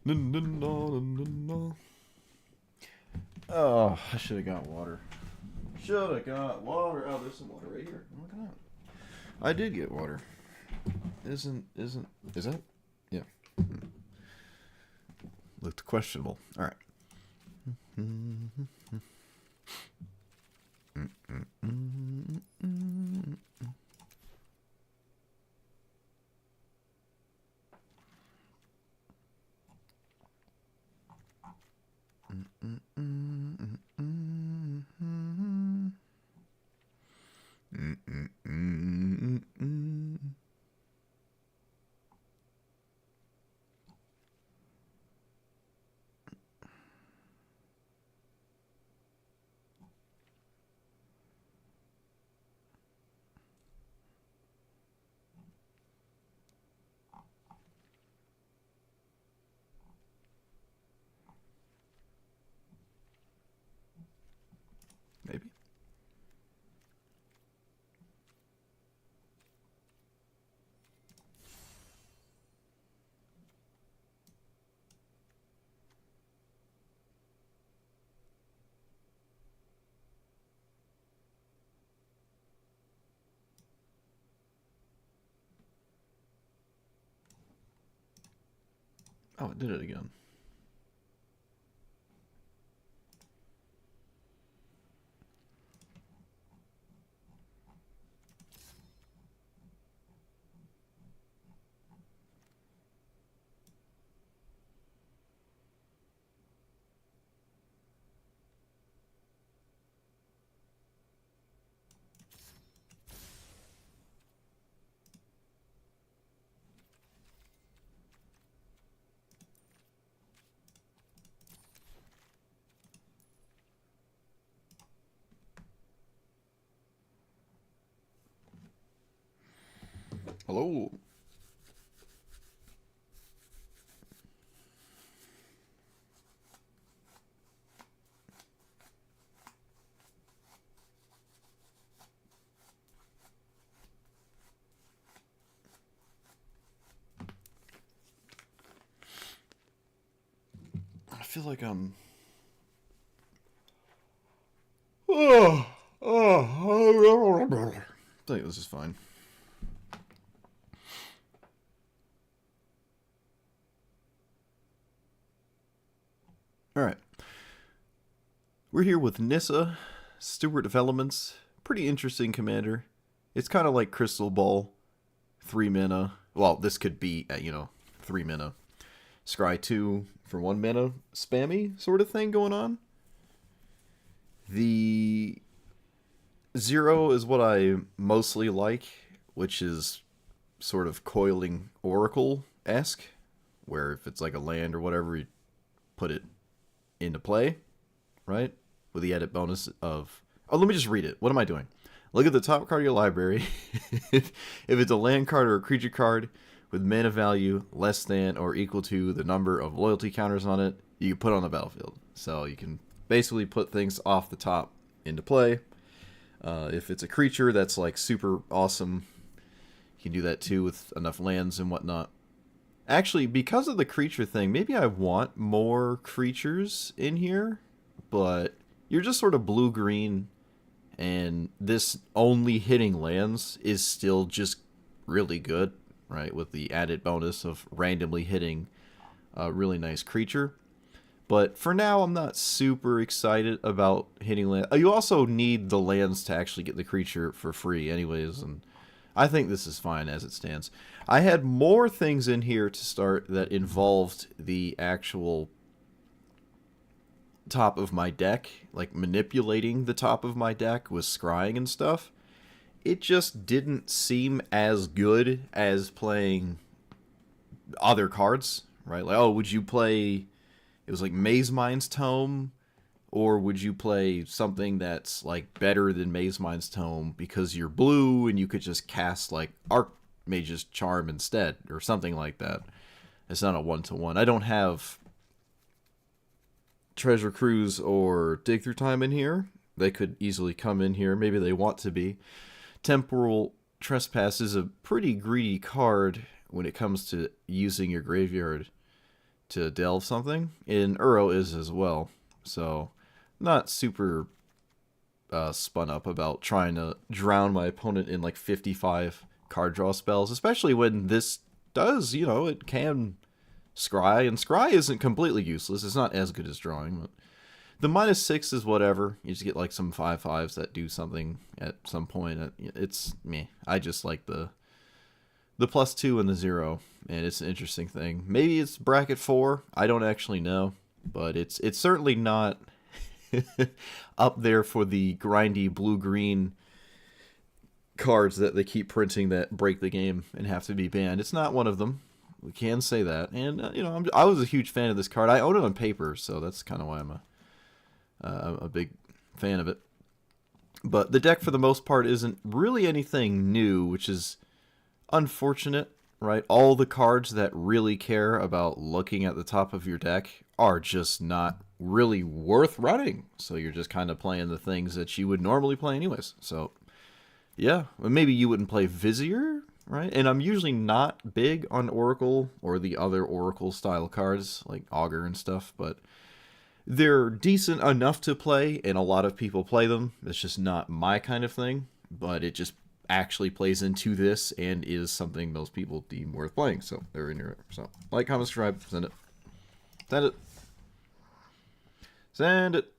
Oh, I should have got water. Should have got water. Oh, there's some water right here. Look at that. I did get water. Isn't is that? Yeah. Looked questionable. All right. Maybe. Oh, it did it again. Hello. I feel like I'm. Oh, I think this is fine. All right. We're here with Nissa, Steward of Elements. Pretty interesting commander. It's kind of like Crystal Ball, 3 mana. Well, this could be, 3 mana. Scry 2 for 1 mana, spammy sort of thing going on. The 0 is what I mostly like, which is sort of Coiling Oracle esque, where if it's like a land or whatever, you put it into play, right? With the edit bonus of. Oh, let me just read it. What am I doing? Look at the top card of your library. If it's a land card or a creature card with mana value less than or equal to the number of loyalty counters on it, you can put on the battlefield. So you can basically put things off the top into play. If it's a creature that's like super awesome, you can do that too with enough lands and whatnot. Actually, because of the creature thing, maybe I want more creatures in here, but you're just sort of blue-green, and this only hitting lands is still just really good, right? With the added bonus of randomly hitting a really nice creature. But for now, I'm not super excited about hitting land. You also need the lands to actually get the creature for free, anyways, and I think this is fine as it stands. I had more things in here to start that involved the actual top of my deck, like manipulating the top of my deck with scrying and stuff. It just didn't seem as good as playing other cards, right? Like, oh, would you play. It was like Maze Mind's Tome, or would you play something that's like better than Maze Mind's Tome because you're blue and you could just cast like Archmage's Charm instead, or something like that? It's not a 1-to-1. I don't have Treasure Cruise or Dig Through Time in here. They could easily come in here. Maybe they want to be. Temporal Trespass is a pretty greedy card when it comes to using your graveyard to delve something, and Uro is as well. So, not super spun up about trying to drown my opponent in like 55 card draw spells, especially when this does, it can scry, and scry isn't completely useless. It's not as good as drawing, but the -6 is whatever. You just get like some 5/5s that do something at some point. It's me. I just like the +2 and the 0, and it's an interesting thing. Maybe it's bracket 4. I don't actually know, but it's certainly not up there for the grindy blue-green cards that they keep printing that break the game and have to be banned. It's not one of them. We can say that. And, I was a huge fan of this card. I own it on paper, so that's kind of why I'm a big fan of it. But the deck, for the most part, isn't really anything new, which is unfortunate, right? All the cards that really care about looking at the top of your deck are just not really worth running. So you're just kind of playing the things that you would normally play anyways. So, yeah, maybe you wouldn't play Vizier, right? And I'm usually not big on Oracle or the other Oracle style cards like Augur and stuff, but they're decent enough to play, and a lot of people play them. It's just not my kind of thing, but it just actually plays into this and is something most people deem worth playing. So they're in here. So like, comment, subscribe, send it. Send it. Send it.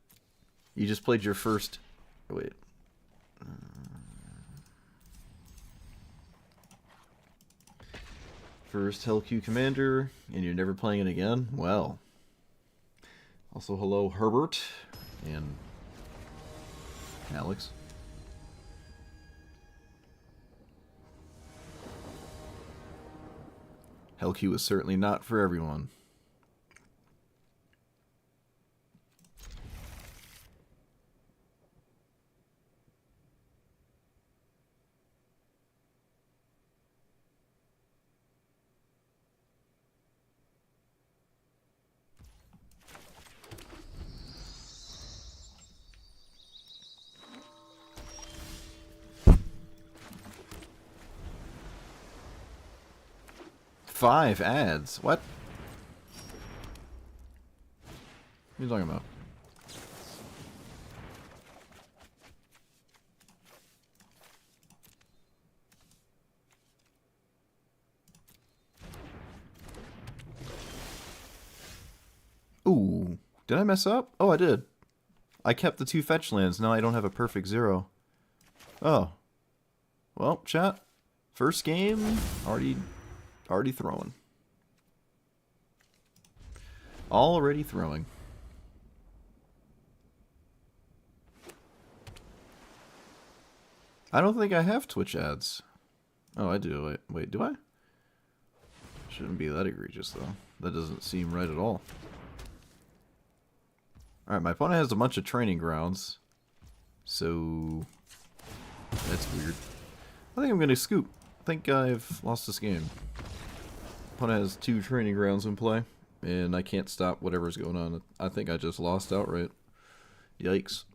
You just played your first... Wait. First Hellq Commander, and you're never playing it again? Well. Also, hello, Herbert and Alex. Hellq is certainly not for everyone. Five ads? What? What are you talking about? Ooh, did I mess up? Oh, I did. I kept the 2 fetch lands. Now I don't have a perfect 0. Oh. Well, chat. First game, already throwing. Already throwing. I don't think I have Twitch ads. Oh, I do. Wait, do I? Shouldn't be that egregious, though. That doesn't seem right at all. Alright, my opponent has a bunch of training grounds. So... that's weird. I think I'm going to scoop. I think I've lost this game. Opponent has 2 training grounds in play, and I can't stop whatever's going on. I think I just lost outright. Yikes.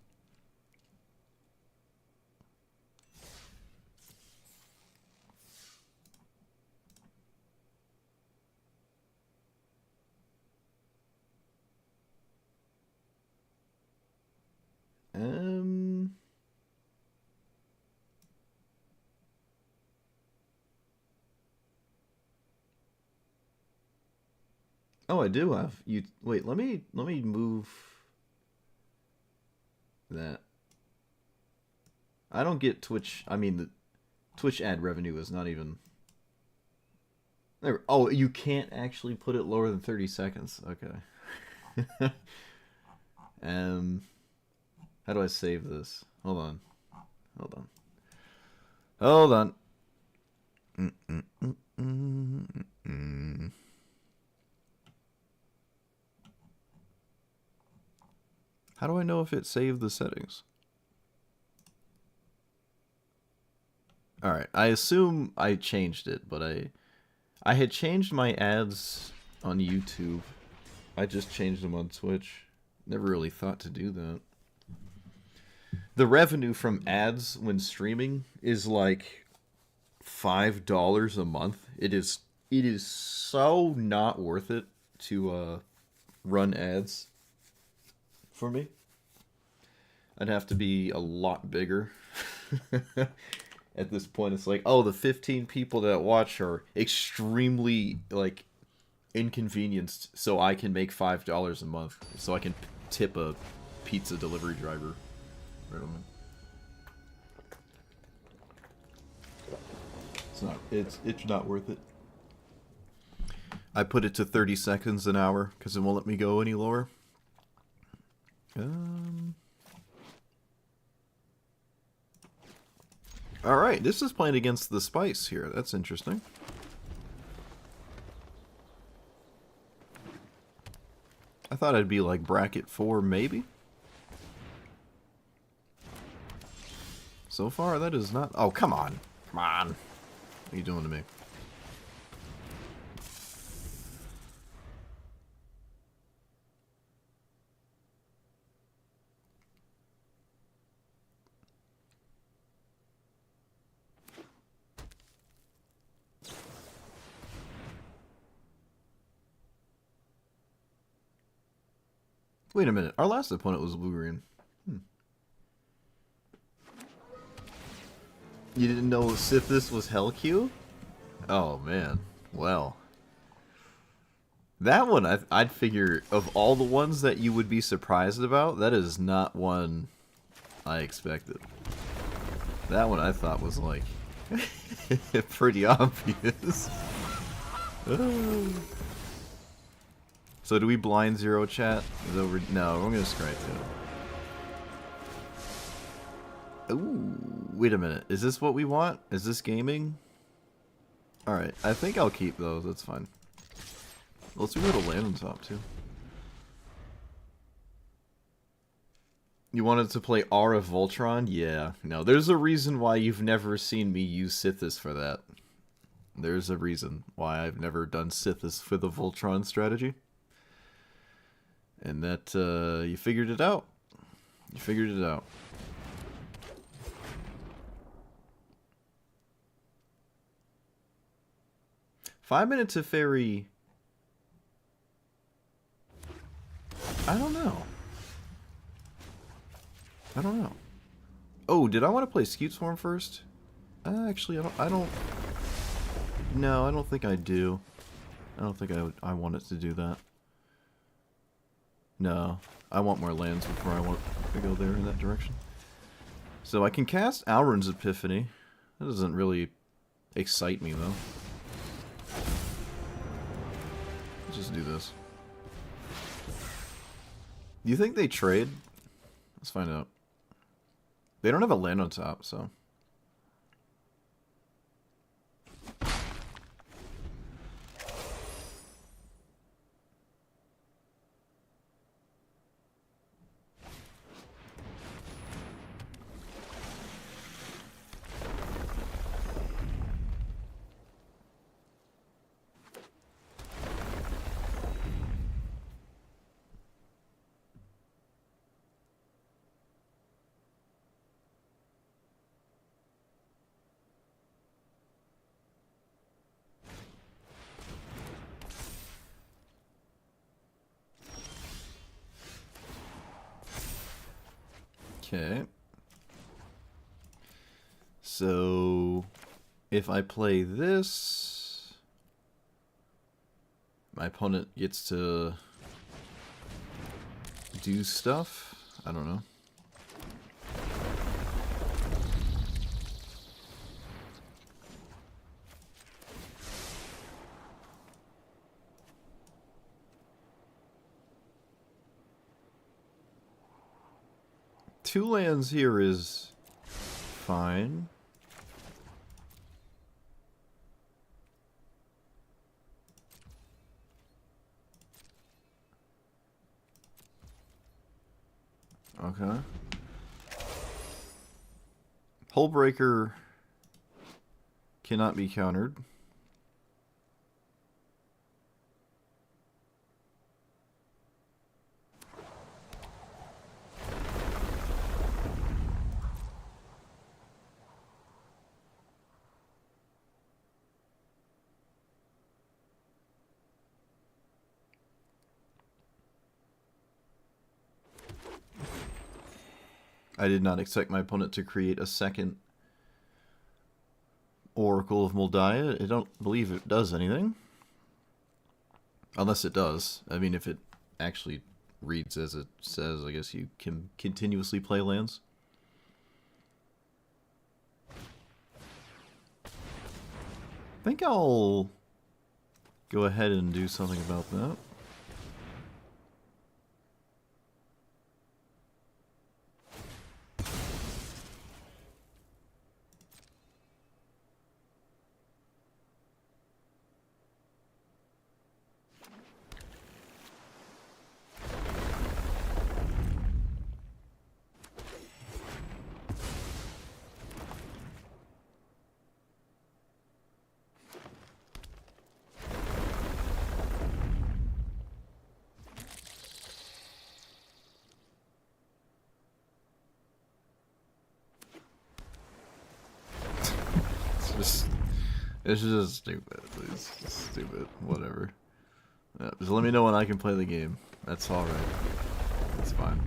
Oh, I do have you. Wait, let me move that. I don't get Twitch. I mean, the Twitch ad revenue is not even. There. Oh, you can't actually put it lower than 30 seconds. Okay. How do I save this? Hold on. Hold on. Hold on. How do I know if it saved the settings? Alright, I assume I changed it, but I had changed my ads on YouTube. I just changed them on Twitch. Never really thought to do that. The revenue from ads when streaming is like $5 a month. It is so not worth it to run ads for me. I'd have to be a lot bigger. At this point, it's like, oh, the 15 people that watch are extremely like inconvenienced, so I can make $5 a month, so I can tip a pizza delivery driver. Right on. It's not worth it. I put it to 30 seconds an hour because it won't let me go any lower. Alright, this is playing against the Spice here. That's interesting. I thought I'd be like bracket 4, maybe? So far, that is not... Oh, come on. Come on. What are you doing to me? Wait a minute. Our last opponent was blue-green. You didn't know Sithis was Hellq? Oh, man. Well. That one, I'd figure, of all the ones that you would be surprised about, that is not one I expected. That one I thought was, like, pretty obvious. So do we blind zero chat? No, we're gonna scry too. Ooh, wait a minute. Is this what we want? Is this gaming? Alright, I think I'll keep those. That's fine. Let's go to land on top too. You wanted to play Aura Voltron? Yeah. No, there's a reason why you've never seen me use Sithis for that. There's a reason why I've never done Sithis for the Voltron strategy. And that, you figured it out. You figured it out. Five minutes of fairy... I don't know. I don't know. Oh, did I want to play Scute Swarm first? Actually, I don't... No, I don't think I do. I don't think I want it to do that. No, I want more lands before I want to go there in that direction. So I can cast Alrund's Epiphany. That doesn't really excite me, though. Let's just do this. Do you think they trade? Let's find out. They don't have a land on top, so... Okay. So, if I play this, my opponent gets to do stuff? I don't know. Two lands here is fine. Okay. Hullbreaker cannot be countered. I did not expect my opponent to create a second Oracle of Moldiah. I don't believe it does anything. Unless it does. I mean, if it actually reads as it says, I guess you can continuously play lands. I think I'll go ahead and do something about that. It's just stupid. It's just stupid. Whatever. Yeah, just let me know when I can play the game. That's alright. That's fine.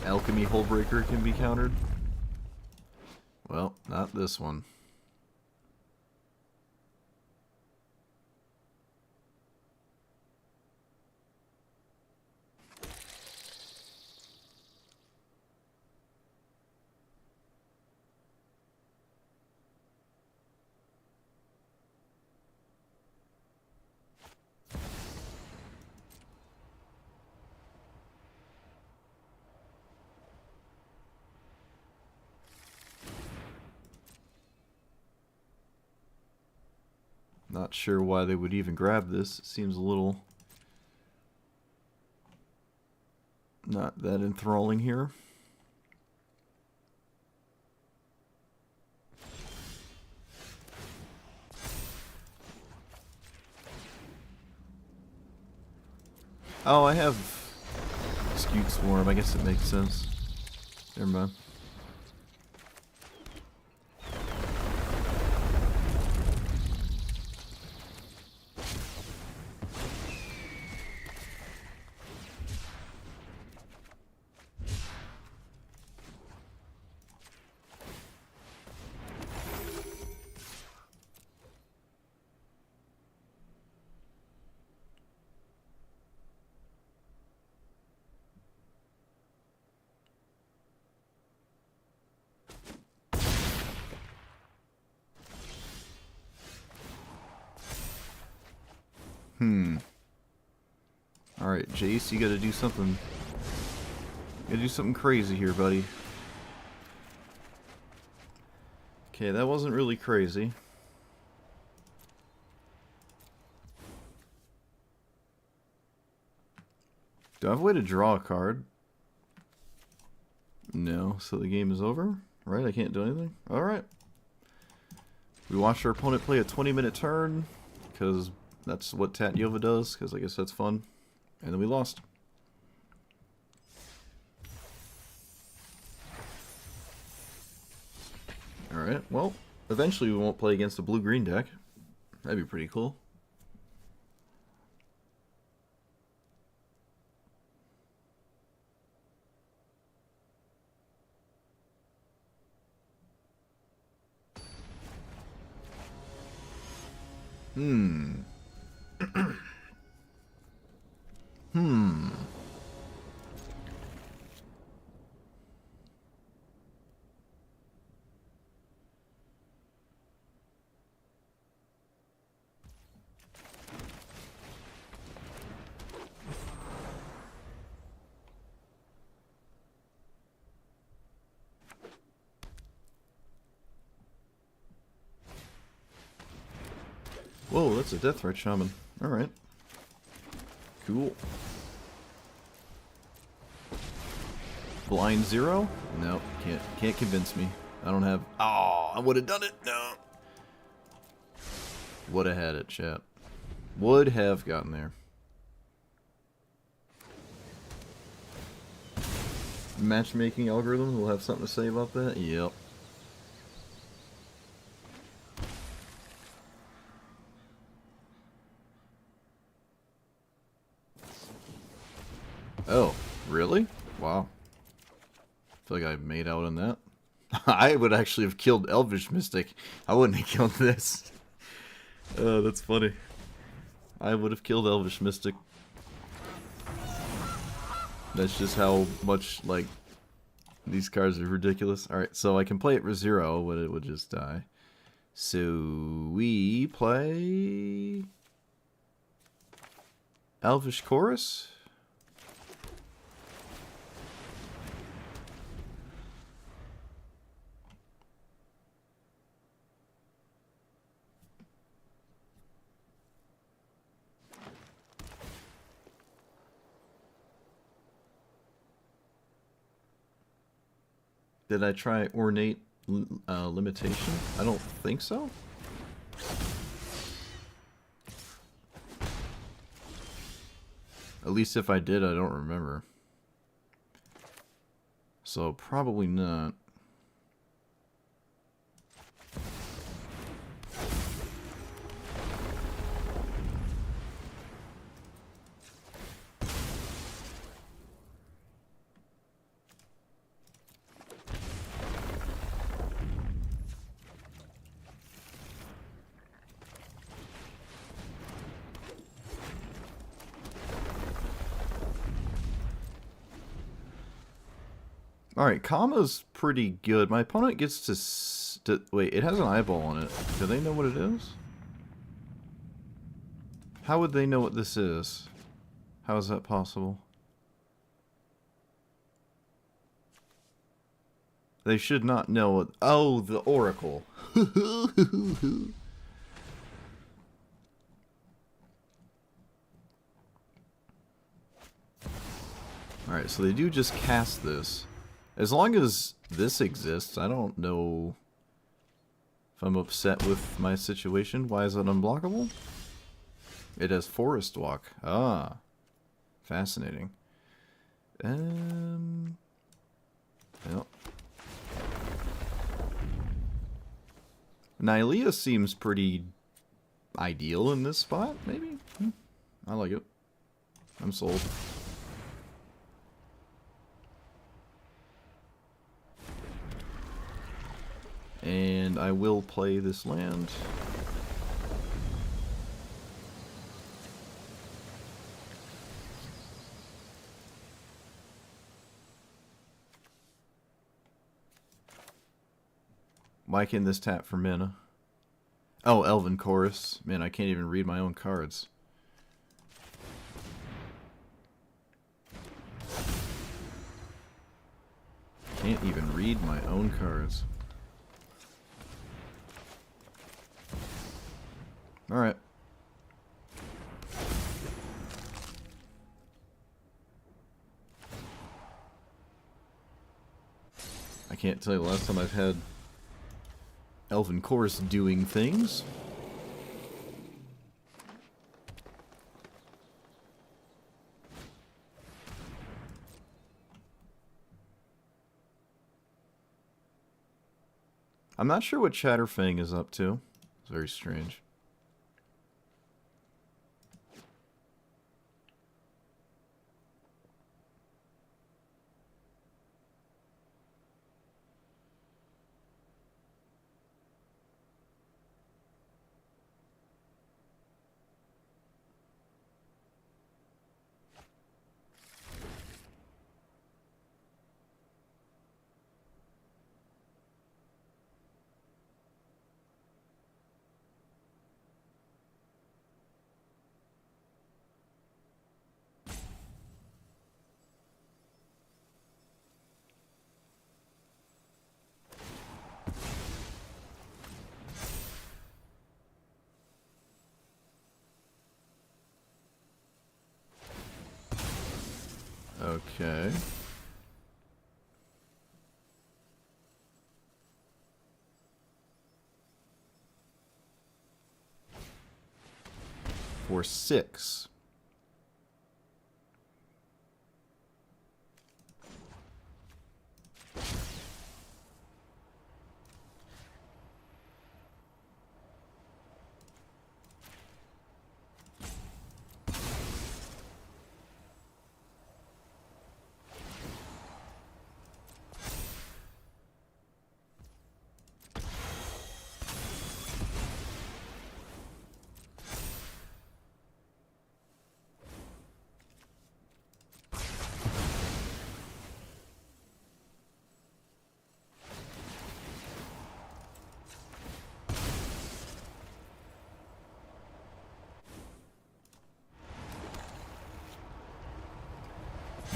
Alchemy Hullbreaker can be countered. Well, not this one. Not sure why they would even grab this. It seems a little not that enthralling here. Oh, I have Skewed Swarm. I guess it makes sense. Never mind. Alright, Jace, you gotta do something. You gotta do something crazy here, buddy. Okay, that wasn't really crazy. Do I have a way to draw a card? No, so the game is over? Right, I can't do anything? Alright. We watched our opponent play a 20-minute turn, because that's what Tatyova does, because I guess that's fun. And then we lost. Alright, well, eventually we won't play against a blue-green deck. That'd be pretty cool. Whoa, that's a Deathrite Shaman. Alright. Cool. Blind Zero? Nope, can't convince me. I don't have... Oh, I would have done it! No! Would have had it, chat. Would have gotten there. matchmaking algorithm will have something to say about that? Yep. Oh, really? Wow. I feel like I made out on that. I would actually have killed Elvish Mystic. I wouldn't have killed this. Oh, that's funny. I would have killed Elvish Mystic. That's just how much, like, these cards are ridiculous. Alright, so I can play it for 0, but it would just die. So we play Elvish Chorus. Did I try Ornate Limitation? I don't think so. At least if I did, I don't remember. So probably not. Alright, Kama's pretty good. My opponent gets to... Wait, it has an eyeball on it. Do they know what it is? How would they know what this is? How is that possible? They should not know what... Oh, the Oracle. Alright, so they do just cast this. As long as this exists, I don't know if I'm upset with my situation. Why is it unblockable? It has Forest Walk. Ah. Fascinating. Yep. Nylea seems pretty ideal in this spot, maybe? I like it. I'm sold. And I will play this land. Why can this tap for mana? Oh, Elven Chorus. Man, I can't even read my own cards. Can't even read my own cards. Alright. I can't tell you the last time I've had Elven Chorus doing things. I'm not sure what Chatterfang is up to. It's very strange. Okay. For 6.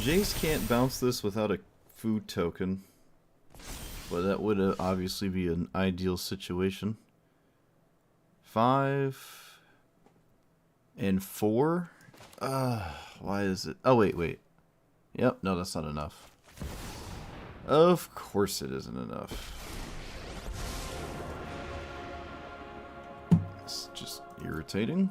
Jace can't bounce this without a food token, but that would obviously be an ideal situation. 5 and 4? Why is it? Oh, wait. Yep, no, that's not enough. Of course it isn't enough. It's just irritating.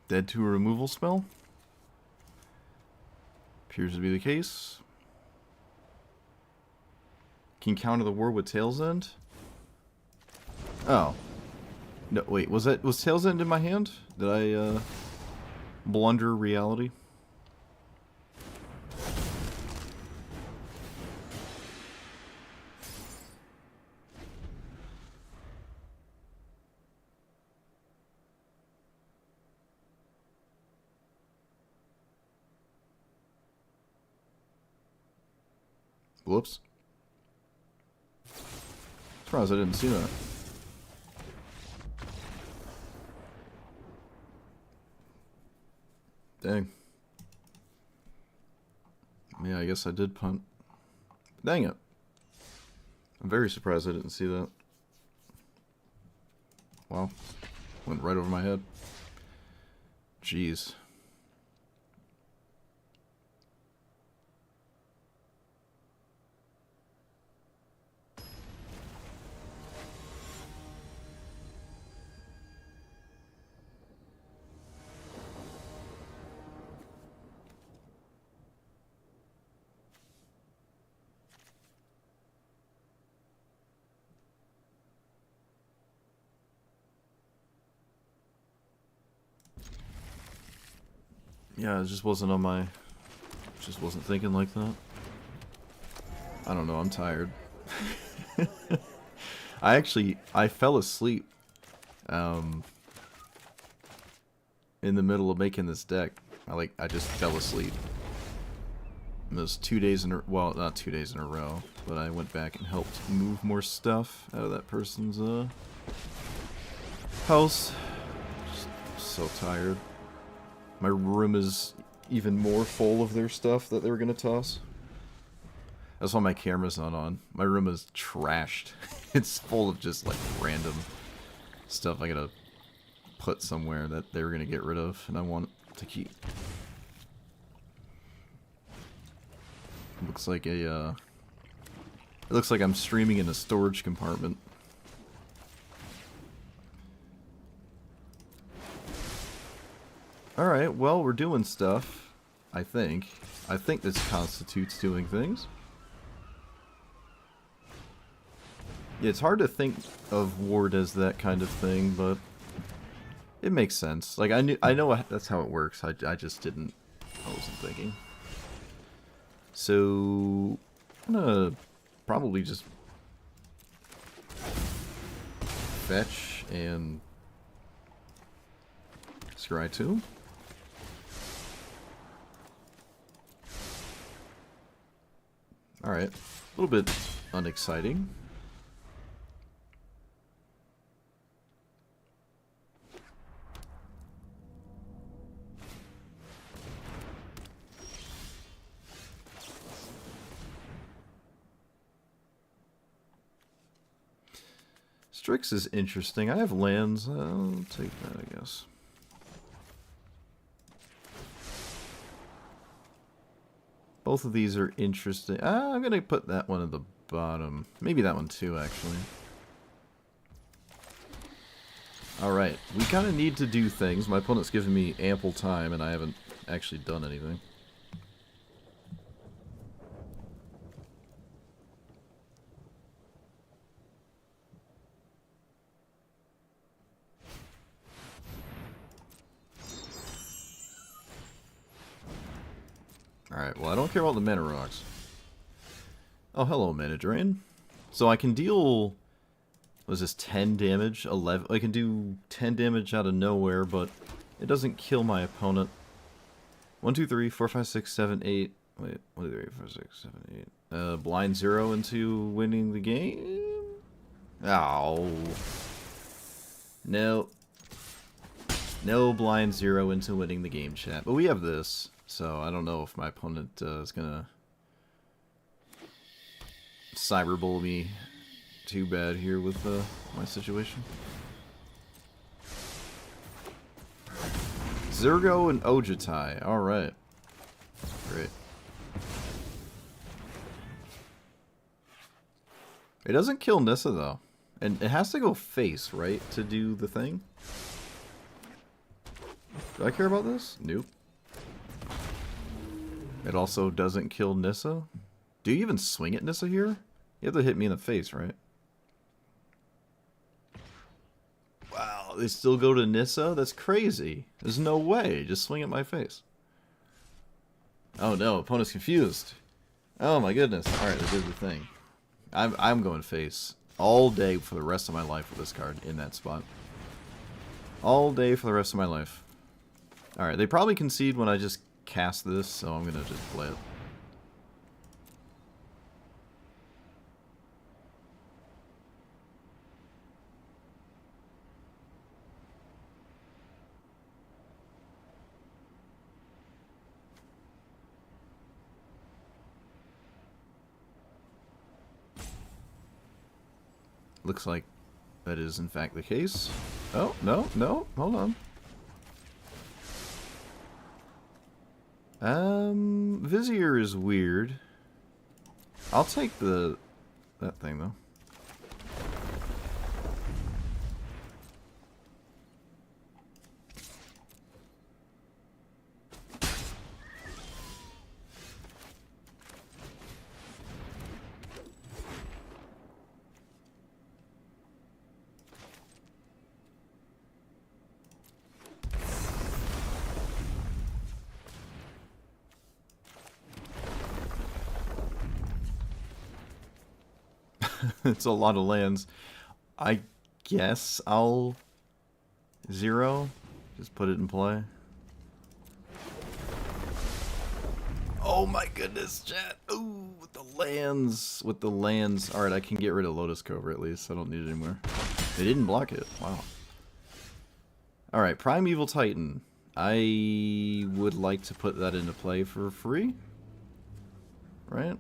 Dead to a removal spell? Appears to be the case. Can counter the war with Tail's End? Oh. No, wait, was Tail's End in my hand? Did I, blunder reality? Whoops. Surprised I didn't see that. Dang. Yeah, I guess I did punt. Dang it. I'm very surprised I didn't see that. Wow. Went right over my head. Jeez. Yeah, it just wasn't on my... Just wasn't thinking like that. I don't know, I'm tired. I fell asleep in the middle of making this deck. I just fell asleep. It was 2 days in a... Well, not 2 days in a row, but I went back and helped move more stuff out of that person's house. Just so tired. My room is even more full of their stuff that they were going to toss. That's why my camera's not on. My room is trashed. It's full of just, like, random stuff I gotta put somewhere that they were going to get rid of, and I want to keep. Looks like a, it looks like I'm streaming in a storage compartment. Alright, well, we're doing stuff, I think. I think this constitutes doing things. Yeah, it's hard to think of Ward as that kind of thing, but it makes sense. Like, I know that's how it works. I just didn't. I wasn't thinking. So, I'm gonna probably just fetch and scry 2. Alright, a little bit unexciting. Strix is interesting. I have lands. I'll take that, I guess. Both of these are interesting. I'm going to put that one at the bottom. Maybe that one too, actually. Alright, we kind of need to do things. My opponent's given me ample time, and I haven't actually done anything. Alright, well, I don't care about the mana rocks. Oh, hello, Mana Drain. So I can deal... What is this, 10 damage? 11... I can do 10 damage out of nowhere, but it doesn't kill my opponent. 1, 2, 3, 4, 5, 6, 7, 8. Wait, 1, 2, 3, 4, 6, 7, 8. Blind 0 into winning the game? Oh. No. No blind 0 into winning the game, chat. But we have this, so I don't know if my opponent is gonna cyberbull me too bad here with my situation. Zergo and Ojutai. Alright. Great. It doesn't kill Nissa, though. And it has to go face, right, to do the thing? Do I care about this? Nope. It also doesn't kill Nissa. Do you even swing at Nissa here? You have to hit me in the face, right? Wow, they still go to Nissa? That's crazy. There's no way. Just swing at my face. Oh no, opponent's confused. Oh my goodness. Alright, they did the thing. I'm going face all day for the rest of my life with this card in that spot. All day for the rest of my life. Alright, they probably concede when I just cast this, so I'm gonna just play it. Looks like that is in fact the case. Oh, no, no, hold on. Vizier is weird. I'll take that thing though. It's a lot of lands. I guess I'll 0. Just put it in play. Oh my goodness, chat. Ooh, with the lands. With the lands. Alright, I can get rid of Lotus Cobra at least. I don't need it anymore. They didn't block it. Wow. Alright, Primeval Titan. I would like to put that into play for free. Right?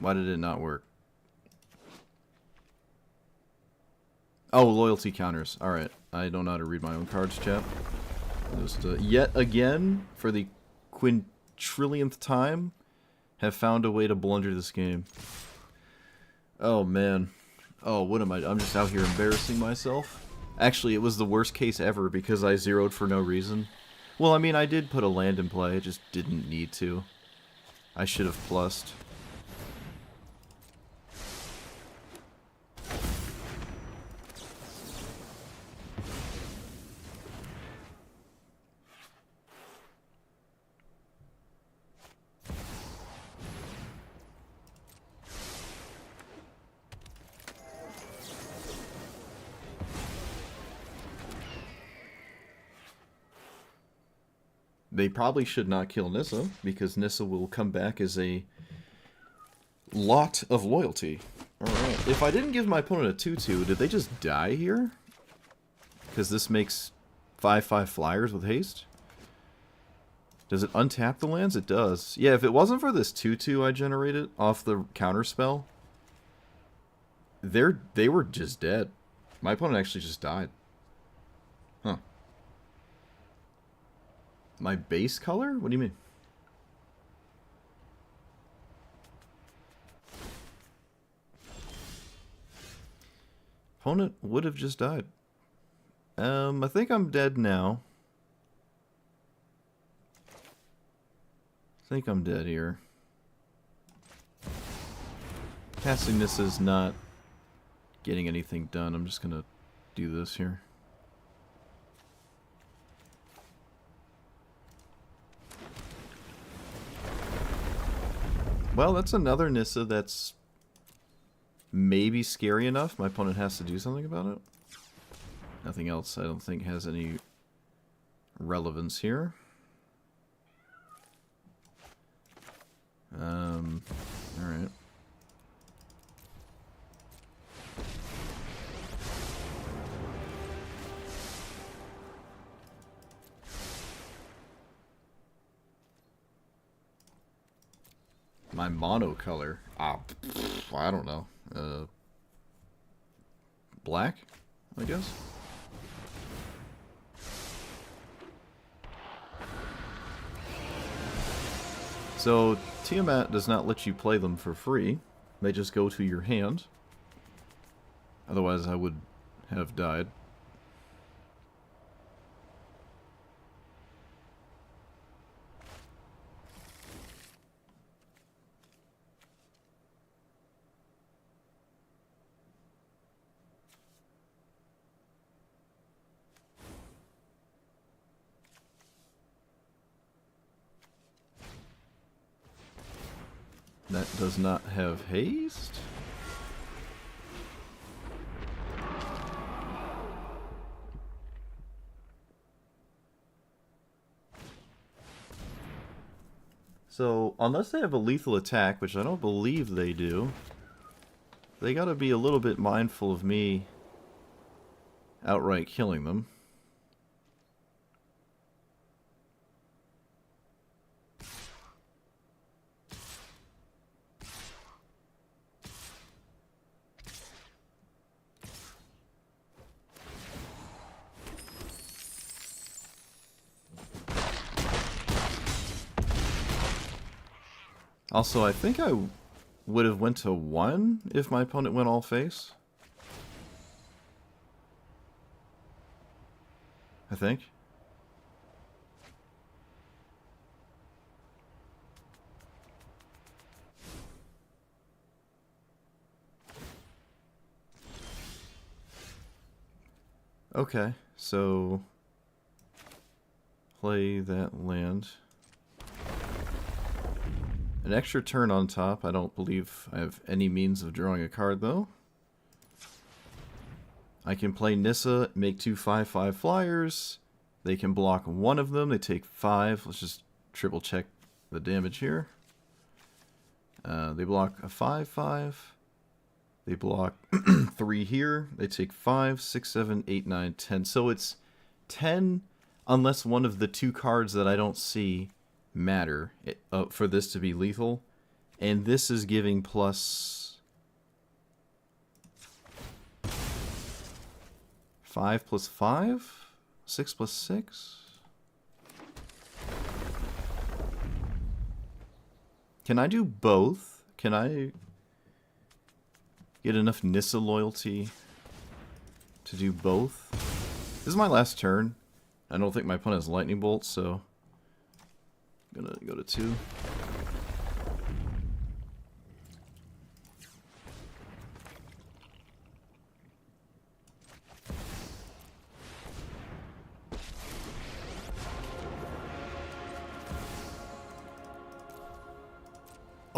Why did it not work? Oh, loyalty counters. Alright. I don't know how to read my own cards, chat. Just yet again, for the quintrillionth time, have found a way to blunder this game. Oh, man. Oh, what am I? I'm just out here embarrassing myself. Actually, it was the worst case ever because I zeroed for no reason. Well, I mean, I did put a land in play. I just didn't need to. I should have plussed. They probably should not kill Nissa, because Nissa will come back as a lot of loyalty. Alright. If I didn't give my opponent a 2-2, did they just die here? Because this makes 5/5 flyers with haste? Does it untap the lands? It does. Yeah, if it wasn't for this 2-2 I generated off the counter spell, they were just dead. My opponent actually just died. Huh. My base color? What do you mean? Opponent would have just died. I think I'm dead now. I think I'm dead here. Casting this is not getting anything done. I'm just gonna do this here. Well, that's another Nissa that's maybe scary enough. My opponent has to do something about it. Nothing else, I don't think, has any relevance here. Alright. My monocolor. I don't know. Black, I guess? So, Tiamat does not let you play them for free. They just go to your hand. Otherwise, I would have died. That does not have haste. So, unless they have a lethal attack, which I don't believe they do, they gotta be a little bit mindful of me outright killing them. Also, I think I would have went to 1 if my opponent went all face. I think. Okay, so play that land. An extra turn on top. I don't believe I have any means of drawing a card, though. I can play Nissa, make 2 5/5 flyers. They can block one of them. They take 5. Let's just triple check the damage here. They block a 5/5. They block 3 here. They take 5, 6, 7, 8, 9, 10. So it's 10 unless one of the 2 cards that I don't see matter for this to be lethal. And this is giving plus 5 plus 5? 6 plus 6? Can I do both? Can I get enough Nissa loyalty to do both? This is my last turn. I don't think my opponent has lightning bolts, so I'm gonna go to 2.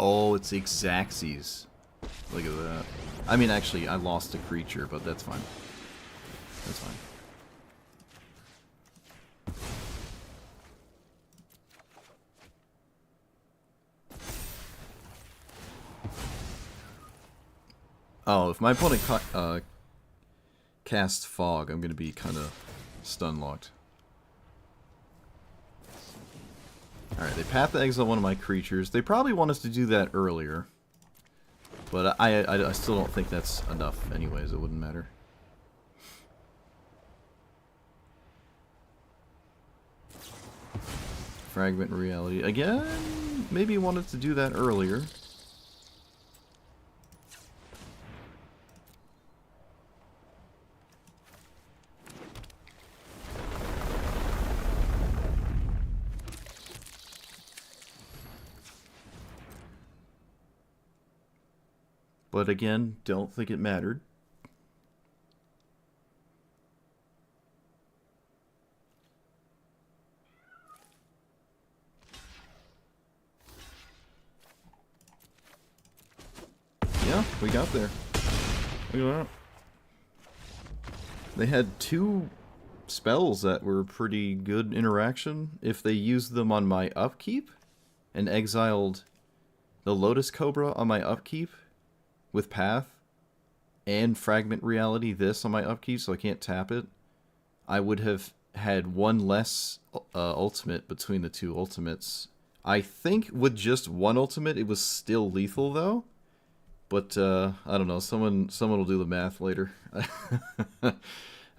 Oh, it's Xaxes. Look at that. I mean, actually, I lost a creature, but that's fine. That's fine. Oh, if my opponent casts Fog, I'm going to be kind of stun-locked. Alright, they Path to Exile one of my creatures. They probably want us to do that earlier. But I still don't think that's enough anyways. It wouldn't matter. Fragment Reality. Again, maybe wanted to do that earlier. But again, don't think it mattered. Yeah, we got there. Look at that. They had 2 spells that were pretty good interaction if they used them on my upkeep and exiled the Lotus Cobra on my upkeep with Path and Fragment Reality this on my upkeep so I can't tap it. I would have had one less ultimate between the two ultimates. I think with just one ultimate it was still lethal though. But I don't know, someone will do the math later.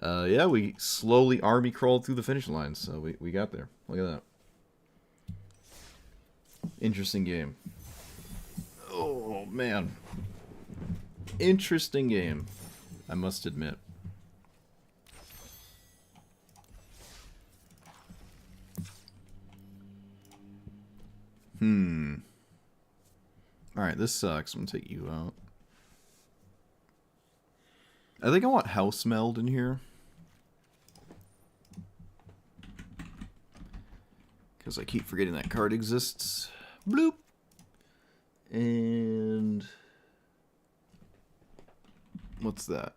Yeah, we slowly army crawled through the finish line, so we got there. Look at that. Interesting game. Oh, man. Interesting game, I must admit. Alright, this sucks. I'm gonna take you out. I think I want House Meld in here. Because I keep forgetting that card exists. Bloop. And... what's that?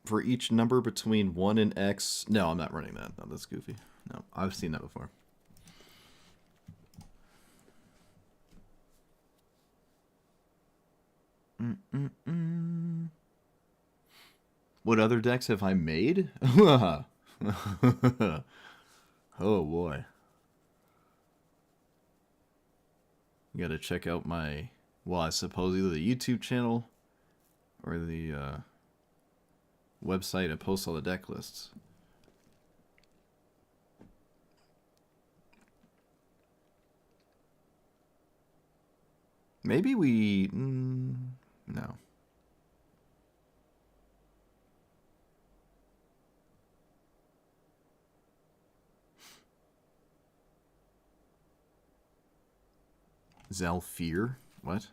For each number between 1 and X... no, I'm not running that. No, that's goofy. No, I've seen that before. What other decks have I made? Oh boy. You gotta check out my, well, I suppose either the YouTube channel or the website. I post all the deck lists. Maybe we... no. Zalfir? What?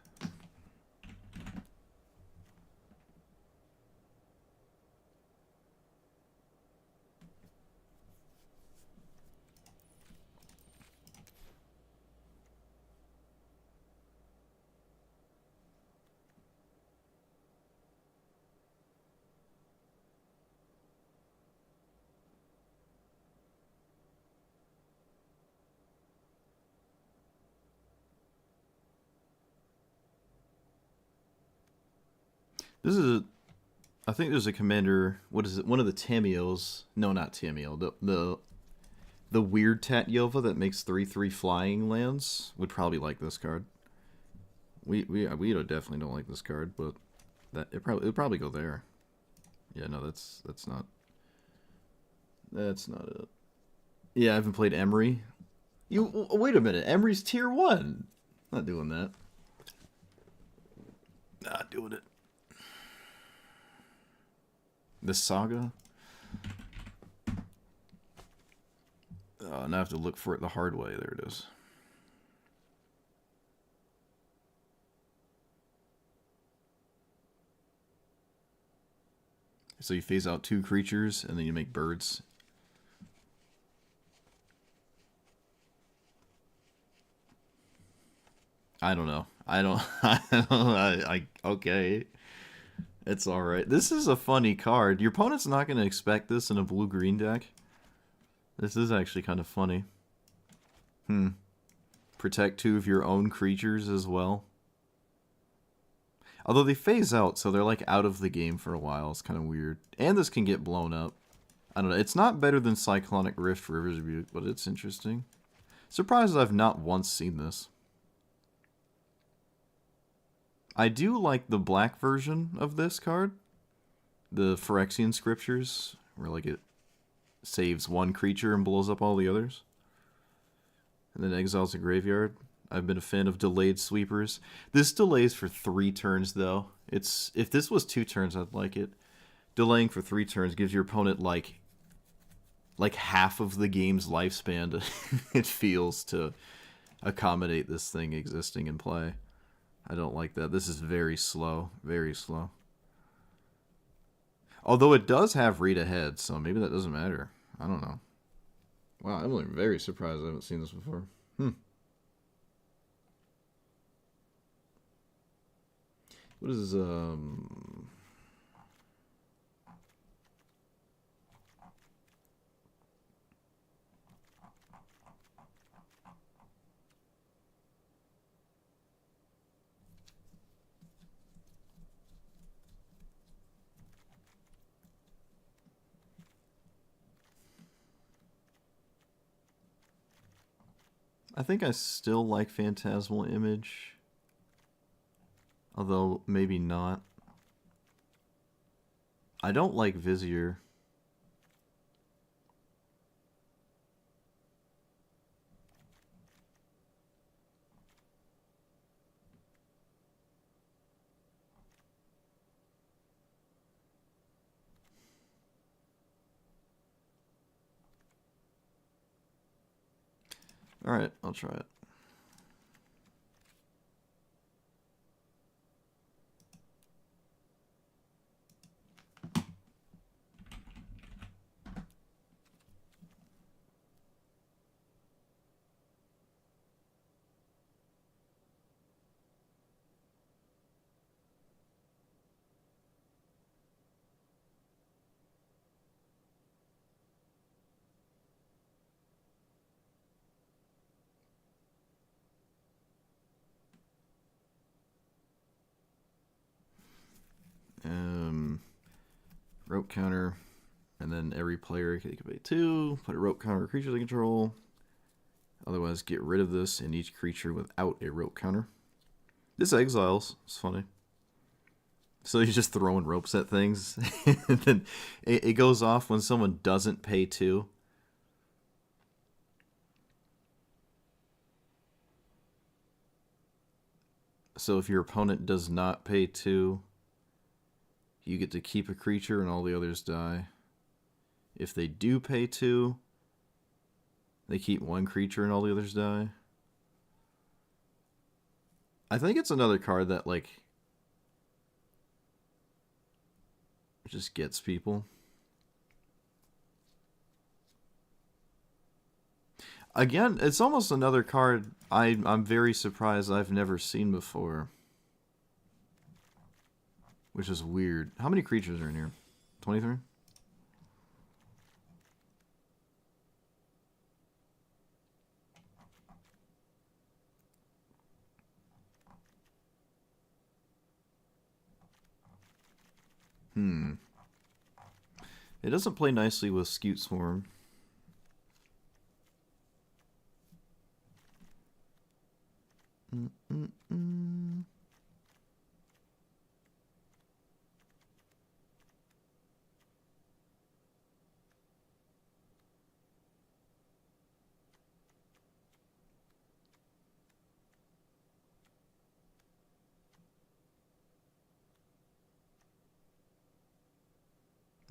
This is a... I think there's a commander... what is it? One of the Tamios. No, not Tamio. The weird Tatyova that makes 3/3 flying lands would probably like this card. We definitely don't like this card, but that it would probably go there. Yeah, no, that's not it. Yeah, I haven't played Emery. You wait a minute, Emery's tier 1. Not doing that. Not doing it. The Saga. Now I have to look for it the hard way. There it is. So you phase out 2 creatures, and then you make birds. I don't know. Okay. It's alright. This is a funny card. Your opponent's not going to expect this in a blue-green deck. This is actually kind of funny. Protect 2 of your own creatures as well. Although they phase out, so they're like out of the game for a while. It's kind of weird. And this can get blown up. I don't know. It's not better than Cyclonic Rift River's Rebuke, but it's interesting. Surprised I've not once seen this. I do like the black version of this card. The Phyrexian Scriptures, where like it saves 1 creature and blows up all the others. And then exiles a graveyard. I've been a fan of delayed sweepers. This delays for 3 turns though. If this was 2 turns, I'd like it. Delaying for 3 turns gives your opponent like half of the game's lifespan it feels to accommodate this thing existing in play. I don't like that. This is very slow. Very slow. Although it does have read ahead, so maybe that doesn't matter. I don't know. Wow, I'm like very surprised I haven't seen this before. What is I think I still like Phantasmal Image, although maybe not. I don't like Vizier. Alright, I'll try it. Rope counter, and then every player can pay 2, put a rope counter creature they control. Otherwise, get rid of this in each creature without a rope counter. This exiles. It's funny. So you're just throwing ropes at things, and then it goes off when someone doesn't pay 2. So if your opponent does not pay 2, you get to keep a creature and all the others die. If they do pay 2, they keep 1 creature and all the others die. I think it's another card that, like, just gets people. Again, it's almost another card I'm very surprised I've never seen before. Which is weird. How many creatures are in here? 23? It doesn't play nicely with Scute Swarm.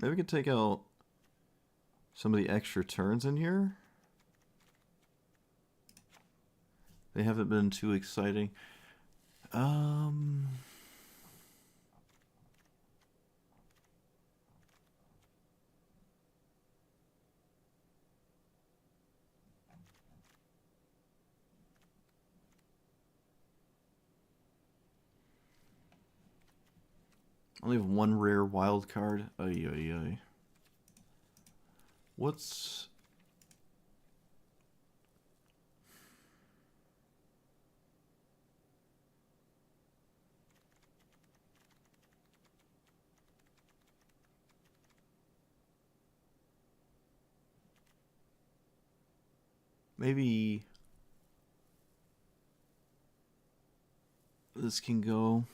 Maybe we could take out some of the extra turns in here. They haven't been too exciting. Only have 1 rare wild card. Ay, ay, ay. What's... Maybe... this can go...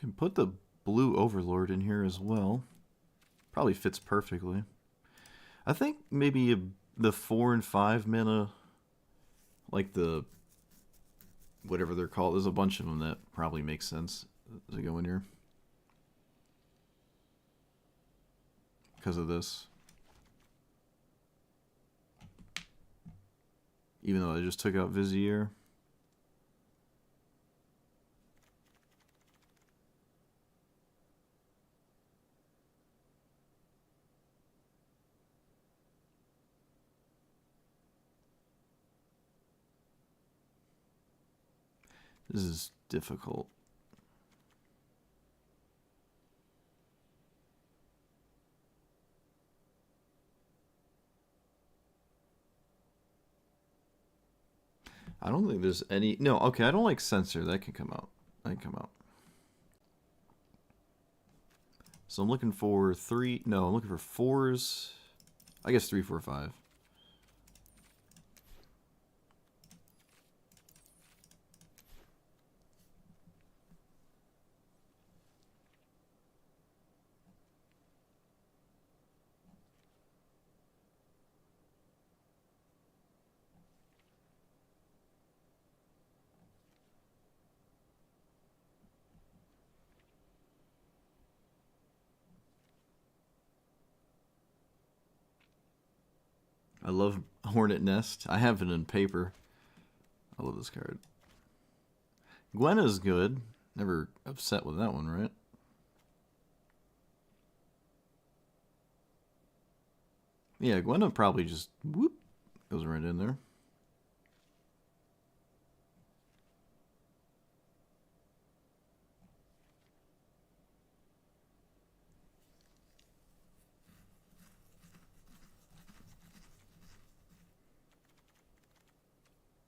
Can put the blue Overlord in here as well. Probably fits perfectly. I think maybe the 4 and 5 mana, like the whatever they're called, there's a bunch of them that probably makes sense to go in here because of this. Even though I just took out Vizier. This is difficult. I don't think there's any... No, okay, I don't like Censor. That can come out. That can come out. So I'm looking for 3... No, I'm looking for 4s. I guess 3, 4, 5. I love Hornet Nest. I have it in paper. I love this card. Gwenna's good. Never upset with that one, right? Yeah, Gwenna probably just whoop goes right in there.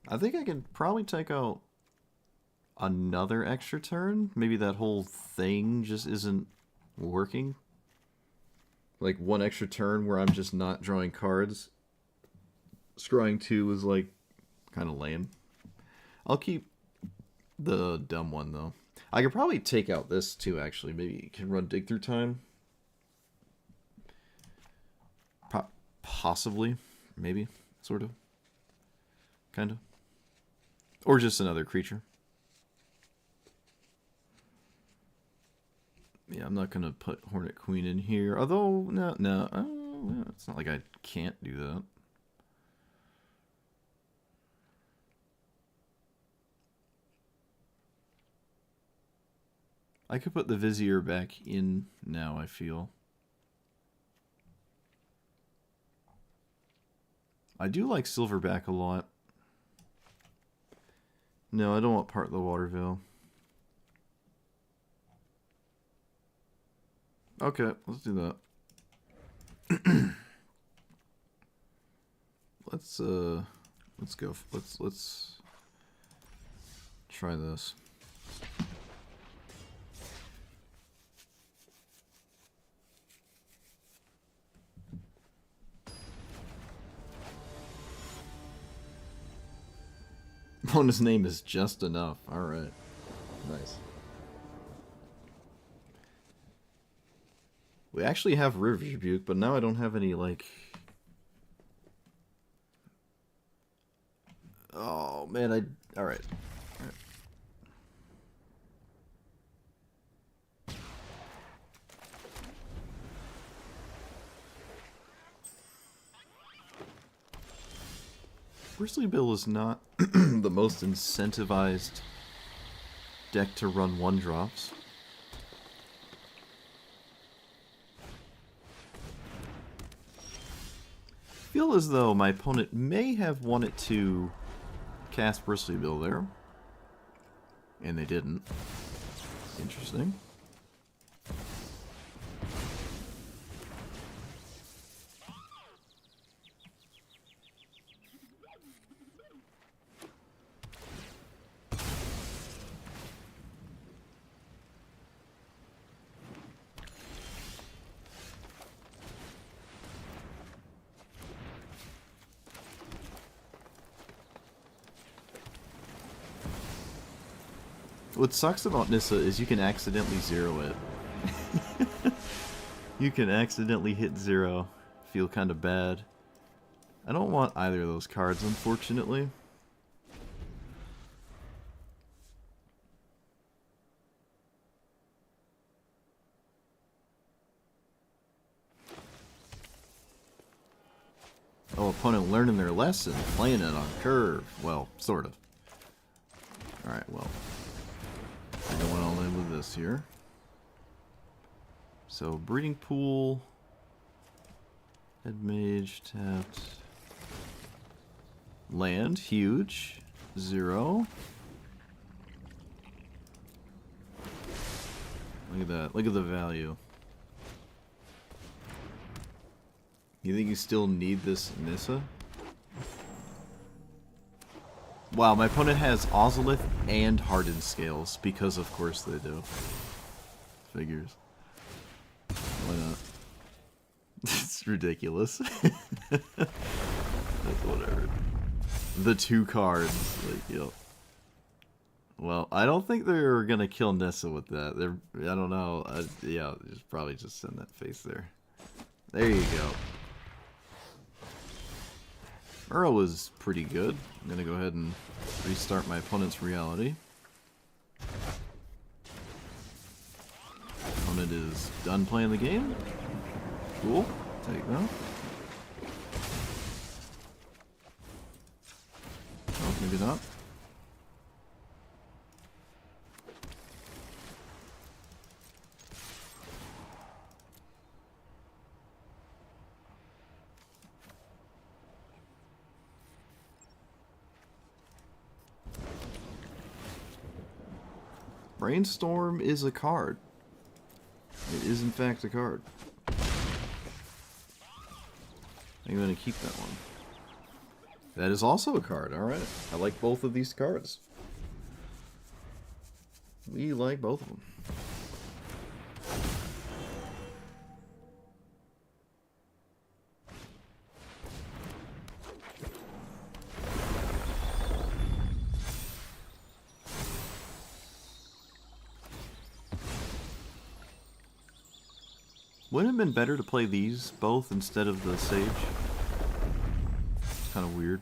I think I can probably take out another extra turn. Maybe that whole thing just isn't working. Like one extra turn where I'm just not drawing cards. Scrying 2 is like kind of lame. I'll keep the dumb one though. I could probably take out this too actually. Maybe you can run Dig Through Time. Possibly. Maybe. Sort of. Kind of. Or just another creature. Yeah, I'm not going to put Hornet Queen in here. Although, no. Oh, it's not like I can't do that. I could put the Vizier back in now, I feel. I do like Silverback a lot. No, I don't want Part of the Waterville. Okay, let's do that. let's go. Let's try this. Bonus name is Just Enough. Alright. Nice. We actually have River Rebuke, but now I don't have any, like... Oh, man, Alright. Bristly Bill is not the most incentivized deck to run 1-drops. I feel as though my opponent may have wanted to cast Bristly Bill there. And they didn't. Interesting. What sucks about Nissa is you can accidentally zero it. You can accidentally hit 0. Feel kind of bad. I don't want either of those cards, unfortunately. Oh, opponent learning their lesson, playing it on curve. Well, sort of. Alright, well. I know what I'll end with this here. So, breeding pool. Head mage tapped. Land, huge. 0. Look at that. Look at the value. You think you still need this Nissa? Wow, my opponent has Ozolith and Hardened Scales, because of course they do. Figures. Why not? It's ridiculous. That's whatever. The 2 cards, like, yep. Well, I don't think they're gonna kill Nissa with that. I don't know. Yeah, probably just send that face there. There you go. Uro was pretty good. I'm gonna go ahead and restart my opponent's reality. Opponent is done playing the game. Cool. Take that. Oh, maybe not. Brainstorm is a card. It is in fact a card. I'm going to keep that one. That is also a card, alright. I like both of these cards. We like both of them. Wouldn't it have been better to play these both instead of the Sage? It's kind of weird.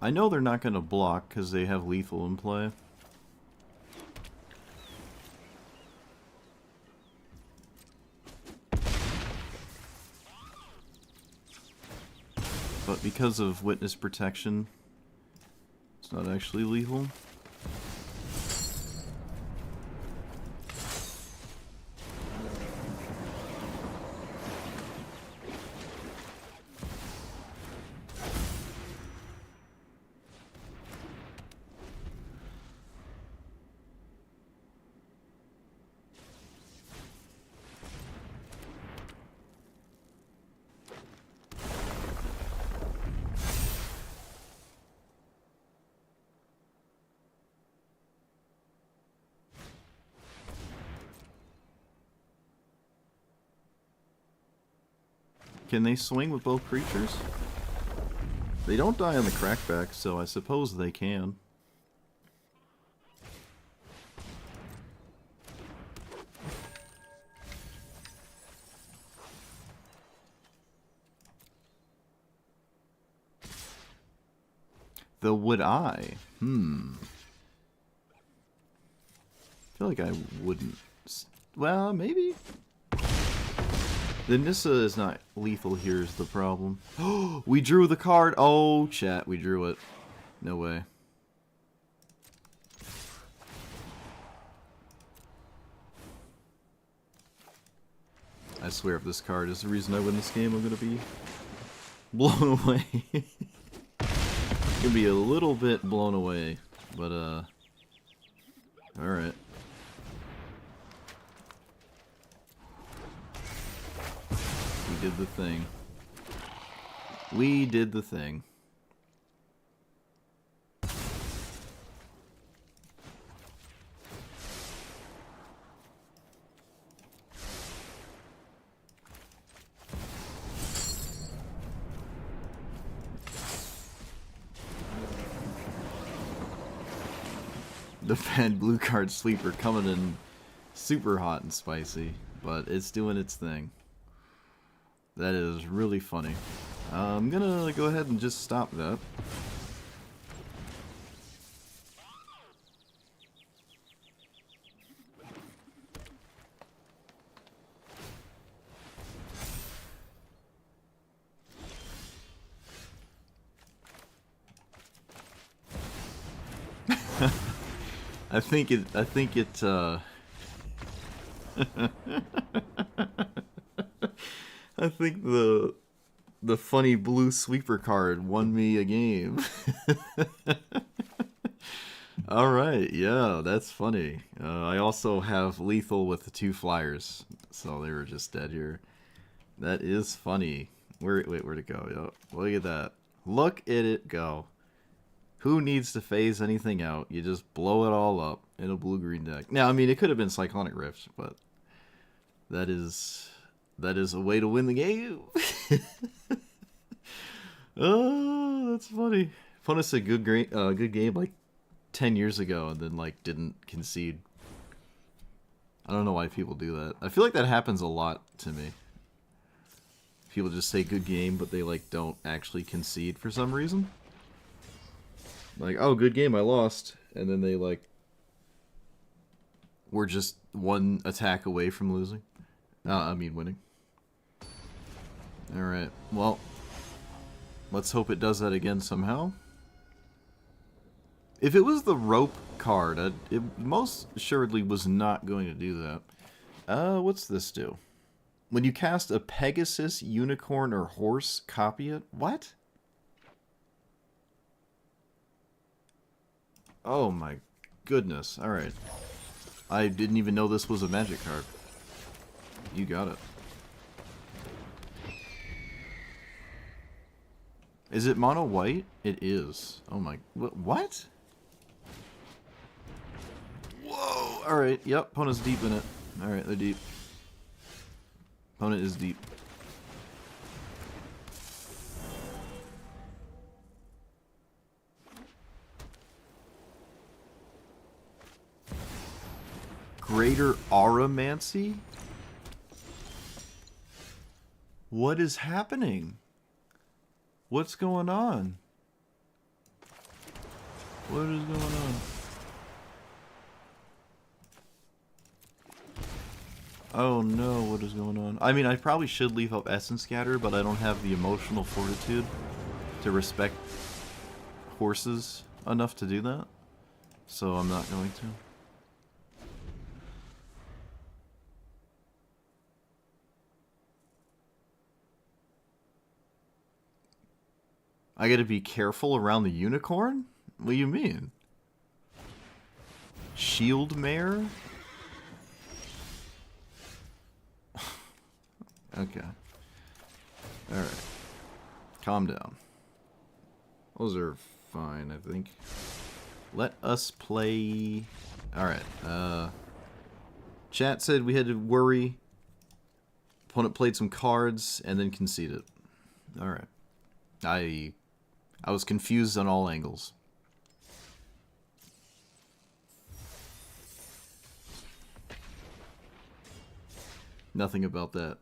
I know they're not going to block because they have lethal in play. But because of witness protection, it's not actually lethal. Can they swing with both creatures? They don't die on the crackback, so I suppose they can. Though would I? I feel like I wouldn't. Well, maybe. The Nissa is not lethal here is the problem. Oh, we drew the card. Oh, chat, we drew it. No way. I swear if this card is the reason I win this game, I'm gonna be blown away. Gonna be a little bit blown away, but alright. We did the thing. We did the thing. The bad blue card sweeper coming in super hot and spicy, but it's doing its thing. That is really funny. I'm gonna go ahead and just stop that. I think it I think the funny blue sweeper card won me a game. Alright, yeah, that's funny. I also have lethal with the 2 flyers, so they were just dead here. That is funny. Where'd it go? Yep. Look at that. Look at it go. Who needs to phase anything out? You just blow it all up in a blue-green deck. Now, I mean, it could have been Cyclonic Rift, but that is a way to win the game. Oh, that's funny. Punus a good game like 10 years ago, and then like didn't concede. I don't know why people do that. I feel like that happens a lot to me. People just say good game, but they like don't actually concede for some reason. Like, oh, good game, I lost. And then they, like, were just one attack away from losing. Winning. Alright, well, let's hope it does that again somehow. If it was the rope card, it most assuredly was not going to do that. What's this do? When you cast a Pegasus, Unicorn, or Horse, copy it? What? Oh my goodness. Alright. I didn't even know this was a magic card. You got it. Is it mono white? It is. Oh my... What? Whoa! Alright, yep, opponent's deep in it. Alright, they're deep. Opponent is deep. Greater Auramancy? What is happening? What's going on? What is going on? Oh no, what is going on? I mean, I probably should leave up Essence Scatter, but I don't have the emotional fortitude to respect horses enough to do that. So I'm not going to. I gotta be careful around the unicorn? What do you mean? Shield Mare? Okay. Alright. Calm down. Those are fine, I think. Let us play... Alright, chat said we had to worry. Opponent played some cards and then conceded. Alright. I was confused on all angles. Nothing about that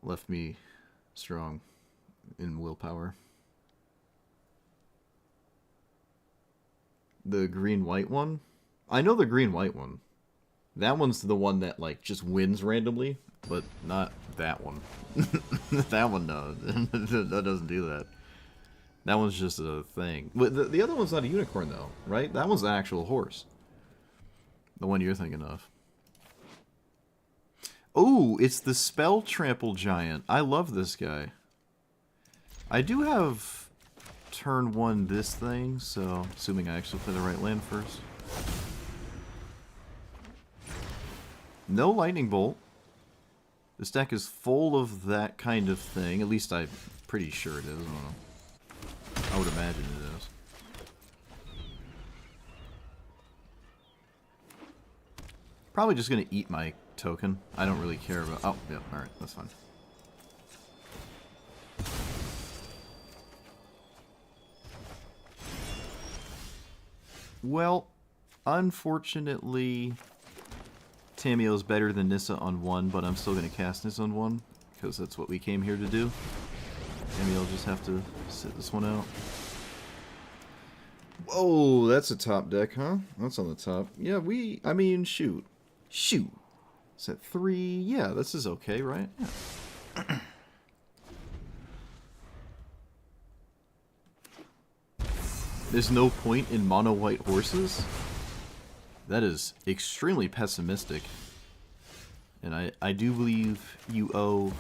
left me strong in willpower. The green-white one? I know the green-white one. That one's the one that, like, just wins randomly, but not that one. That one, no. That doesn't do that. That one's just a thing. But the other one's not a unicorn, though, right? That one's an actual horse. The one you're thinking of. Oh, it's the Spell Trample Giant. I love this guy. I do have turn 1 this thing, so assuming I actually play the right land first. No Lightning Bolt. This deck is full of that kind of thing. At least I'm pretty sure it is. I don't know. I would imagine it is. Probably just going to eat my token. I don't really care about... Oh, yeah, alright, that's fine. Well, unfortunately, Tamio's better than Nissa on 1, but I'm still going to cast Nissa on 1, because that's what we came here to do. Tamio will just have to sit this one out. Whoa, that's a top deck, huh? That's on the top. Yeah, I mean, shoot. Shoot. Set 3, yeah, this is okay, right? Yeah. There's no point in mono white horses? That is extremely pessimistic. And I do believe you owe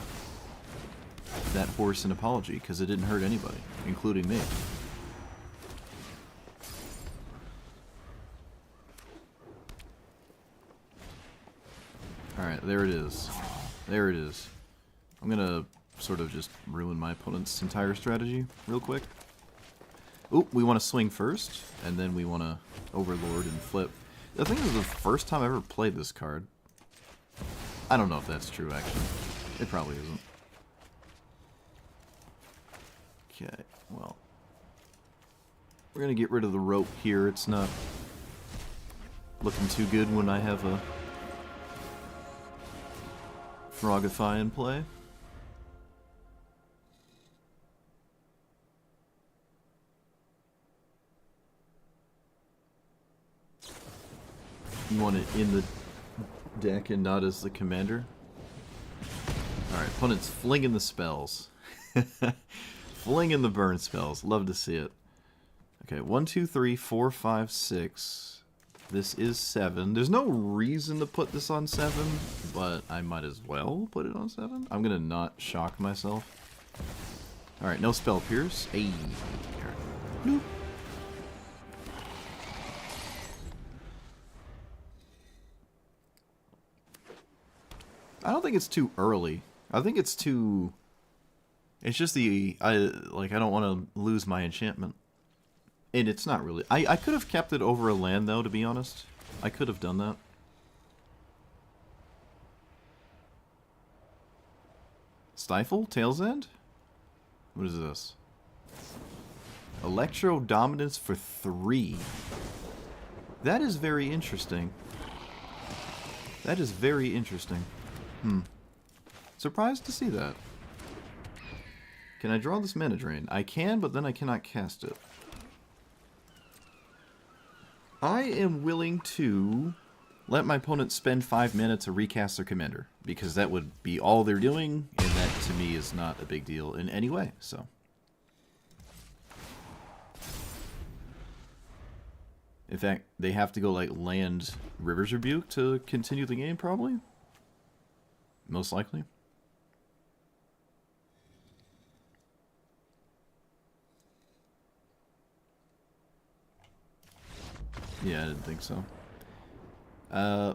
that horse an apology, because it didn't hurt anybody, including me. Alright, there it is. There it is. I'm gonna sort of just ruin my opponent's entire strategy real quick. Oop, we want to swing first, and then we want to overlord and flip. I think this is the first time I ever played this card. I don't know if that's true, actually. It probably isn't. Okay, well. We're going to get rid of the rope here. It's not looking too good when I have a Frogify in play. You want it in the deck and not as the commander? Alright, opponent's flinging the spells. Flinging the burn spells. Love to see it. Okay, 1, 2, 3, 4, 5, 6. This is 7. There's no reason to put this on 7, but I might as well put it on 7. I'm gonna not shock myself. Alright, no spell pierce. Ayy. Nope. I don't think it's too early. I think it's too... It's just I don't want to lose my enchantment. And it's not really... I could have kept it over a land, though, to be honest. I could have done that. Stifle? Tail's End? What is this? Electro Dominance for 3. That is very interesting. That is very interesting. Surprised to see that. Can I draw this Mana Drain? I can, but then I cannot cast it. I am willing to let my opponent spend 5 mana to recast their commander, because that would be all they're doing, and that to me is not a big deal in any way, so. In fact, they have to go like land River's Rebuke to continue the game, probably? Most likely. Yeah, I didn't think so.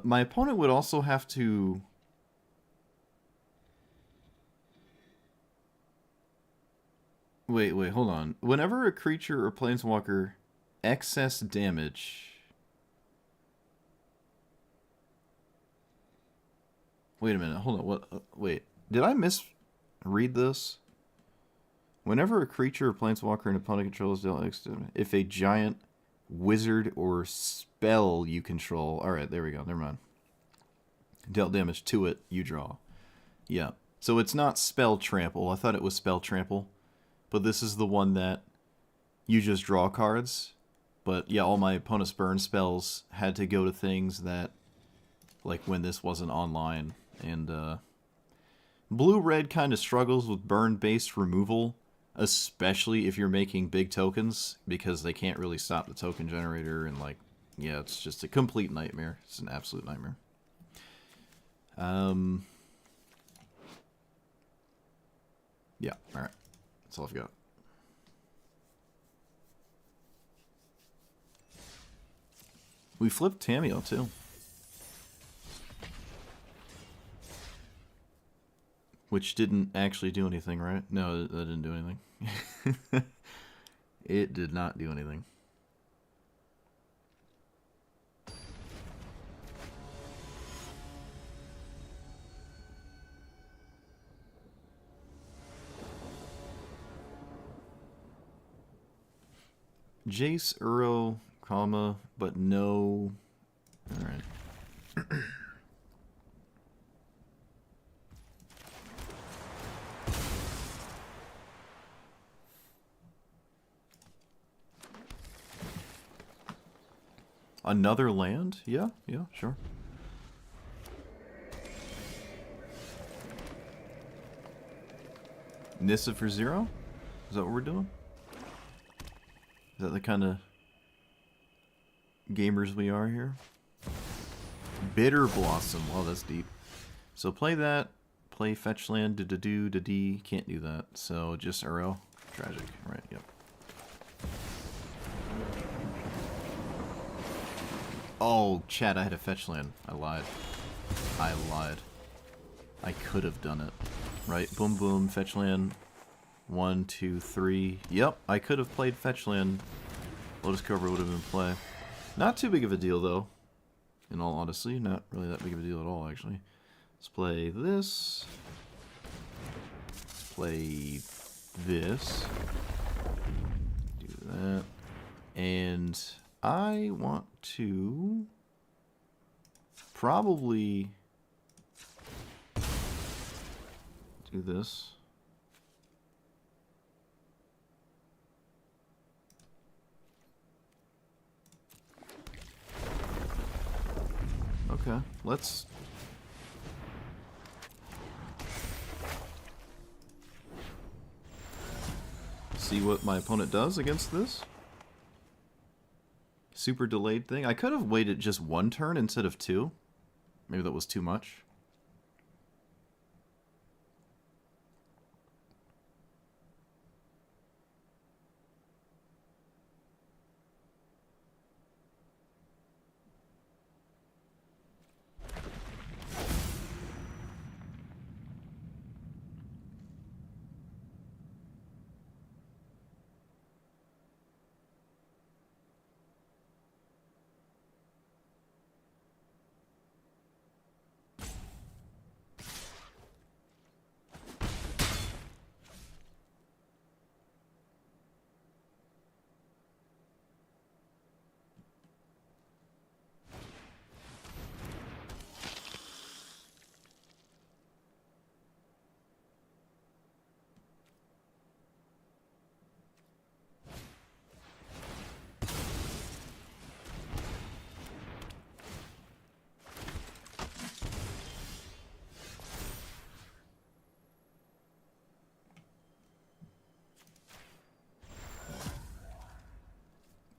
My opponent would also have to... Wait, hold on. Whenever a creature or planeswalker excess damage... Wait a minute, hold on. What? Wait, did I misread this? Whenever a creature or planeswalker an opponent controls deal X damage, if a giant, wizard, or spell you control... Alright, there we go, never mind. Dealt damage to it, you draw. Yeah. So it's not Spell Trample. I thought it was Spell Trample. But this is the one that you just draw cards. But yeah, all my opponent's burn spells had to go to things that... Like when this wasn't online. And blue-red kind of struggles with burn-based removal, especially if you're making big tokens, because they can't really stop the token generator, and like, yeah, it's just a complete nightmare. It's an absolute nightmare. Yeah, alright. That's all I've got. We flipped Tamiyo, too. Which didn't actually do anything, right? No, that didn't do anything. It did not do anything. Jace, Uro, comma, but no... Alright. Another land? Yeah, sure. Nissa for 0? Is that what we're doing? Is that the kind of gamers we are here? Bitter Blossom. Wow, that's deep. So play that. Play fetch land. Do-do-do-do-dee. Can't do that. So just Uro. Tragic. Right, yep. Oh, chat, I had a fetch land. I lied. I could have done it. Right, boom boom, fetch land. 1, 2, 3. Yep, I could have played fetch land. Lotus Cobra would have been in play. Not too big of a deal, though. In all honesty, not really that big of a deal at all, actually. Let's play this. Play this. Do that. And I want to probably do this. Okay, let's see what my opponent does against this. Super delayed thing. I could have waited just 1 turn instead of 2. Maybe that was too much.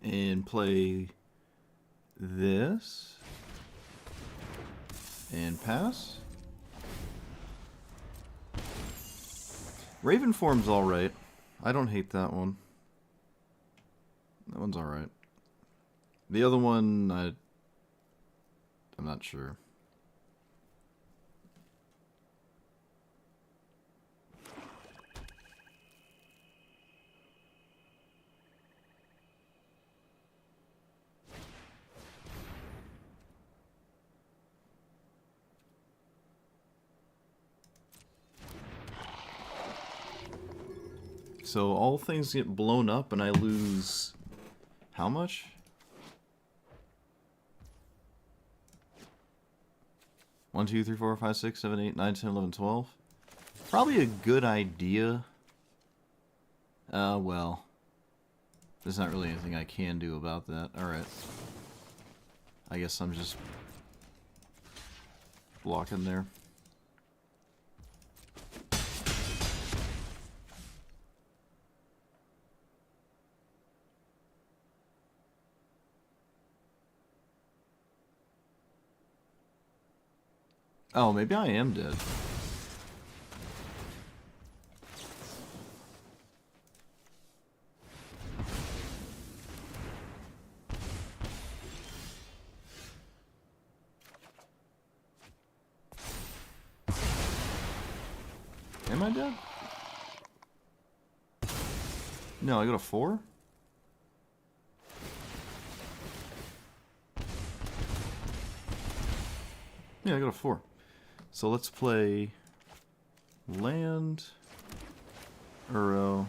And play this. And pass. Raven form's alright. I don't hate that one. That one's alright. The other one, I'm not sure. So all things get blown up and I lose how much? One, 2, 3, 4, 5, 6, 7, 8, 9, 10, 11, 12. Probably a good idea. Well. There's not really anything I can do about that. Alright. I guess I'm just blocking there. Oh, maybe I am dead. Am I dead? No, I got a 4? Yeah, I got a 4. So let's play land, Uro.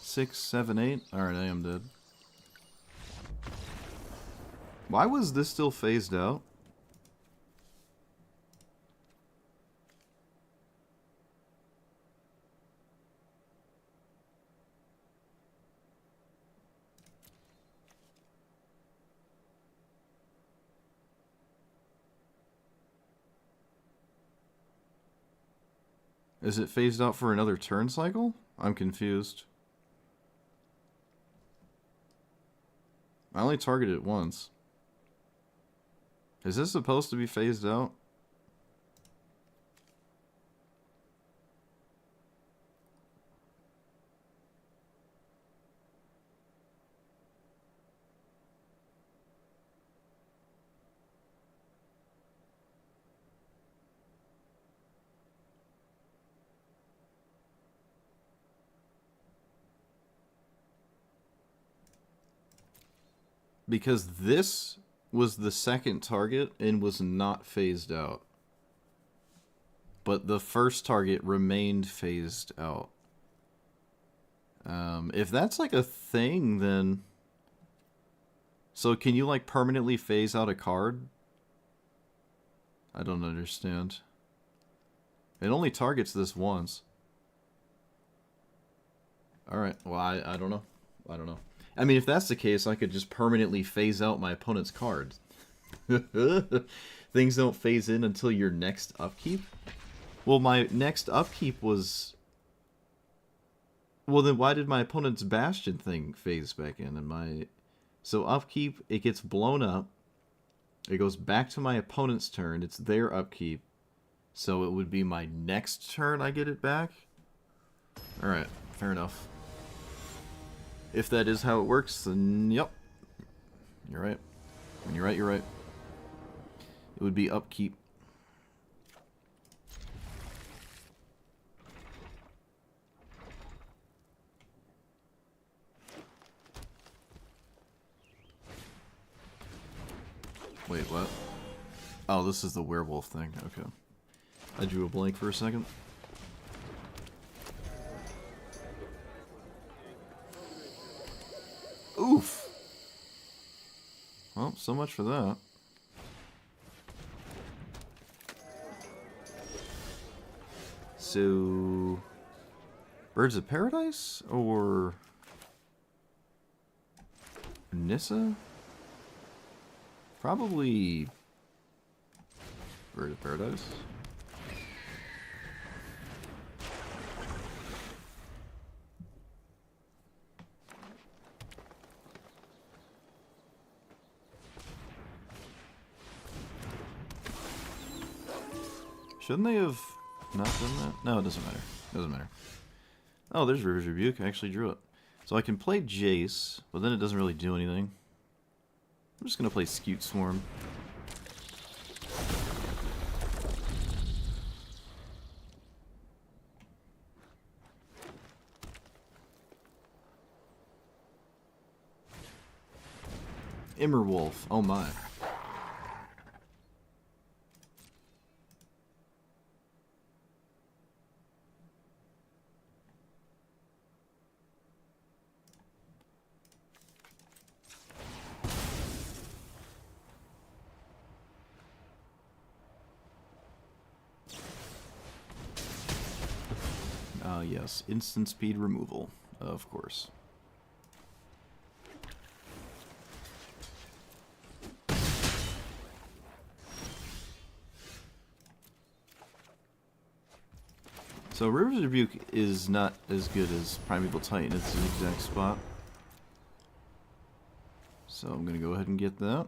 6, 7, 8. Alright, I am dead. Why was this still phased out? Is it phased out for another turn cycle? I'm confused. I only targeted it once. Is this supposed to be phased out? Because this was the second target and was not phased out. But the first target remained phased out. If that's like a thing, then... So can you like permanently phase out a card? I don't understand. It only targets this once. Alright, well I don't know. I don't know. I mean, if that's the case, I could just permanently phase out my opponent's cards. Things don't phase in until your next upkeep? Well, my next upkeep was... Well, then why did my opponent's Bastion thing phase back in? And my... So upkeep, it gets blown up. It goes back to my opponent's turn. It's their upkeep. So it would be my next turn I get it back? Alright, fair enough. If that is how it works, then yep. You're right. When you're right, you're right. It would be upkeep. Wait, what? Oh, this is the werewolf thing. Okay. I drew a blank for a second. Oof! Well, so much for that. So... Birds of Paradise? Or... Nissa? Probably... Birds of Paradise? Shouldn't they have not done that? No, it doesn't matter. It doesn't matter. Oh, there's River's Rebuke. I actually drew it. So I can play Jace, but then it doesn't really do anything. I'm just going to play Scute Swarm. Immerwolf. Oh my. Yes, instant speed removal, of course. So River's Rebuke is not as good as Primeval Titan. It's the exact spot. So I'm going to go ahead and get that.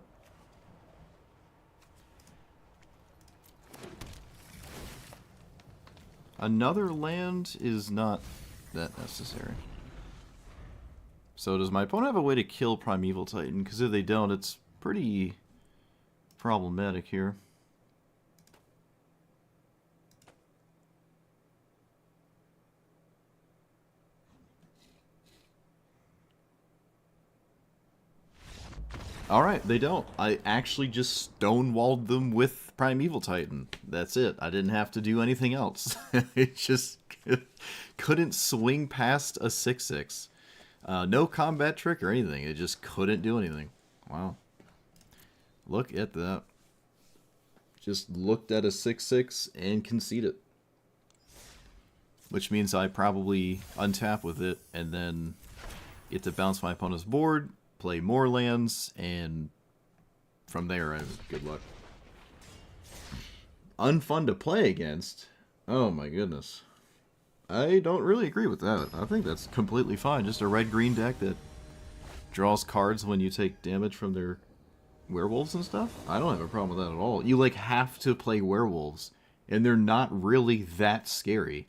Another land is not that necessary. So does my opponent have a way to kill Primeval Titan? Because if they don't, it's pretty problematic here. Alright, they don't. I actually just stonewalled them with Primeval Titan. That's it. I didn't have to do anything else. It just couldn't swing past a 6/6. No combat trick or anything. It just couldn't do anything. Wow. Look at that. Just looked at a 6/6 and conceded. Which means I probably untap with it and then get to bounce my opponent's board, play more lands, and from there, I have good luck. Unfun to play against? Oh my goodness. I don't really agree with that. I think that's completely fine. Just a red-green deck that draws cards when you take damage from their werewolves and stuff. I don't have a problem with that at all. You, like, have to play werewolves, and they're not really that scary.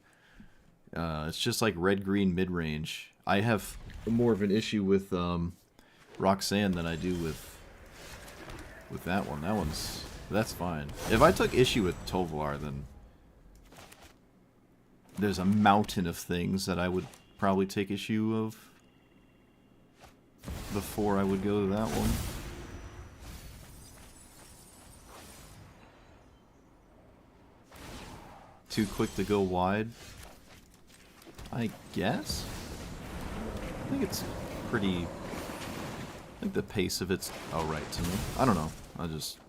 It's just like red-green mid-range. I have more of an issue with Roxanne than I do with that one. That's fine. If I took issue with Tovolar, then there's a mountain of things that I would probably take issue of before I would go to that one. Too quick to go wide, I guess? I think it's pretty... I think the pace of it's alright to me. I don't know.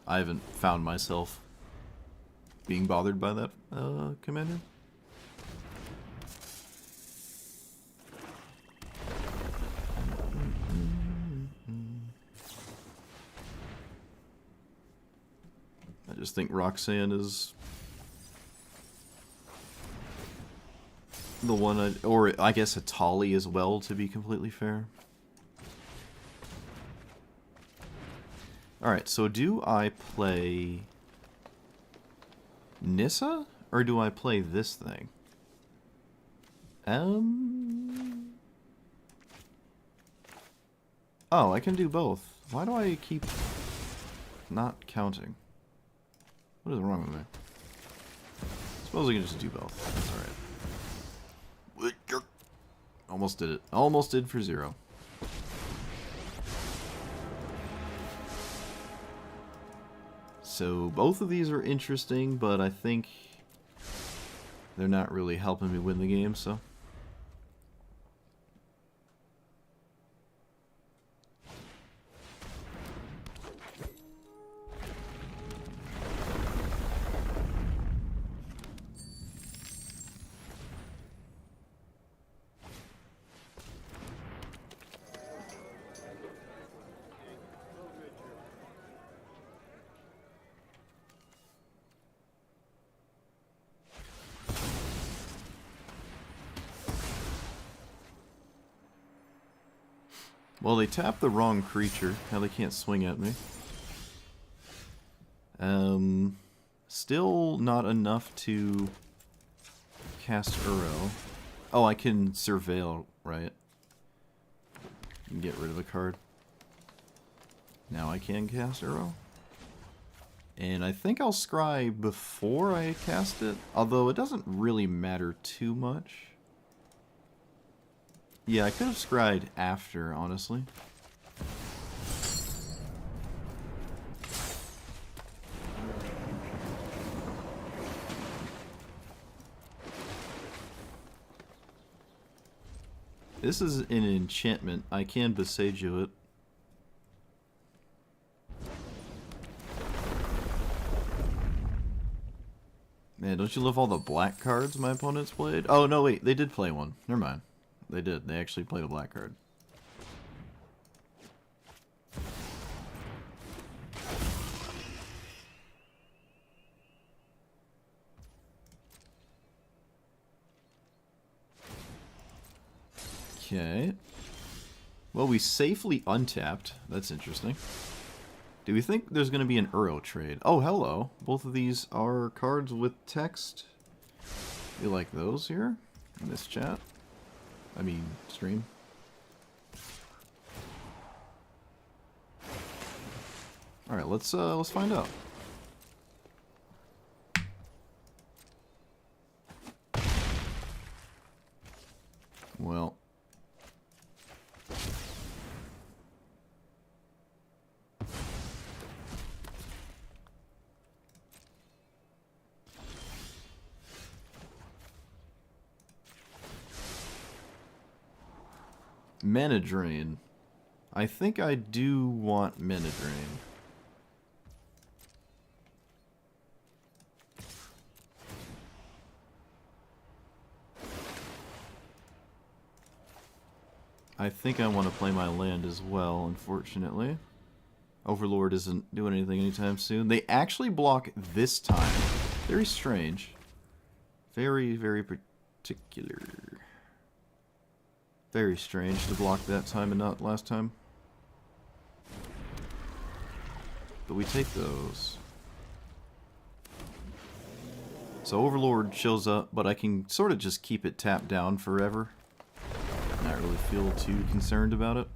I haven't found myself being bothered by that commander. I just think Roxanne is the one, or I guess Atali as well, to be completely fair. Alright, so do I play Nissa, or do I play this thing? Oh, I can do both. Why do I keep not counting? What is wrong with me? I suppose I can just do both. That's alright. Almost did it. Almost did for 0. So both of these are interesting, but I think they're not really helping me win the game, so... Well, they tapped the wrong creature. Now they can't swing at me. Still not enough to cast Uro. Oh, I can Surveil, right? And get rid of a card. Now I can cast Uro. And I think I'll scry before I cast it, although it doesn't really matter too much. Yeah, I could have scryed after, honestly. This is an enchantment. I can Boseiju it. Man, don't you love all the black cards my opponents played? Oh, no, wait. They did play one. Never mind. They did. They actually played a black card. Okay. Well, we safely untapped. That's interesting. Do we think there's going to be an Uro trade? Oh, hello. Both of these are cards with text. You like those here in this chat? I mean, stream. All right, let's find out. Well, Mana Drain. I think I do want Mana Drain. I think I want to play my land as well, unfortunately. Overlord isn't doing anything anytime soon. They actually block this time. Very strange. Very, very particular. Very strange to block that time and not last time. But we take those. So Overlord shows up, but I can sort of just keep it tapped down forever. Not really feel too concerned about it.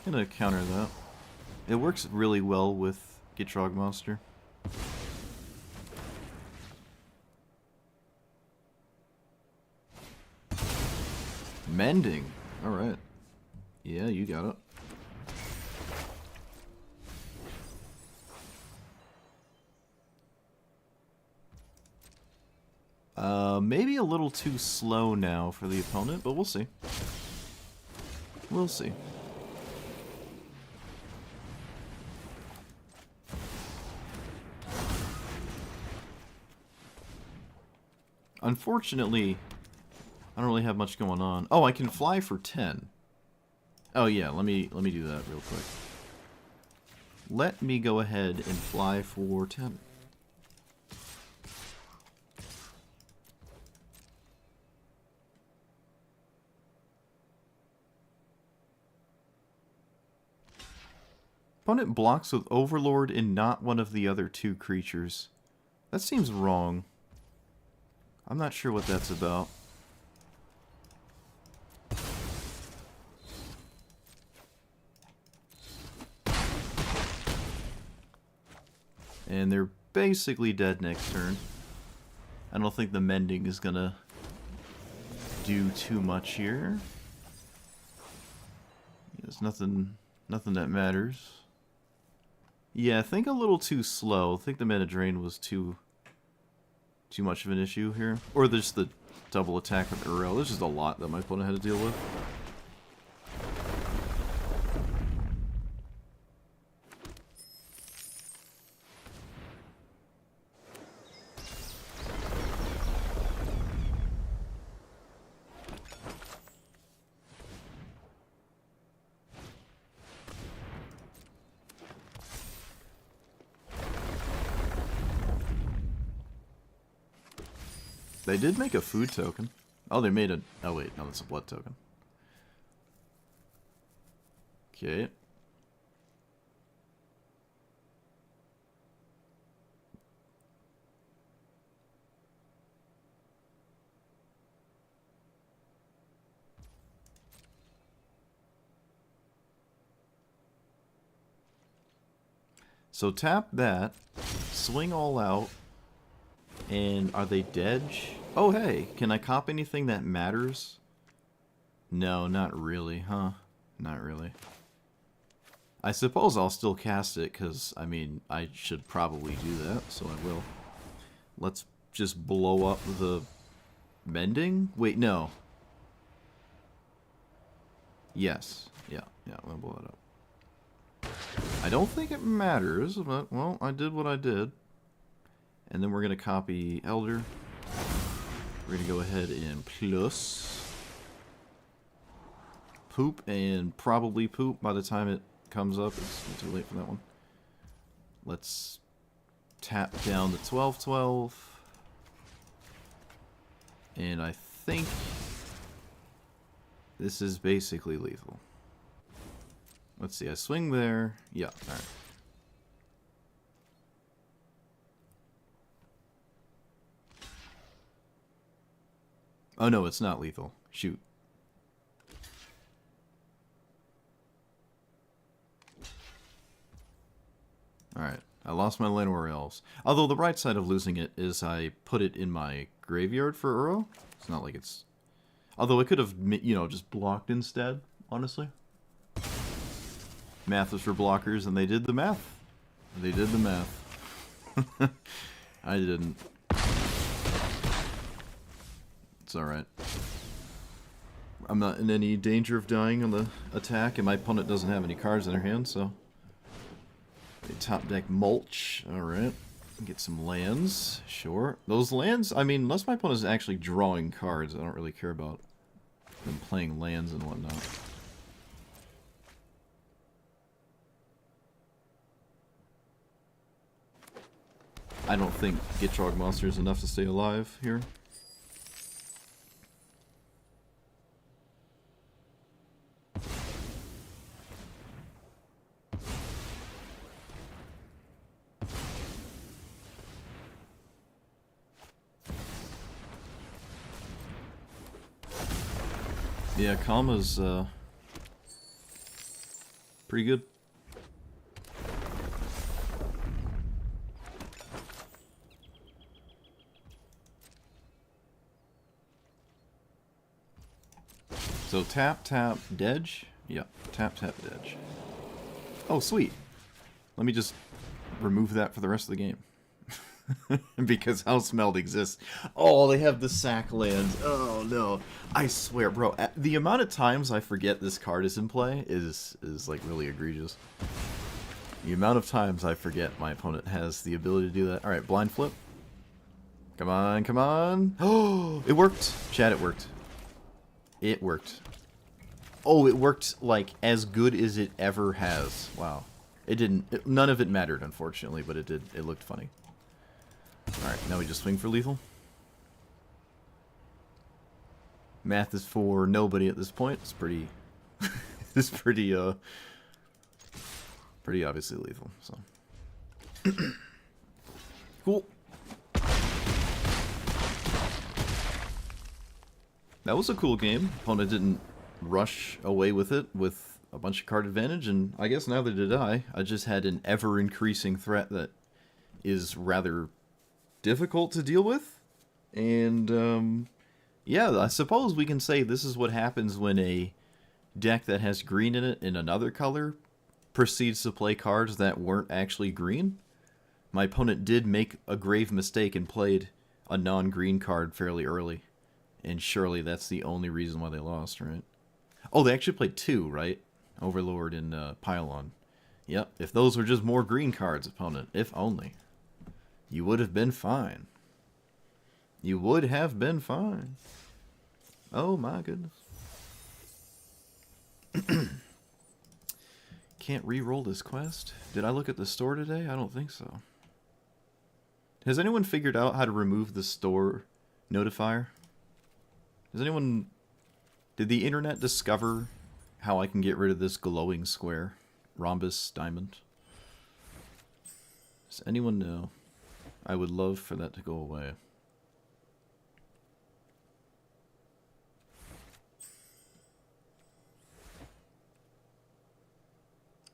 Gonna counter that. It works really well with Gitrog Monster. Mending. Alright. Yeah, you got it. Maybe a little too slow now for the opponent, but we'll see. We'll see. Unfortunately, I don't really have much going on. Oh, I can fly for 10. Oh yeah, let me do that real quick. Let me go ahead and fly for 10. Opponent blocks with Overlord and not one of the other two creatures. That seems wrong. I'm not sure what that's about. And they're basically dead next turn. I don't think the mending is gonna do too much here. There's nothing that matters. Yeah, I think a little too slow. I think the mana drain was too much of an issue here. Or there's the double attack with Uro. There's just a lot that my opponent had to deal with. They did make a food token. Oh, they made a... Oh, wait. No, that's a blood token. Okay. So tap that. Swing all out. And are they dead? Oh, hey, can I cop anything that matters? No, not really, huh? Not really. I suppose I'll still cast it, because, I mean, I should probably do that, so I will. Let's just blow up the mending? Wait, no. Yes. Yeah, I'm gonna blow it up. I don't think it matters, but, well, I did what I did. And then we're going to copy Elder. We're going to go ahead and plus poop and probably poop by the time it comes up. It's too late for that one. Let's tap down the 12/12. And I think this is basically lethal. Let's see, I swing there. Yeah, alright. Oh no, it's not lethal. Shoot. Alright, I lost my Llanowar Elves. Although the bright side of losing it is I put it in my graveyard for Uro. It's not like it's... Although it could have, you know, just blocked instead, honestly. Math was for blockers, and they did the math. They did the math. I didn't. It's alright. I'm not in any danger of dying on the attack, and my opponent doesn't have any cards in their hand, so... A top deck mulch, alright. Get some lands, sure. Those lands, I mean, unless my opponent is actually drawing cards, I don't really care about them playing lands and whatnot. I don't think Gitrog Monster is enough to stay alive here. Yeah, Kama's pretty good. So tap, tap, dedge? Yeah, tap, tap, dedge. Oh, sweet. Let me just remove that for the rest of the game. Because House Meld exists. Oh, they have the sack lands. Oh, no. I swear, bro, the amount of times I forget this card is in play is like, really egregious. The amount of times I forget my opponent has the ability to do that. Alright, blind flip. Come on, come on. Oh, it worked. Chat, it worked. It worked. Oh, it worked, like, as good as it ever has. Wow. It didn't... none of it mattered, unfortunately, but it did. It looked funny. Alright, now we just swing for lethal. Math is for nobody at this point. It's pretty... it's pretty, pretty obviously lethal, so... Cool. That was a cool game. Opponent didn't rush away with it with a bunch of card advantage, and I guess neither did I. I just had an ever-increasing threat that is rather difficult to deal with. And, yeah, I suppose we can say this is what happens when a deck that has green in it in another color proceeds to play cards that weren't actually green. My opponent did make a grave mistake and played a non-green card fairly early. And surely that's the only reason why they lost, right? Oh, they actually played two, right? Overlord and Pylon. Yep, if those were just more green cards, opponent, if only. You would have been fine. You would have been fine. Oh my goodness. Can't re-roll this quest. Did I look at the store today? I don't think so. Has anyone figured out how to remove the store notifier? Does anyone... Did the internet discover how I can get rid of this glowing square? Rhombus diamond? Does anyone know? I would love for that to go away.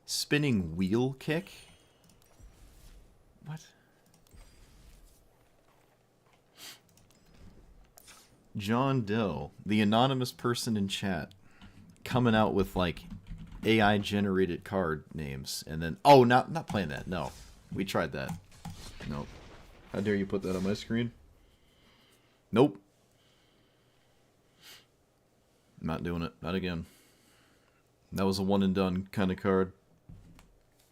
Spinning wheel kick? What? John Doe, the anonymous person in chat, coming out with like AI generated card names, and then not playing that. No, we tried that. Nope. How dare you put that on my screen? Nope. Not doing it. Not again. That was a one and done kind of card.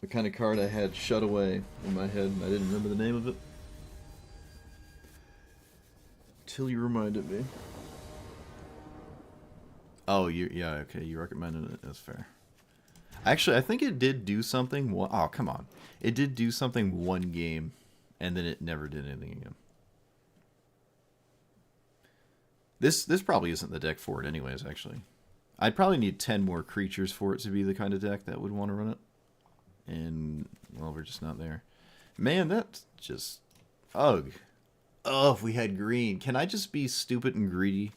The kind of card I had shut away in my head, and I didn't remember the name of it. Till you reminded me. Oh, yeah, okay, you recommended it. That's fair. Actually, I think it did do something. Oh, come on. It did do something one game, and then it never did anything again. This probably isn't the deck for it anyways, actually. I'd probably need 10 more creatures for it to be the kind of deck that would want to run it. And, well, we're just not there. Man, that's just... Ugh. Oh, if we had green. Can I just be stupid and greedy?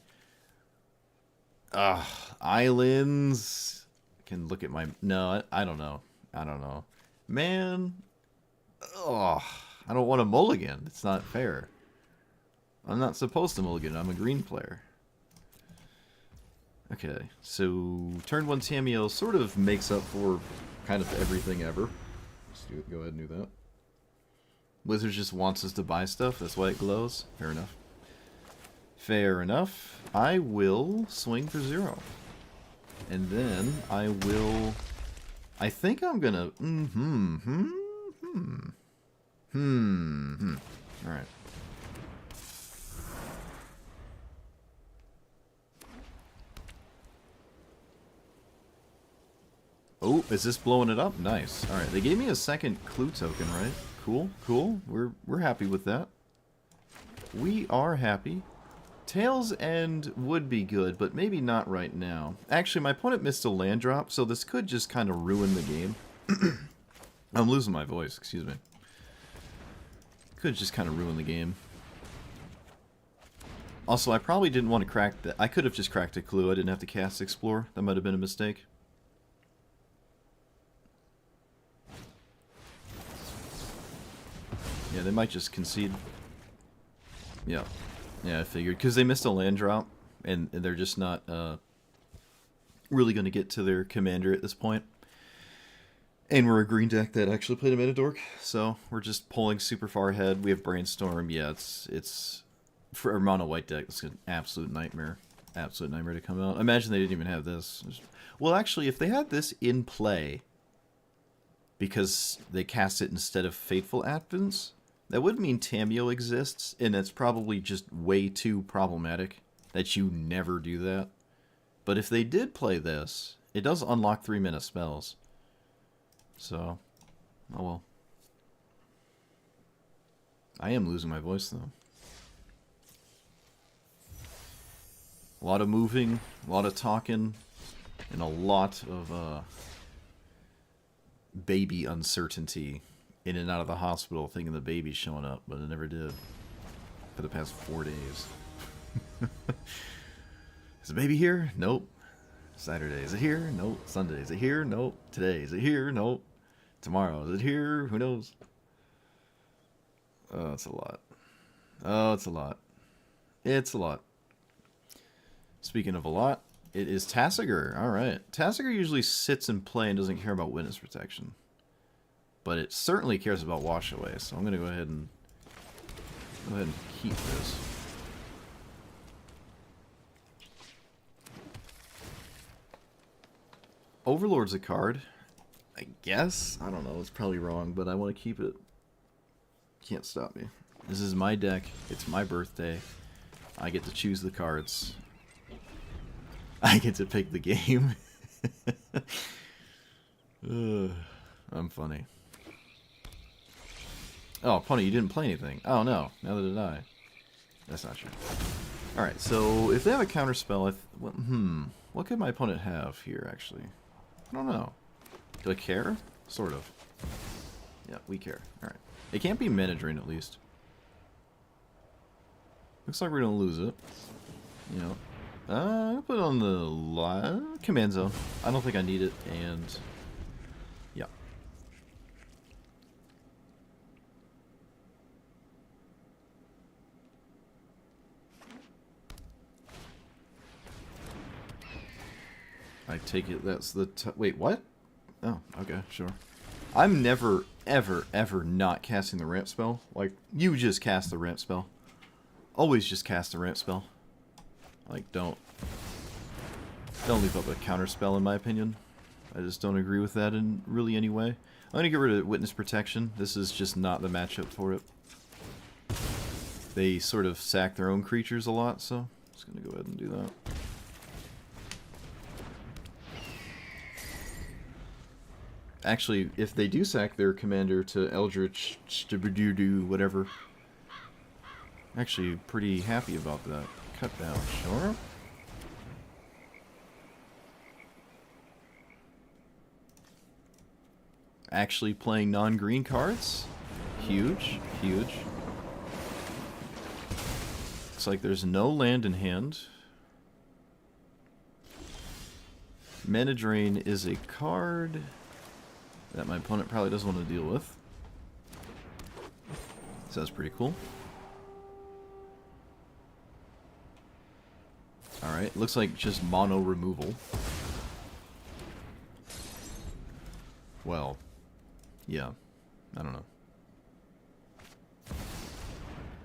Ugh. Islands. Can look at my... No, I don't know. I don't know. Man. Ugh. I don't want to mulligan. It's not fair. I'm not supposed to mulligan. I'm a green player. Okay, so turn 1 Tamiyo sort of makes up for kind of everything ever. Let's go ahead and do that. Wizards just wants us to buy stuff, that's why it glows. Fair enough. Fair enough. I will swing for 0. And then I will... I think I'm gonna... Alright. Oh, is this blowing it up? Nice. Alright, they gave me a second clue token, right? Cool, cool. We're happy with that. We are happy. Tails End would be good, but maybe not right now. Actually, my opponent missed a land drop, so this could just kind of ruin the game. I'm losing my voice, excuse me. Could just kind of ruin the game. Also, I probably didn't want to crack that. I could have just cracked a clue. I didn't have to cast Explore. That might have been a mistake. Yeah, they might just concede. Yeah. Yeah, I figured. Because they missed a land drop, and they're just not really going to get to their commander at this point. And we're a green deck that actually played a meta dork, so we're just pulling super far ahead. We have Brainstorm. Yeah, it's for a mono white deck. It's an absolute nightmare. Absolute nightmare to come out. Imagine they didn't even have this. Well, actually, if they had this in play, because they cast it instead of Fateful Advents, that would mean Tamiyo exists, and that's probably just way too problematic that you never do that. But if they did play this, it does unlock 3-mana spells. So, oh well. I am losing my voice, though. A lot of moving, a lot of talking, and a lot of baby uncertainty. In and out of the hospital thinking the baby's showing up, but it never did. For the past 4 days. Is the baby here? Nope. Saturday, is it here? Nope. Sunday, is it here? Nope. Today, is it here? Nope. Tomorrow, is it here? Who knows? Oh, it's a lot. Oh, it's a lot. It's a lot. Speaking of a lot, it is Tasigur. Alright. Tasigur usually sits in play and doesn't care about witness protection. But it certainly cares about Wash Away, so I'm going to go ahead and keep this. Overlord's a card, I guess. I don't know, it's probably wrong, but I want to keep it. Can't stop me. This is my deck. It's my birthday. I get to choose the cards. I get to pick the game. I'm funny. Oh, Pony, you didn't play anything. Oh, no. Neither did I. That's not true. Alright, so if they have a counterspell, what could my opponent have here, actually? I don't know. Do I care? Sort of. Yeah, we care. Alright. It can't be Mana Drain, at least. Looks like we're gonna lose it. You know. I'll put it on the Command Zone. I don't think I need it, and... yeah. I take it that's the... wait, what? Oh, okay, sure. I'm never, ever, ever not casting the ramp spell. Like, you just cast the ramp spell. Always just cast the ramp spell. Like, don't leave up a counter spell, in my opinion. I just don't agree with that in really any way. I'm going to get rid of Witness Protection. This is just not the matchup for it. They sort of sack their own creatures a lot, so I'm just going to go ahead and do that. Actually, if they do sack their commander to Eldritch, whatever, actually pretty happy about that. Cut down, sure. Actually playing non-green cards. Huge, huge. Looks like there's no land in hand. Mana Drain is a card that my opponent probably doesn't want to deal with. So that's pretty cool. Alright, looks like just mono removal. Well, yeah. I don't know.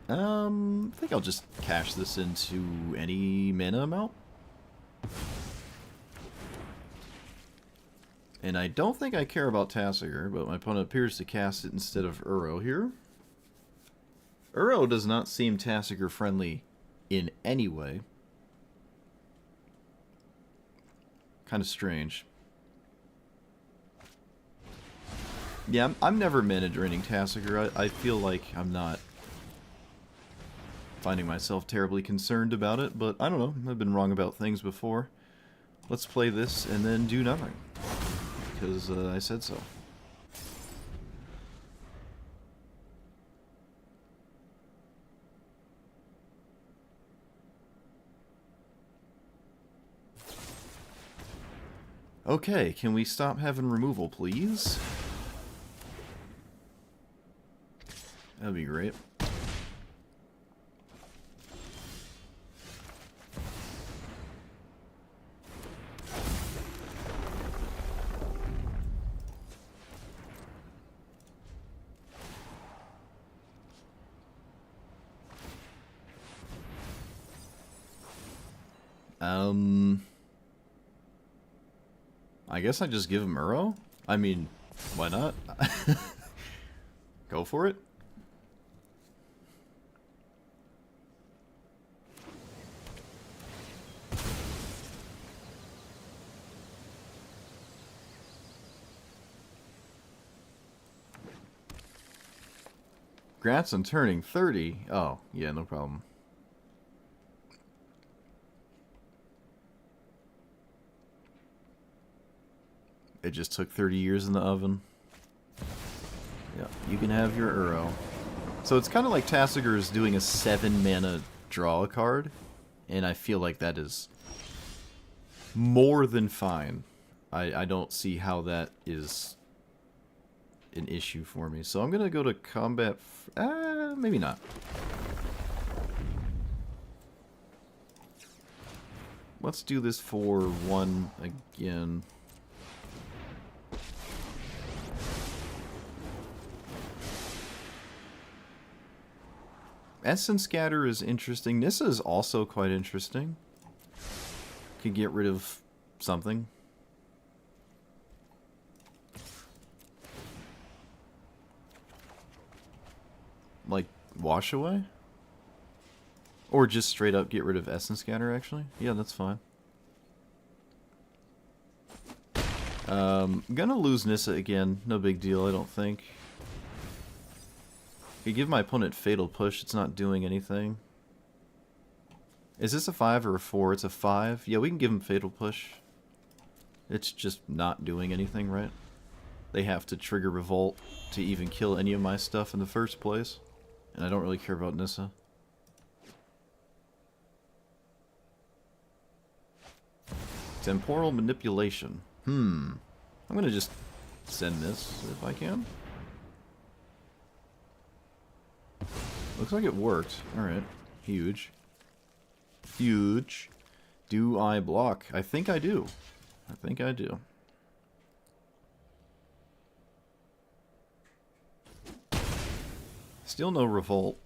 I think I'll just cash this into any mana amount. And I don't think I care about Tasigur, but my opponent appears to cast it instead of Uro here. Uro does not seem Tasigur friendly in any way. Kind of strange. Yeah, I'm never mana draining Tasigur. I feel like I'm not finding myself terribly concerned about it, but I don't know. I've been wrong about things before. Let's play this and then do nothing. Because I said so. Okay, can we stop having removal, please? That'd be great. I guess I just give him Uro? I mean, why not? Go for it. Congrats on turning 30. Oh, yeah, no problem. It just took 30 years in the oven. Yeah, you can have your Uro. So it's kind of like Tasigur is doing a 7 mana draw a card, and I feel like that is more than fine. I don't see how that is an issue for me. So I'm going to go to combat... maybe not. Let's do this for 1 again. Essence Scatter is interesting. Nissa is also quite interesting. Could get rid of something. Like, Wash Away? Or just straight up get rid of Essence Scatter, actually. Yeah, that's fine. Gonna lose Nissa again. No big deal, I don't think. If you give my opponent Fatal Push, it's not doing anything. Is this a 5 or a 4? It's a 5. Yeah, we can give him Fatal Push. It's just not doing anything, right? They have to trigger Revolt to even kill any of my stuff in the first place. And I don't really care about Nissa. Temporal Manipulation. I'm gonna just send this if I can. Looks like it worked. Alright. Huge. Huge. Do I block? I think I do. I think I do. Still no Revolt.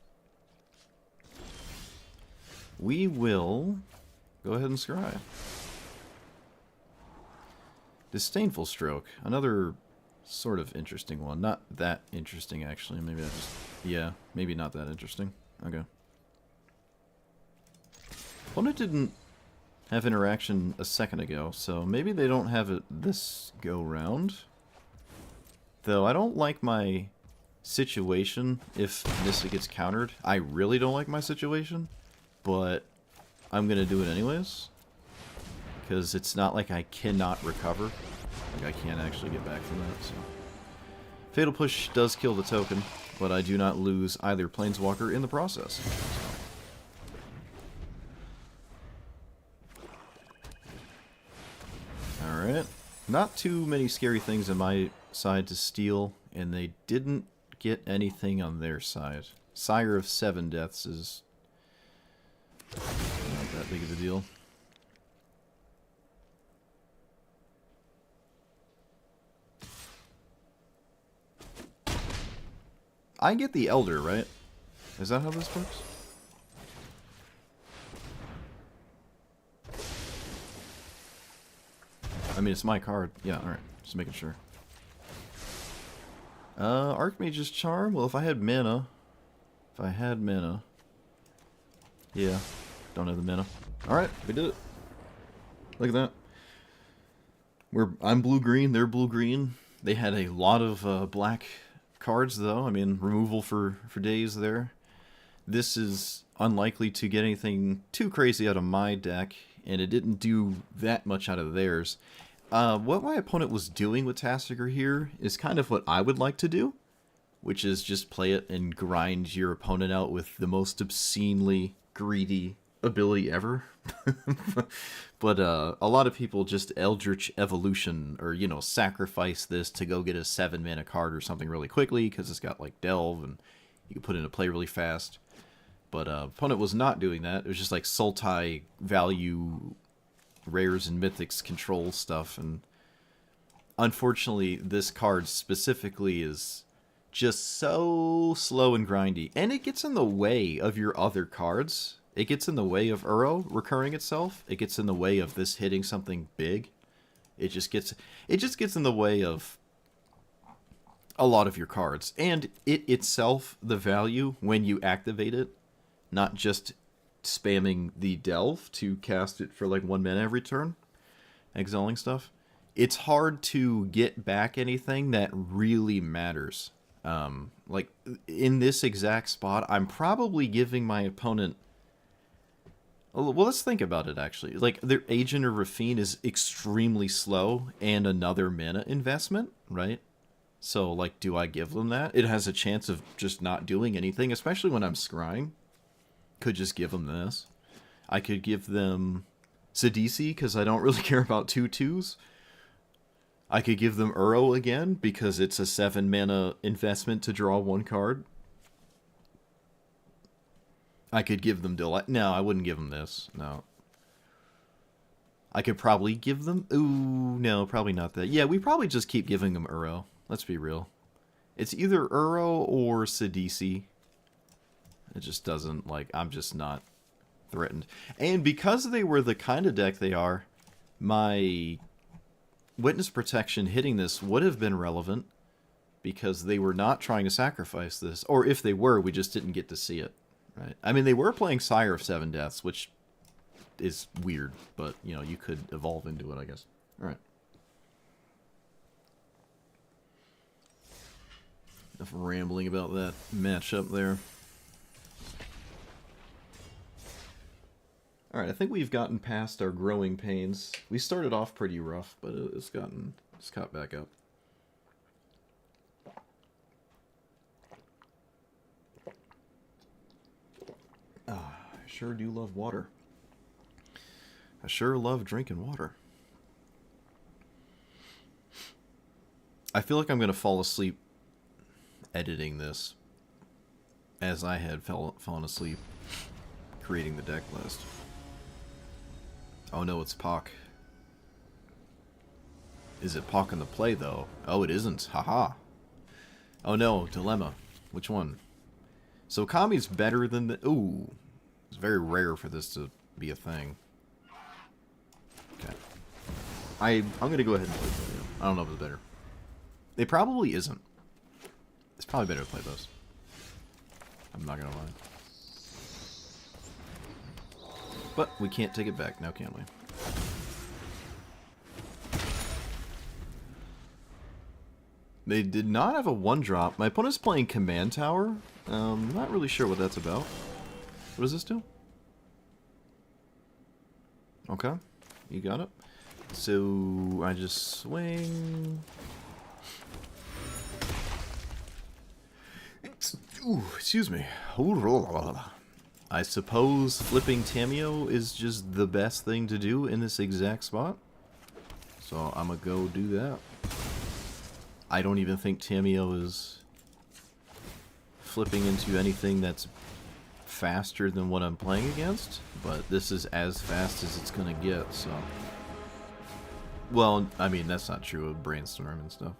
We will go ahead and scry. Disdainful Stroke. Another sort of interesting one. Not that interesting, actually. Maybe I just... Yeah, maybe not that interesting. Okay. Opponent didn't have interaction a second ago, so maybe they don't have it this go-round. Though I don't like my situation if Nissa gets countered. I really don't like my situation, but I'm gonna do it anyways. Because it's not like I cannot recover. Like I can't actually get back from that, so... Fatal Push does kill the token, but I do not lose either Planeswalker in the process. Alright. Not too many scary things on my side to steal, and they didn't get anything on their side. Sire of 7 deaths is not that big of a deal. I get the Elder, right? Is that how this works? I mean, it's my card. Yeah, alright. Just making sure. Archmage's Charm? Well, if I had mana... Yeah. Don't have the mana. Alright, we did it. Look at that. I'm blue-green, they're blue-green. They had a lot of black cards, though. I mean, removal for days there. This is unlikely to get anything too crazy out of my deck, and it didn't do that much out of theirs. What my opponent was doing with Tasigur here is kind of what I would like to do, which is just play it and grind your opponent out with the most obscenely greedy ability ever. But a lot of people just Eldritch Evolution, or, you know, sacrifice this to go get a 7-mana card or something really quickly, because it's got, like, Delve, and you can put it into play really fast. But opponent was not doing that. It was just, like, Sultai value rares and mythics control stuff, and unfortunately, this card specifically is just so slow and grindy. And it gets in the way of your other cards. It gets in the way of Uro recurring itself. It gets in the way of this hitting something big. It just gets in the way of a lot of your cards. And it itself, the value, when you activate it, not just spamming the Delve to cast it for like 1 mana every turn, exiling stuff, it's hard to get back anything that really matters. Like, in this exact spot, I'm probably giving my opponent... Well, let's think about it, actually. Like, their Agent of Rafine is extremely slow and another mana investment, right? So, like, do I give them that? It has a chance of just not doing anything, especially when I'm scrying. Could just give them this. I could give them Sidisi, because I don't really care about 2/2s. I could give them Uro again, because it's a 7-mana investment to draw 1 card. I could give them Delight. No, I wouldn't give them this. No. I could probably give them... Ooh, no, probably not that. Yeah, we probably just keep giving them Uro. Let's be real. It's either Uro or Sidisi. It just doesn't, like, I'm just not threatened. And because they were the kind of deck they are, my Witness Protection hitting this would have been relevant, because they were not trying to sacrifice this. Or if they were, we just didn't get to see it. Right. I mean, they were playing Sire of Seven Deaths, which is weird, but, you know, you could evolve into it, I guess. Alright. Enough rambling about that matchup there. Alright, I think we've gotten past our growing pains. We started off pretty rough, but it's got back up. I sure do love water. I sure love drinking water. I feel like I'm going to fall asleep editing this, as I had fallen asleep creating the deck list. Oh no, it's Pock. Is it Pock in the play, though? Oh, it isn't. Haha. Oh no, Dilemma. Which one? So Kami's better than the... Ooh. It's very rare for this to be a thing. Okay. I'm going to go ahead and play Dilemma. I don't know if it's better. It probably isn't. It's probably better to play those. I'm not going to lie. But we can't take it back now, can we? They did not have a 1-drop. My opponent's playing Command Tower. Not really sure what that's about. What does this do? Okay. You got it. So, I just swing... Ooh, excuse me. I suppose flipping Tamiyo is just the best thing to do in this exact spot. So I'm gonna go do that. I don't even think Tamiyo is flipping into anything that's faster than what I'm playing against, but this is as fast as it's gonna get, so... Well, I mean, that's not true of Brainstorm and stuff.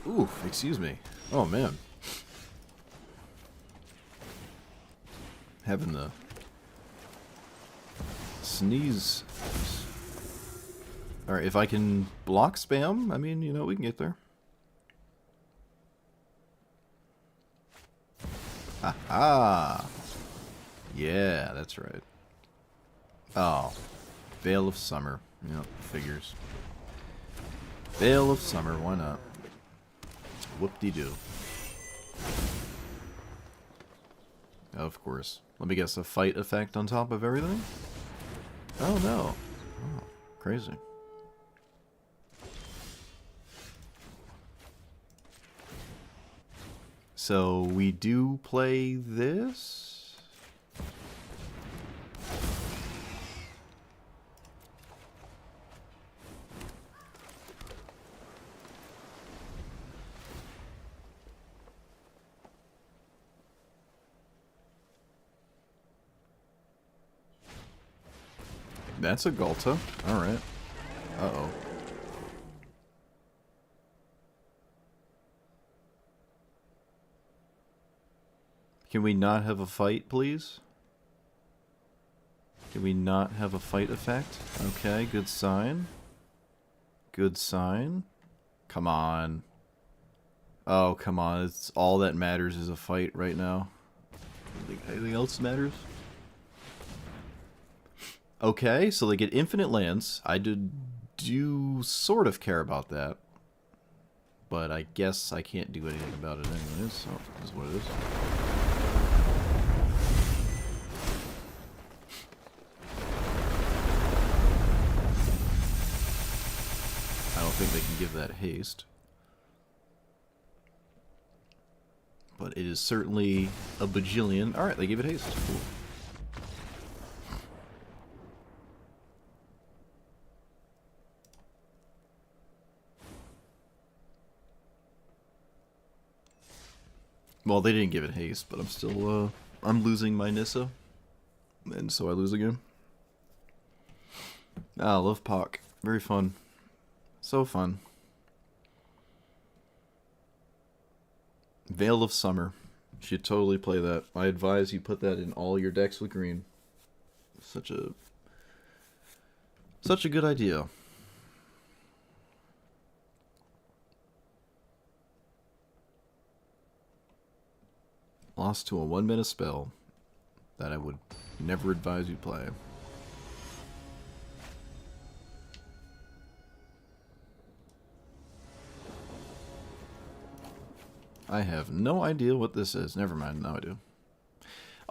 Oof, excuse me. Oh, man. Having the sneeze. Alright, if I can block spam, I mean, you know, we can get there. Ha-ha! Yeah, that's right. Oh. Veil of Summer. Yep, figures. Veil of Summer, why not? Whoop-de-doo. Of course. Let me guess, a fight effect on top of everything? Oh no. Oh, crazy. So we do play this? That's a Ghalta. Alright. Uh-oh. Can we not have a fight, please? Can we not have a fight effect? Okay, good sign. Good sign. Come on. Oh, come on. It's all that matters is a fight right now. Anything else matters? Okay, so they get infinite lands. I do sort of care about that. But I guess I can't do anything about it anyways, so this is what it is. I don't think they can give that haste. But it is certainly a bajillion. Alright, they gave it haste. Cool. Well, they didn't give it haste, but I'm still, I'm losing my Nissa. And so I lose again. Ah, I love Pock. Very fun. So fun. Veil of Summer. You should totally play that. I advise you put that in all your decks with green. Such a good idea. Lost to a 1-mana spell that I would never advise you play. I have no idea what this is. Never mind, now I do.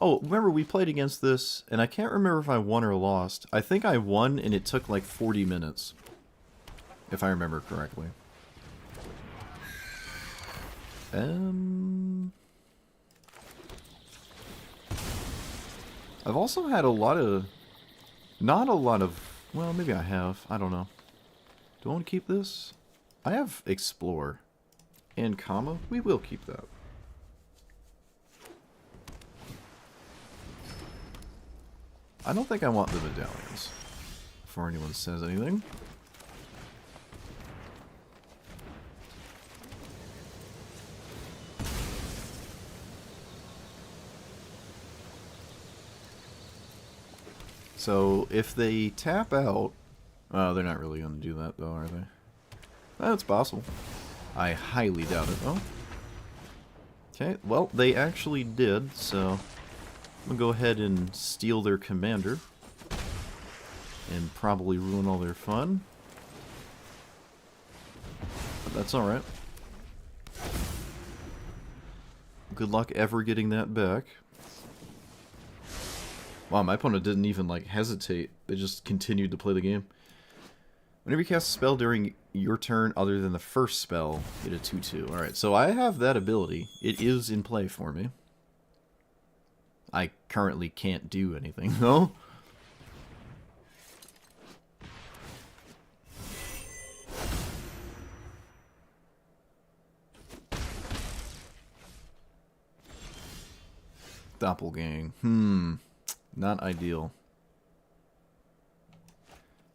Oh, remember we played against this, and I can't remember if I won or lost. I think I won, and it took like 40 minutes. If I remember correctly. I've also had a lot of... Not a lot of... Well, maybe I have. I don't know. Do I want to keep this? I have Explore. And Comma. We will keep that. I don't think I want the medallions. Before anyone says anything. So, if they tap out... they're not really going to do that, though, are they? That's possible. I highly doubt it, though. Okay, well, they actually did, so... I'm going to go ahead and steal their commander. And probably ruin all their fun. But that's alright. Good luck ever getting that back. Wow, my opponent didn't even, like, hesitate. They just continued to play the game. Whenever you cast a spell during your turn other than the first spell, get a 2/2. Alright, so I have that ability. It is in play for me. I currently can't do anything, though. Doppelgang. Not ideal.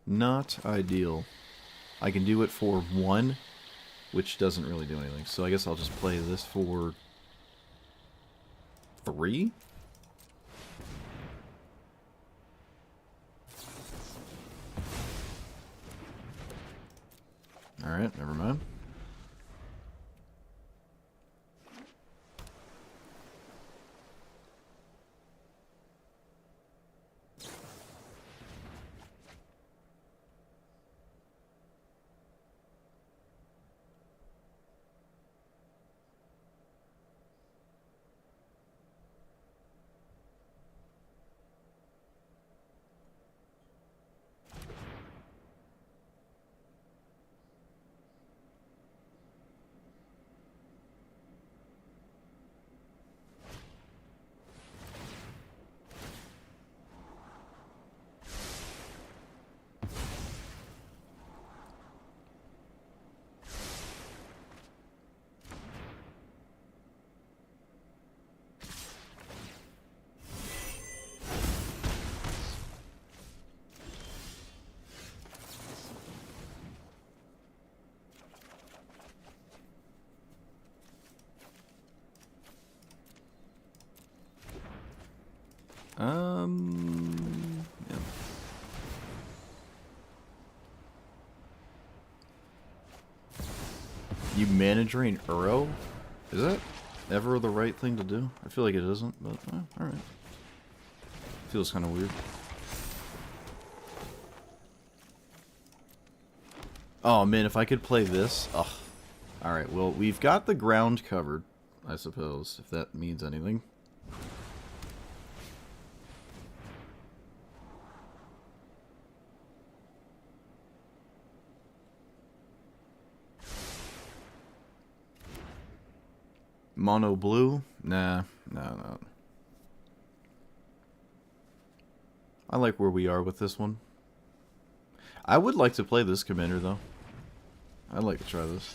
Not ideal. I can do it for 1. which doesn't really do anything. So I guess I'll just play this for 3? Alright, never mind. Yeah. You mana drain Uro? Is that ever the right thing to do? I feel like it isn't, but alright. Feels kind of weird. Oh man, if I could play this. Ugh. Alright, well, we've got the ground covered, I suppose, if that means anything. Mono blue? Nah, no. I like where we are with this one. I would like to play this commander, though. I'd like to try this.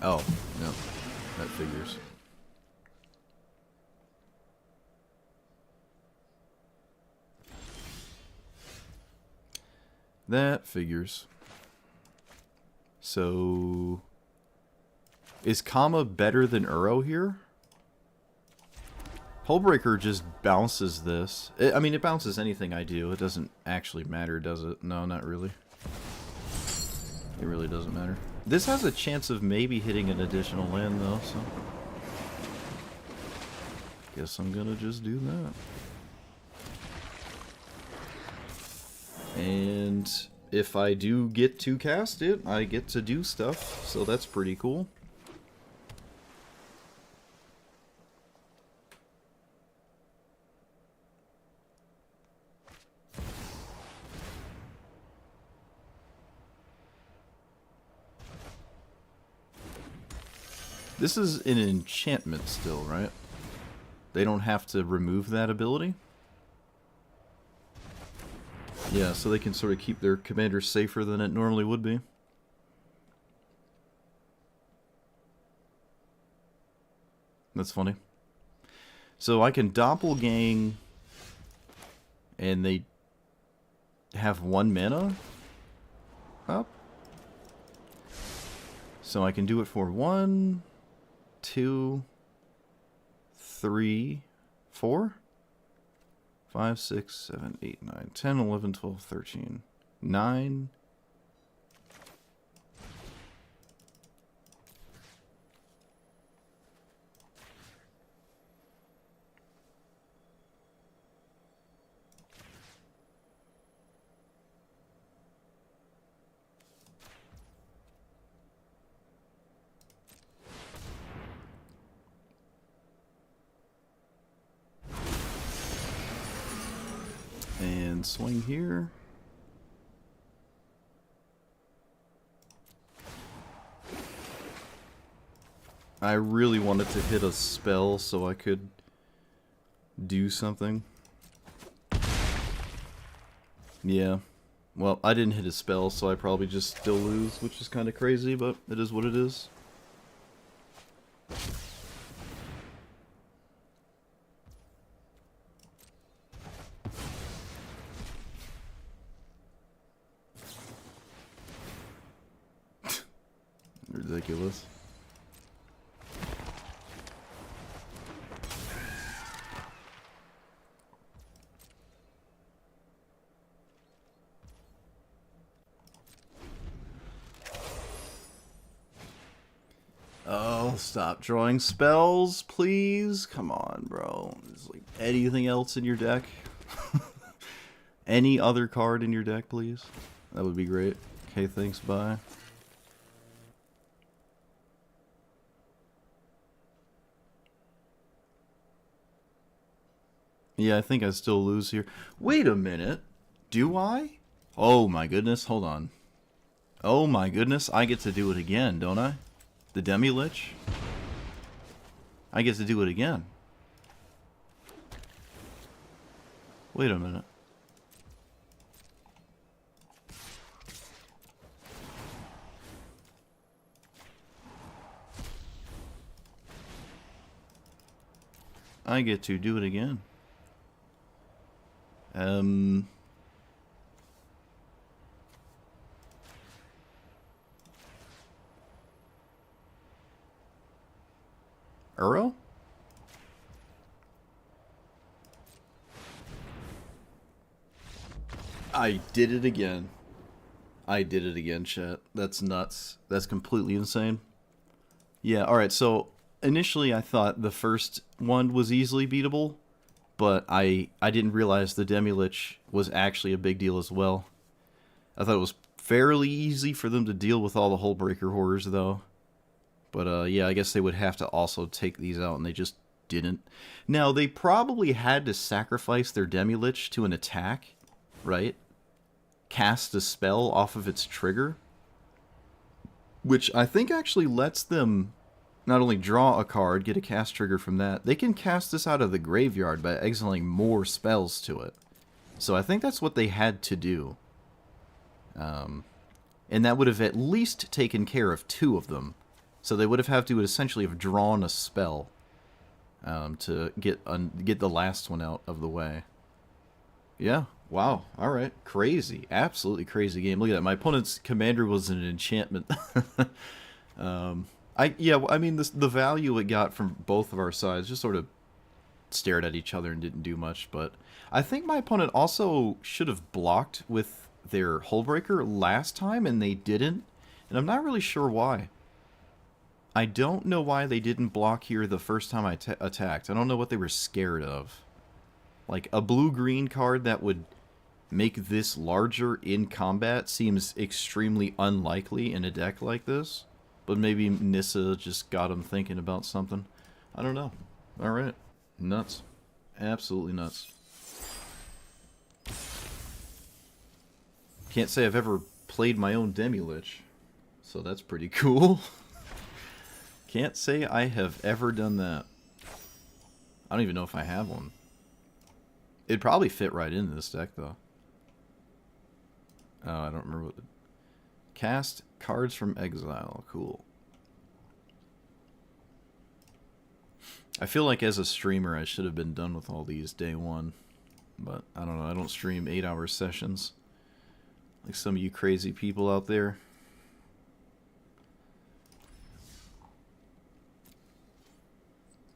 Oh, no. That figures. That figures. So... is Kama better than Uro here? Hullbreaker just bounces this. I mean, it bounces anything I do. It doesn't actually matter, does it? No, not really. It really doesn't matter. This has a chance of maybe hitting an additional land, though, so... guess I'm gonna just do that. And if I do get to cast it, I get to do stuff, so that's pretty cool. This is an enchantment still, right? They don't have to remove that ability? Yeah, so they can sort of keep their commander safer than it normally would be. That's funny. So I can doppelgang, and they have 1 mana up. So I can do it for 1, 2, 3, 4, 5, 6, 7, 8, 9, 10, 11, 12, 13, 9. And swing here. I really wanted to hit a spell so I could do something. Yeah. Well, I didn't hit a spell, so I probably just still lose, which is kind of crazy, but it is what it is. ridiculous. Oh, stop drawing spells, please. Come on, bro. Is like anything else in your deck? Any other card in your deck, please? That would be great. Okay, thanks, bye. Yeah, I think I still lose here. Wait a minute. Do I? Oh my goodness, hold on. Oh my goodness, I get to do it again, don't I? The Demi-Lich? I get to do it again. Wait a minute. I get to do it again. Uro? I did it again. I did it again, chat. That's nuts. That's completely insane. Yeah, alright, so initially I thought the first one was easily beatable, but I didn't realize the Demi-Lich was actually a big deal as well. I thought it was fairly easy for them to deal with all the Hullbreaker horrors, though. But, yeah, I guess they would have to also take these out, and they just didn't. Now, they probably had to sacrifice their Demi-Lich to an attack, right? Cast a spell off of its trigger, which I think actually lets them not only draw a card, get a cast trigger from that, they can cast this out of the graveyard by exiling more spells to it. So I think that's what they had to do. And that would have at least taken care of two of them. So they would have had to essentially have drawn a spell to get the last one out of the way. Yeah, wow, alright, crazy, absolutely crazy game. Look at that, my opponent's commander was an enchantment. I mean, the value it got from both of our sides just sort of stared at each other and didn't do much, but I think my opponent also should have blocked with their Hullbreaker last time, and they didn't, and I'm not really sure why. I don't know why they didn't block here the first time I attacked. I don't know what they were scared of. Like, a blue-green card that would make this larger in combat seems extremely unlikely in a deck like this. But maybe Nissa just got him thinking about something. I don't know. Alright. Nuts. Absolutely nuts. Can't say I've ever played my own Demi-Lich, so that's pretty cool. Can't say I have ever done that. I don't even know if I have one. It'd probably fit right into this deck, though. Oh, I don't remember what the... Cast cards from exile. Cool. I feel like as a streamer I should have been done with all these day one. But I don't know. I don't stream 8-hour sessions like some of you crazy people out there.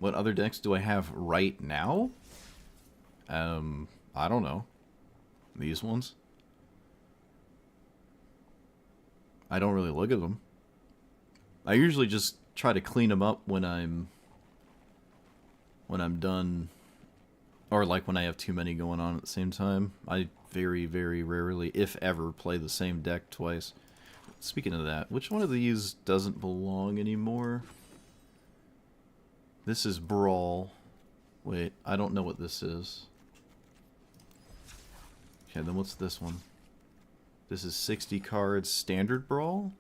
What other decks do I have right now? I don't know. These ones? I don't really look at them. I usually just try to clean them up when I'm done, or like when I have too many going on at the same time. I very, very rarely, if ever, play the same deck twice. Speaking of that, which one of these doesn't belong anymore? This is Brawl. Wait, I don't know what this is. Okay, then what's this one? This is 60 cards Standard Brawl?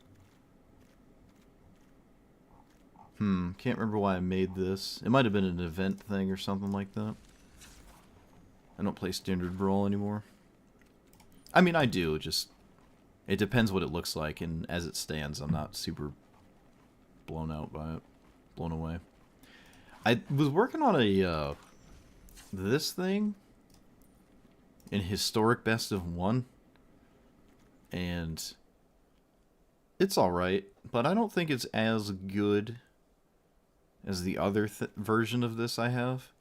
Can't remember why I made this. It might have been an event thing or something like that. I don't play Standard Brawl anymore. I mean, I do, just... It depends what it looks like, and as it stands, I'm not super blown out by it. Blown away. I was working on a, this thing in Historic Best of 1, and It's alright, but I don't think it's as good as the other version of this I have.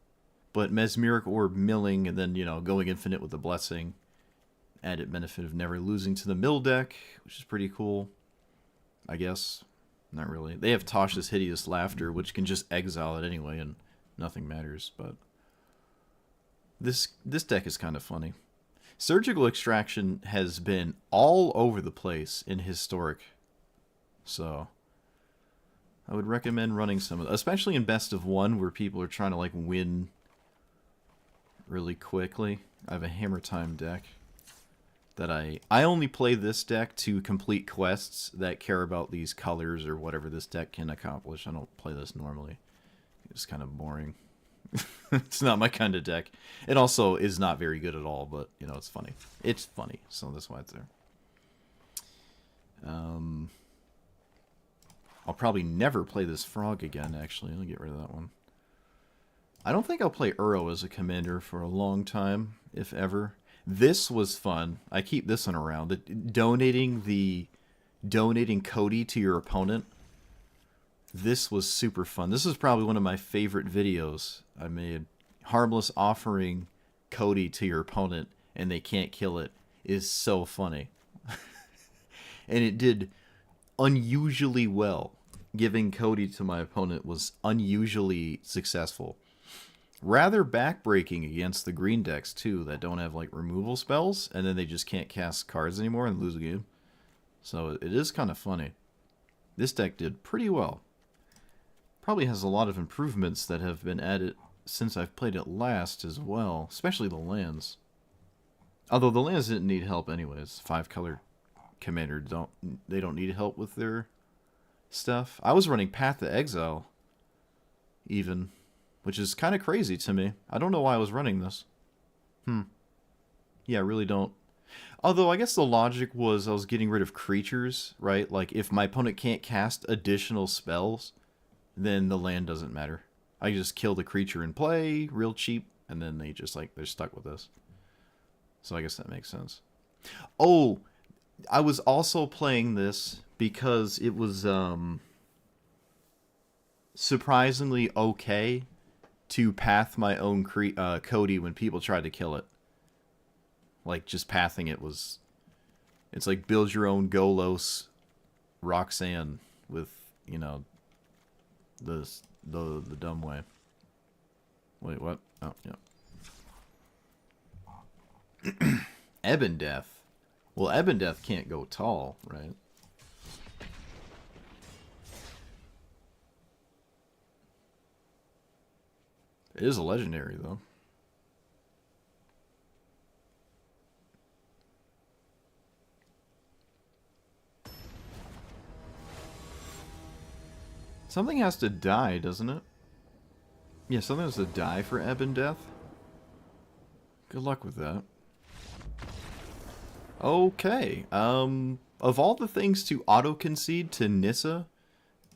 But Mesmeric Orb milling and then, going infinite with the Blessing. Added benefit of never losing to the mill deck, which is pretty cool, I guess. Not really. They have Tasha's Hideous Laughter, which can just exile it anyway, and nothing matters, but... This deck is kind of funny. Surgical Extraction has been all over the place in Historic, so... I would recommend running some of them, especially in Best of One, where people are trying to, like, win really quickly. I have a Hammer Time deck that I only play this deck to complete quests that care about these colors or whatever this deck can accomplish. I don't play this normally. It's kind of boring. It's not my kind of deck. It also is not very good at all, but, it's funny. It's funny, so that's why it's there. I'll probably never play this frog again, actually. I'll get rid of that one. I don't think I'll play Uro as a commander for a long time, if ever. This was fun. I keep this one around. Donating Cody to your opponent. This was super fun. This is probably one of my favorite videos I made. Harmless offering Cody to your opponent and they can't kill it is so funny. And it did unusually well. Giving Cody to my opponent was unusually successful. Rather backbreaking against the green decks, too, that don't have, like, removal spells, and then they just can't cast cards anymore and lose a game. So it is kind of funny. This deck did pretty well. Probably has a lot of improvements that have been added since I've played it last as well, especially the lands. Although the lands didn't need help anyways. 5-color commander don't need help with their stuff. I was running Path to Exile, even, which is kind of crazy to me. I don't know why I was running this. Yeah, I really don't. Although, I guess the logic was I was getting rid of creatures, right? Like, if my opponent can't cast additional spells, then the land doesn't matter. I just kill the creature in play, real cheap, and then they just, like, they're stuck with this. So I guess that makes sense. Oh, I was also playing this because it was, surprisingly okay to path my own Cody when people tried to kill it. Like, just pathing it was... It's like build your own Golos Roxanne with, the dumb way. Wait, what? Oh, yeah. Ebon Death. Well, Ebon Death can't go tall, right? It is a legendary, though. Something has to die, doesn't it? Yeah, something has to die for Ebon Death. Good luck with that. Okay. Of all the things to auto-concede to Nissa,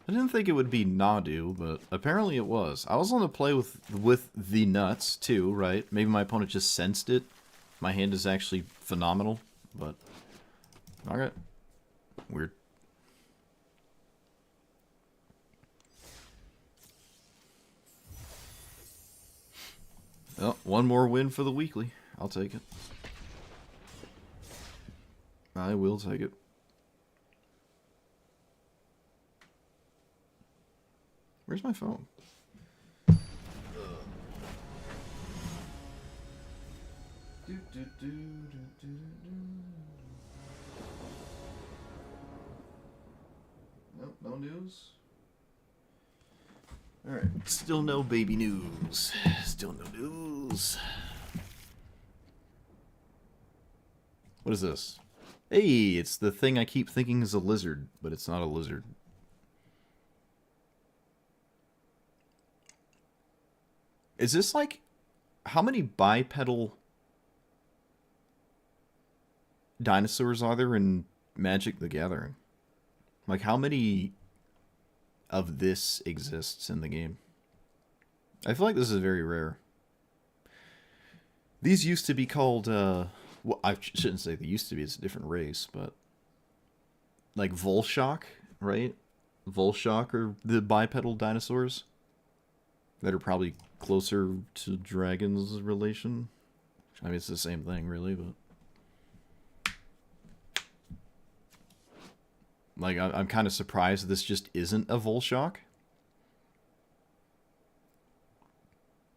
I didn't think it would be Nadu, but apparently it was. I was on the play with the nuts, too, right? Maybe my opponent just sensed it. My hand is actually phenomenal, but... Alright. Weird. Oh, one more win for the weekly. I'll take it. I will take it. Where's my phone? Nope, no news. Alright, still no baby news. Still no news. What is this? Hey, it's the thing I keep thinking is a lizard, but it's not a lizard. Is this like... How many bipedal dinosaurs are there in Magic the Gathering? Like, how many of this exists in the game? I feel like this is very rare. These used to be called, well, I shouldn't say they used to be, it's a different race, but like Volshock, right? Volshock are the bipedal dinosaurs that are probably closer to dragons' relation. I mean, it's the same thing, really, but like I'm kind of surprised this just isn't a Volshock.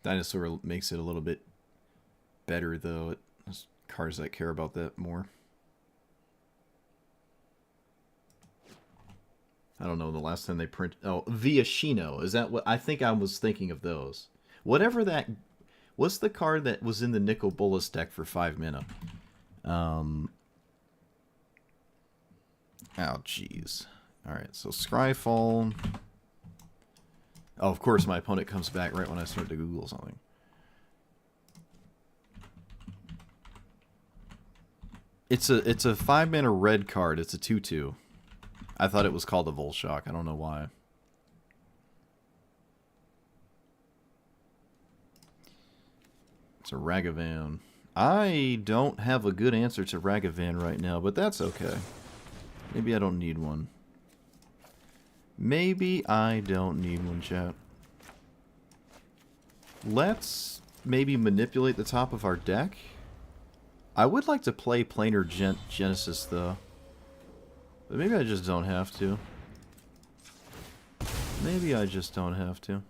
Dinosaur makes it a little bit better, though. There's cars that care about that more. I don't know, the last time they print... Oh, Viashino. Is that what... I think I was thinking of those. Whatever that... What's the card that was in the Nicol Bolas deck for 5 mana? Oh, jeez. Alright, so Scryfall. Oh, of course, my opponent comes back right when I start to Google something. It's a 5 mana red card. It's a 2/2. I thought it was called a Volshock. I don't know why. It's a Ragavan. I don't have a good answer to Ragavan right now, but that's okay. Maybe I don't need one. Maybe I don't need one, chat. Let's maybe manipulate the top of our deck. I would like to play Planar Genesis, though. But maybe I just don't have to. Maybe I just don't have to.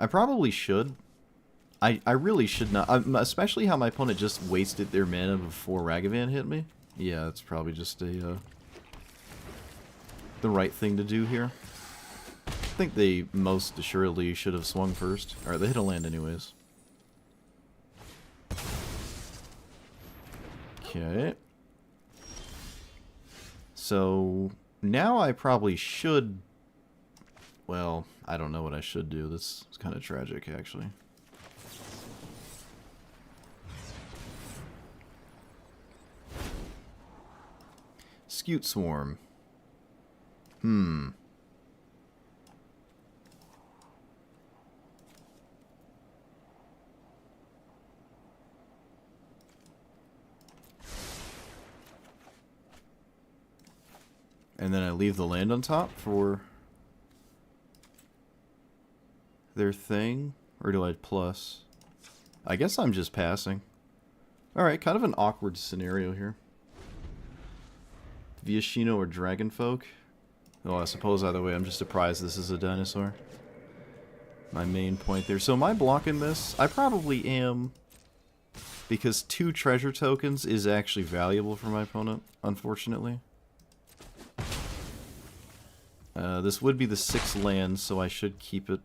I probably should. I really should not. Especially how my opponent just wasted their mana before Ragavan hit me. Yeah, that's probably just the right thing to do here. I think they most assuredly should have swung first. Alright, they hit a land anyways. Okay. So, now I probably should... Well, I don't know what I should do. This is kind of tragic, actually. Scute Swarm. And then I leave the land on top for their thing? Or do I plus? I guess I'm just passing. Alright, kind of an awkward scenario here. Viashino or Dragonfolk? Oh, I suppose either way, I'm just surprised this is a dinosaur. My main point there. So am I blocking this? I probably am. Because 2 treasure tokens is actually valuable for my opponent, unfortunately. This would be the 6th land, so I should keep it.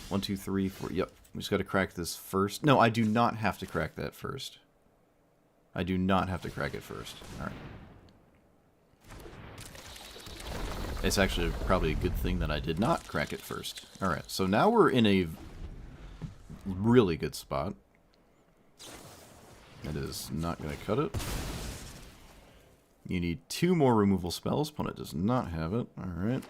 1, 2, 3, 4. Yep. We just got to crack this first. No, I do not have to crack that first. I do not have to crack it first. Alright. It's actually probably a good thing that I did not crack it first. Alright, so now we're in a really good spot. That is not going to cut it. You need 2 more removal spells. Opponent does not have it. Alright.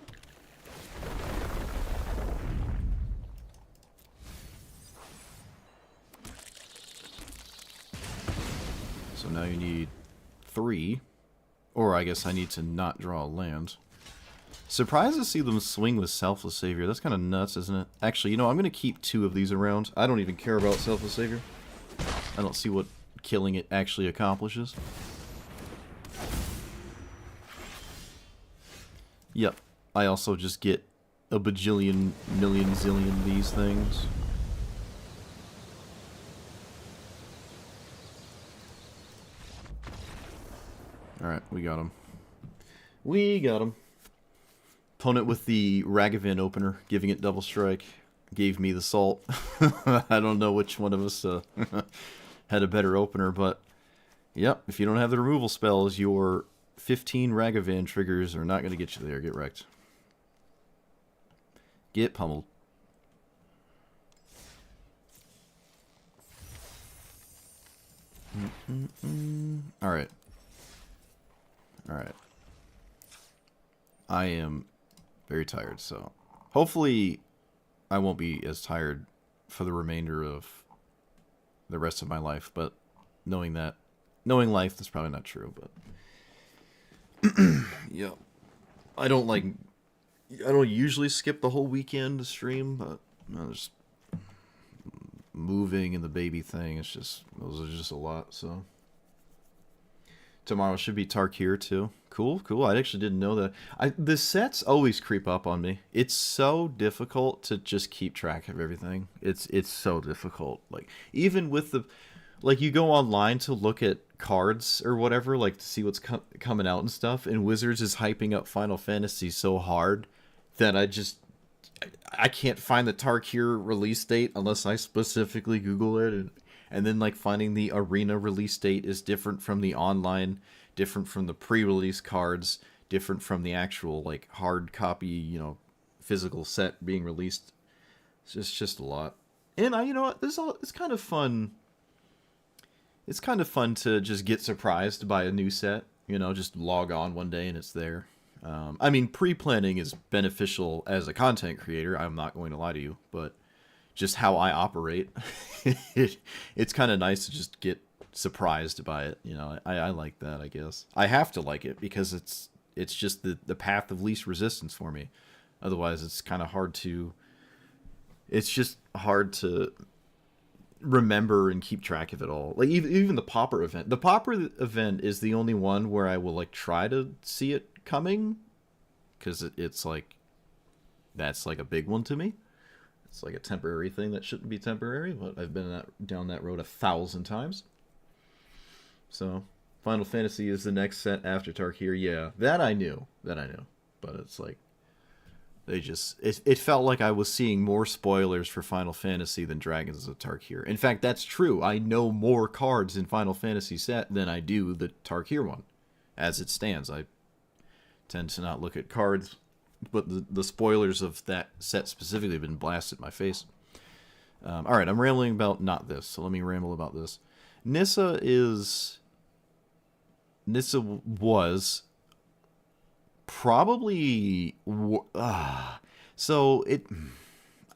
So now you need 3. Or I guess I need to not draw a land. Surprised to see them swing with Selfless Savior. That's kind of nuts, isn't it? Actually, you know, I'm going to keep 2 of these around. I don't even care about Selfless Savior. I don't see what killing it actually accomplishes. Yep. I also just get a bajillion, million, zillion these things. Alright, we got him. We got him. Opponent with the Ragavan opener, giving it double strike, gave me the salt. I don't know which one of us had a better opener, but yep, if you don't have the removal spells, your 15 Ragavan triggers are not going to get you there. Get wrecked. Get pummeled. Alright. Alright. I am very tired, so hopefully I won't be as tired for the remainder of the rest of my life, but knowing life, that's probably not true, but Yeah. I don't like. I don't usually skip the whole weekend to stream, but there's moving and the baby thing. It's just those are just a lot. So tomorrow should be Tarkir too. Cool, cool. I actually didn't know that. The sets always creep up on me. It's so difficult to just keep track of everything. It's so difficult. Like even with the like you go online to look at cards or whatever, like to see what's coming out and stuff, and Wizards is hyping up Final Fantasy so hard that I can't find the Tarkir release date unless I specifically Google it, and then like finding the arena release date is different from the online, different from the pre-release cards, different from the actual like hard copy, physical set being released. It's just a lot. And I, this all it's kind of fun. It's kind of fun to just get surprised by a new set. Just log on one day and it's there. I mean, pre-planning is beneficial as a content creator. I'm not going to lie to you, but just how I operate, it's kind of nice to just get surprised by it. I like that. I guess I have to like it because it's just the path of least resistance for me. Otherwise, it's kind of hard to. It's just hard to remember and keep track of it all. Like even the Pauper event. The Pauper event is the only one where I will like try to see it coming, because it's like that's like a big one to me. It's like a temporary thing that shouldn't be temporary, but I've been down that road 1,000 times. So Final Fantasy is the next set after Tarkir. Yeah, that I knew, but it's like it felt like I was seeing more spoilers for Final Fantasy than Dragons of Tarkir. In fact, that's true. I know more cards in Final Fantasy set than I do the Tarkir one. As it stands, I tend to not look at cards, but the spoilers of that set specifically have been blasted in my face. All right, I'm rambling about not this, so let me ramble about this. Nissa was probably so it.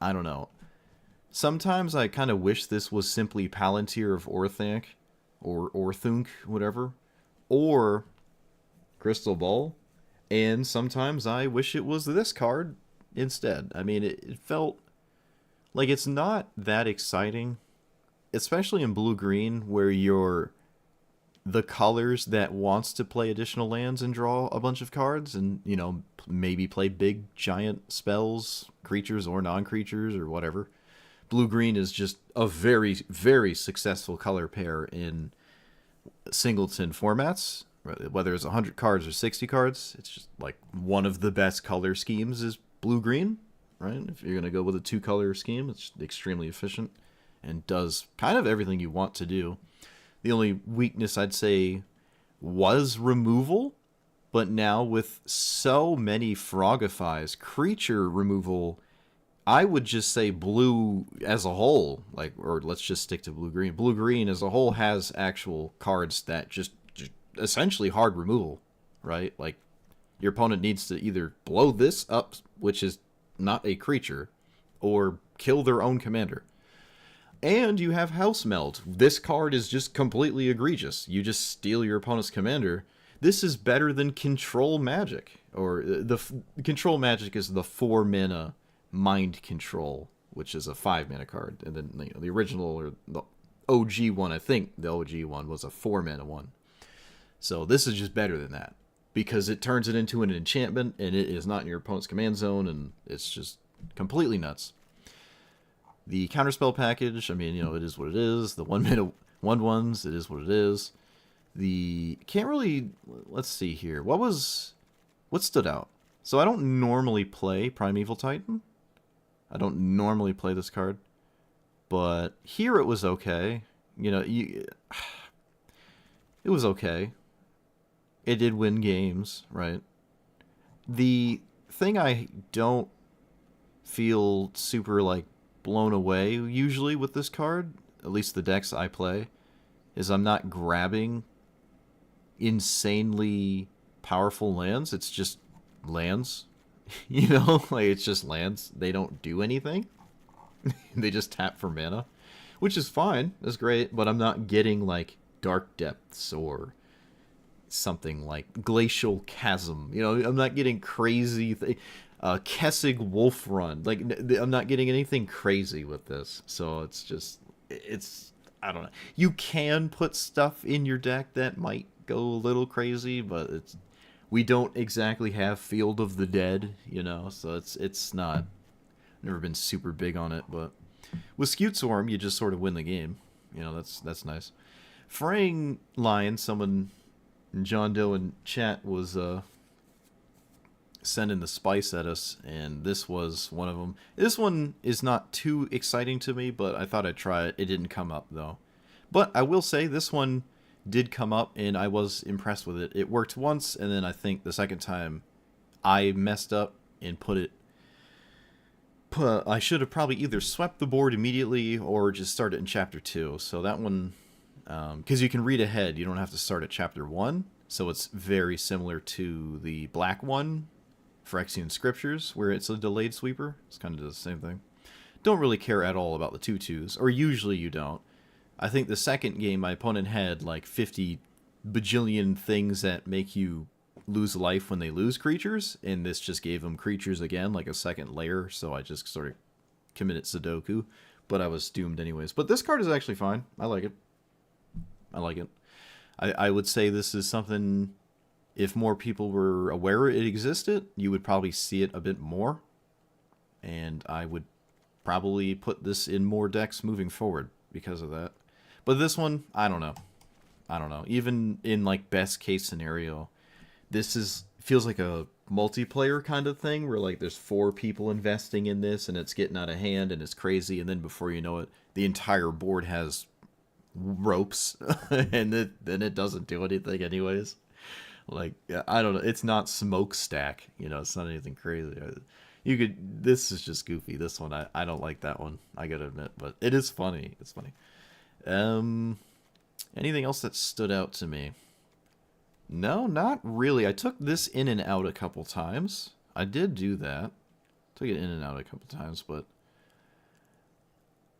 I don't know. Sometimes I kind of wish this was simply Palantir of Orthanc, or Orthunk, whatever, or Crystal Ball, and sometimes I wish it was this card instead. I mean, it felt like it's not that exciting, especially in blue green, where you're the colors that wants to play additional lands and draw a bunch of cards, and maybe play big giant spells, creatures or non-creatures or whatever. Blue green is just a very very successful color pair in singleton formats, whether it's 100 cards or 60 cards. It's just like one of the best color schemes is blue green, right? If you're going to go with a 2-color scheme, it's extremely efficient and does kind of everything you want to do. The only weakness I'd say was removal, but now with so many Frogifies, creature removal, I would just say blue as a whole, or let's just stick to blue green. Blue green as a whole has actual cards that just essentially hard removal, right? Like your opponent needs to either blow this up, which is not a creature, or kill their own commander. And you have House Meld. This card is just completely egregious. You just steal your opponent's commander. This is better than Control Magic. Or the Control Magic is the 4-mana Mind Control, which is a 5-mana card. And then the original, or the OG one, I think the OG one was a 4-mana one. So this is just better than that, because it turns it into an enchantment, and it is not in your opponent's command zone, and it's just completely nuts. The counterspell package, I mean, it is what it is. The 1-mana 1/1s, it is what it is. Can't really, let's see here. What stood out? So I don't normally play Primeval Titan. I don't normally play this card. But here it was okay. It was okay. It did win games, right? The thing I don't feel super, blown away usually with this card, at least the decks I play, is I'm not grabbing insanely powerful lands. It's just lands. It's just lands. They don't do anything. They just tap for mana, which is fine. That's great, but I'm not getting Dark Depths or something like Glacial Chasm. You know, I'm not getting crazy. Kessig Wolf Run. Like, I'm not getting anything crazy with this. So it's I don't know. You can put stuff in your deck that might go a little crazy, but we don't exactly have Field of the Dead, you know. So it's not. Never been super big on it, but with Scute Swarm, you just sort of win the game. You know, that's nice. Fraying Lion, someone, John Doe in chat was sending the spice at us, and this was one of them. This one is not too exciting to me, but I thought I'd try it. It didn't come up, though. But I will say this one did come up, and I was impressed with it. It worked once, and then I think the second time I messed up and I should have probably either swept the board immediately or just started in chapter 2. So that one, because you can read ahead, you don't have to start at chapter 1. So it's very similar to the black one, Phyrexian Scriptures, where it's a delayed sweeper. It's kind of the same thing. Don't really care at all about the 2/2s, or usually you don't. I think the second game, my opponent had like 50 bajillion things that make you lose life when they lose creatures, and this just gave them creatures again, like a second layer, so I just sort of committed Sudoku, but I was doomed anyways. But this card is actually fine. I like it. I like it. I would say this is something, if more people were aware it existed, you would probably see it a bit more, and I would probably put this in more decks moving forward because of that. But this one, I don't know. Even in like best case scenario, this feels like a multiplayer kind of thing where like there's 4 people investing in this and it's getting out of hand and it's crazy, and then before you know it, the entire board has ropes and then it doesn't do anything anyways. Like, I don't know, it's not Smokestack, you know, it's not anything crazy. This is just goofy. This one, I don't like that one, I gotta admit, but it is funny. It's funny. Anything else that stood out to me? No, not really. I took this in and out a couple times. I did do that. Took it in and out a couple times, but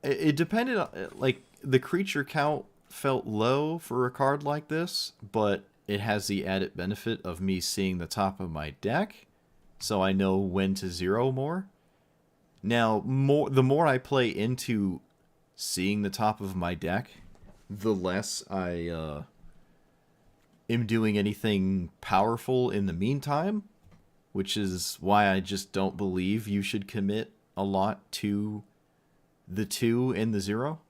it depended on, like, the creature count felt low for a card like this, but it has the added benefit of me seeing the top of my deck, so I know when to zero more. Now, the more I play into seeing the top of my deck, the less I am doing anything powerful in the meantime, which is why I just don't believe you should commit a lot to the 2 and the 0.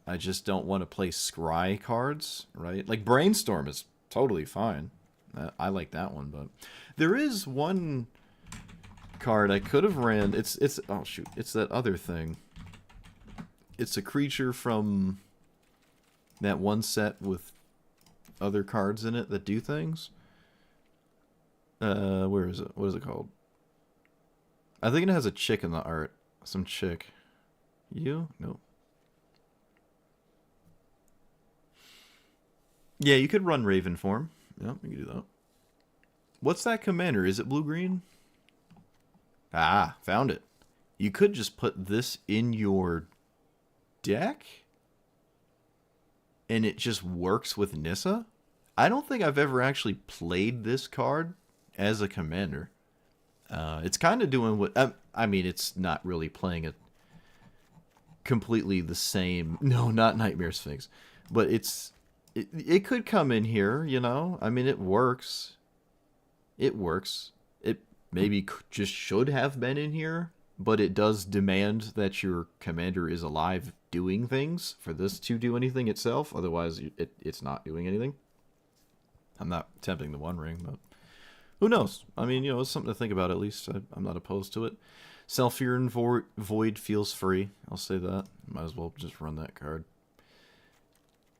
I just don't want to play scry cards, right? Like Brainstorm is totally fine. I like that one, but there is one card I could have ran. It's oh shoot, it's that other thing. It's a creature from that one set with other cards in it that do things. Where is it? What is it called? I think it has a chick in the art. Some chick. You? No. Yeah, you could run Raven form. Yeah, you can do that. What's that commander? Is it blue-green? Ah, found it. You could just put this in your deck, and it just works with Nissa. I don't think I've ever actually played this card as a commander. It's kind of doing what... I mean, it's not really playing it completely the same... No, not Nightmare Sphinx. But it could come in here, you know? I mean, it works. It works. It maybe just should have been in here, but it does demand that your commander is alive doing things for this to do anything itself. Otherwise, it's not doing anything. I'm not tempting the One Ring, but who knows? I mean, you know, it's something to think about at least. I'm not opposed to it. Self-Fearing Void feels free. I'll say that. Might as well just run that card.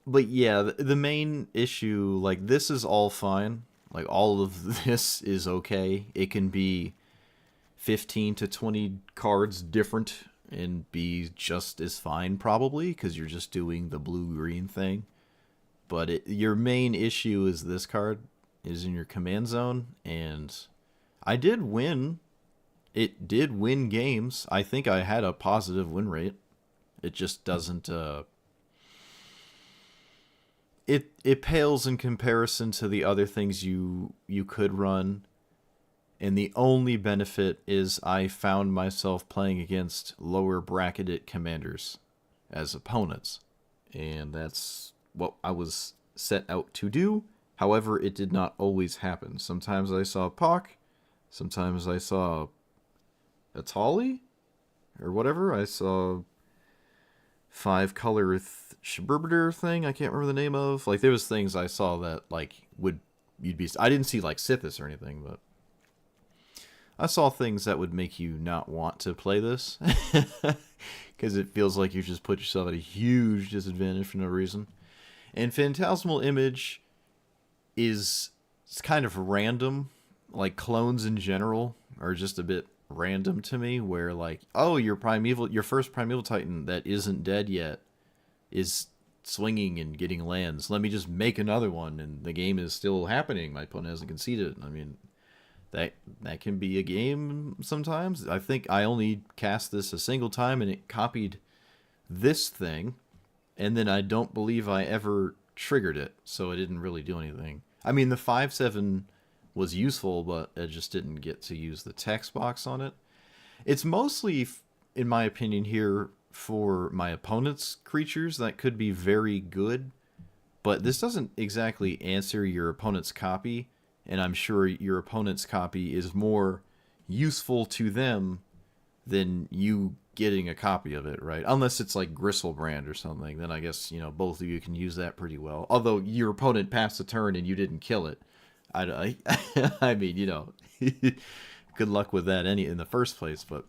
But yeah, the main issue, like, this is all fine. Like, all of this is okay. It can be 15 to 20 cards different and be just as fine, probably, because you're just doing the blue-green thing. But your main issue is this card is in your command zone, and I did win. It did win games. I think I had a positive win rate. It just doesn't... it pales in comparison to the other things you could run. And the only benefit is I found myself playing against lower bracketed commanders as opponents. And that's what I was set out to do. However, it did not always happen. Sometimes I saw Pock, sometimes I saw Atali, or whatever. I saw five color Shibirbider thing I can't remember the name of. Like, there was things I saw that, like, you'd be... I didn't see, like, Sithis or anything, but I saw things that would make you not want to play this. Because it feels like you just put yourself at a huge disadvantage for no reason. And Phantasmal Image is... it's kind of random. Like, clones in general are just a bit random to me, where, like, oh, your first Primeval Titan that isn't dead yet is swinging and getting lands. Let me just make another one, and the game is still happening. My opponent hasn't conceded. I mean, that can be a game sometimes. I think I only cast this a single time, and it copied this thing, and then I don't believe I ever triggered it, so it didn't really do anything. I mean, the 5/7 was useful, but it just didn't get to use the text box on it. It's mostly, in my opinion, here for my opponent's creatures that could be very good, but this doesn't exactly answer your opponent's copy, and I'm sure your opponent's copy is more useful to them than you getting a copy of it, right? Unless it's like Gristlebrand or something, then I guess, you know, both of you can use that pretty well. Although your opponent passed the turn and you didn't kill it. I mean, you know, good luck with that in the first place, but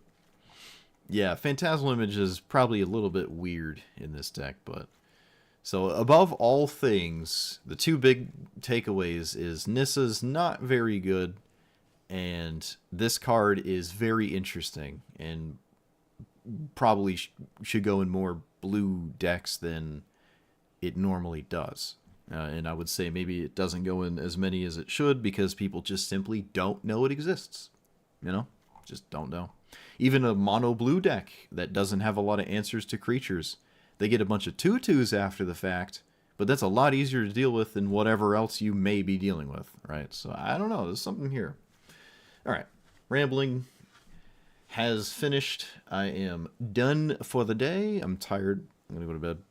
yeah, Phantasmal Image is probably a little bit weird in this deck, but so above all things, the two big takeaways is Nissa's not very good, and this card is very interesting, and probably should go in more blue decks than it normally does. And I would say maybe it doesn't go in as many as it should because people just simply don't know it exists. You know? Just don't know. Even a mono blue deck that doesn't have a lot of answers to creatures, they get a bunch of 2/2s after the fact, but that's a lot easier to deal with than whatever else you may be dealing with, right? So I don't know. There's something here. All right. Rambling has finished. I am done for the day. I'm tired. I'm going to go to bed.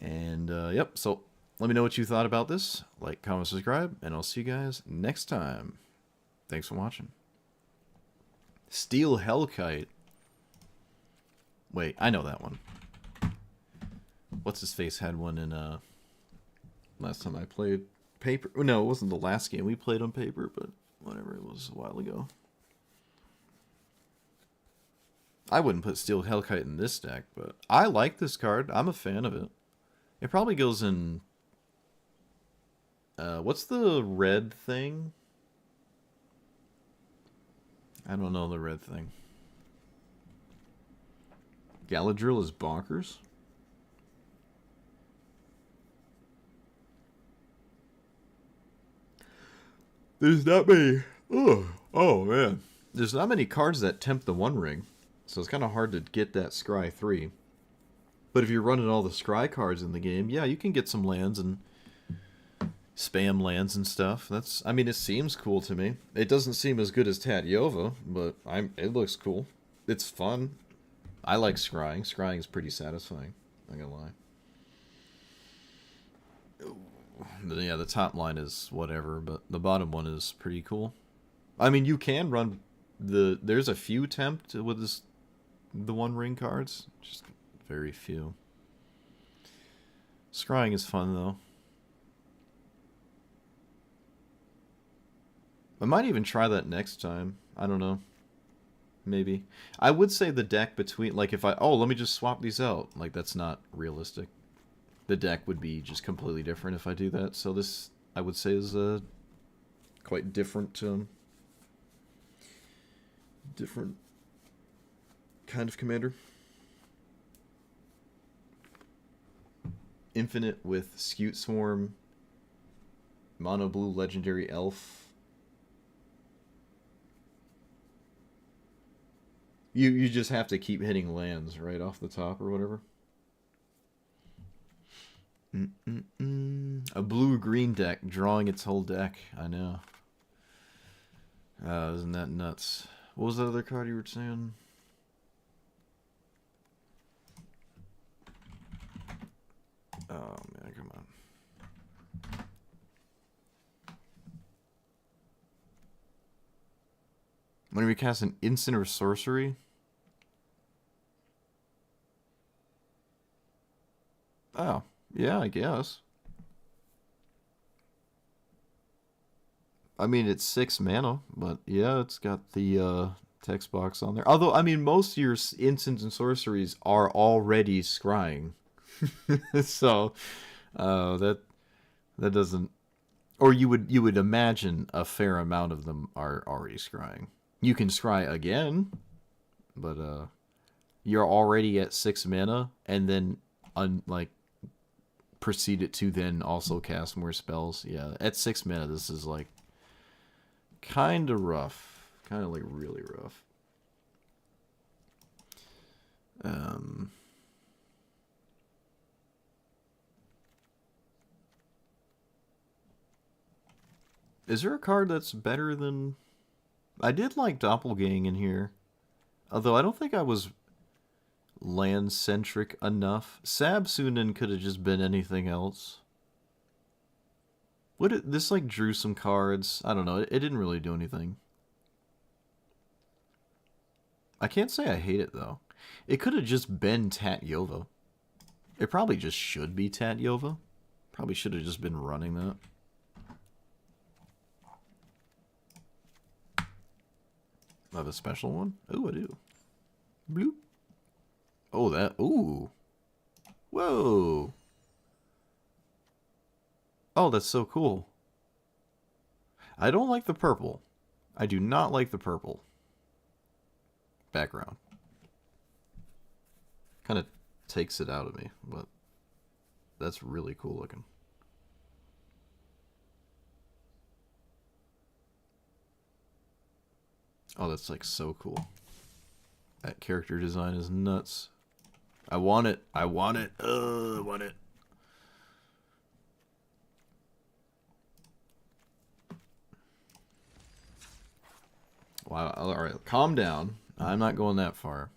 And, yep, so let me know what you thought about this. Like, comment, subscribe, and I'll see you guys next time. Thanks for watching. Steel Hellkite. Wait, I know that one. What's his face had one in last time I played Paper. No, it wasn't the last game we played on Paper, but whatever, it was a while ago. I wouldn't put Steel Hellkite in this deck, but I like this card. I'm a fan of it. It probably goes in... what's the red thing? I don't know the red thing. Galadriel is bonkers. There's not many... Oh, man. There's not many cards that tempt the One Ring, so it's kind of hard to get that Scry 3. But if you're running all the Scry cards in the game, yeah, you can get some lands and spam lands and stuff. That's, I mean, it seems cool to me. It doesn't seem as good as Tatyova, but it looks cool. It's fun. I like scrying. Scrying is pretty satisfying. Not gonna lie. Yeah, the top line is whatever, but the bottom one is pretty cool. I mean, you can run there's a few tempt with the One Ring cards, just very few. Scrying is fun though. I might even try that next time. I don't know. Maybe. I would say the deck between, like, if let me just swap these out. Like, that's not realistic. The deck would be just completely different if I do that. So this, I would say, is a quite different, different kind of commander. Infinite with Scute Swarm, Mono Blue Legendary Elf. You just have to keep hitting lands right off the top or whatever. A blue-green deck drawing its whole deck. I know. Isn't that nuts? What was that other card you were saying? Oh man, come on. When we cast an instant or sorcery? Oh, yeah, I guess. I mean, it's 6 mana, but yeah, it's got the text box on there. Although, I mean, most of your instants and sorceries are already scrying. So, that doesn't, or you would imagine a fair amount of them are already scrying. You can scry again, but you're already at 6 mana, and then like proceed it to then also cast more spells. Yeah, at 6 mana, this is like kind of rough, kind of like really rough. Is there a card that's better than? I did like Doppelgang in here, although I don't think I was land centric enough. Sabsunin could have just been anything else. This like drew some cards? I don't know. It didn't really do anything. I can't say I hate it though. It could have just been Tatyova. It probably just should be Tatyova. Probably should have just been running that. I have a special one? Oh, I do. Bloop. Oh, that. Ooh. Whoa. Oh, that's so cool. I don't like the purple. I do not like the purple background. Kind of takes it out of me, but that's really cool looking. Oh, that's like so cool. That character design is nuts. I want it. I want it. I want it. Wow. All right. Calm down. I'm not going that far.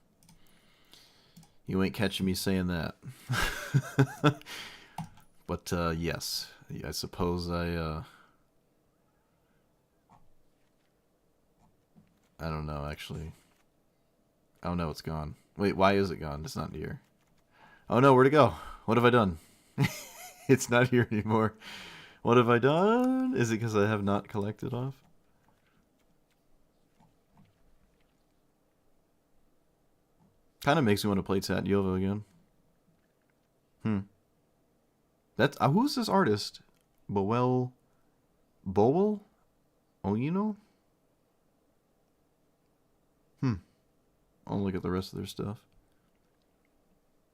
You ain't catching me saying that. But yes, I suppose I don't know actually. Oh no, it's gone. Wait, why is it gone? It's not here. Oh no, where'd it go? What have I done? It's not here anymore. What have I done? Is it because I have not collected off? Kind of makes me want to play Tatyova again. That's who's this artist? Bowell Oh, you know? I'll look at the rest of their stuff.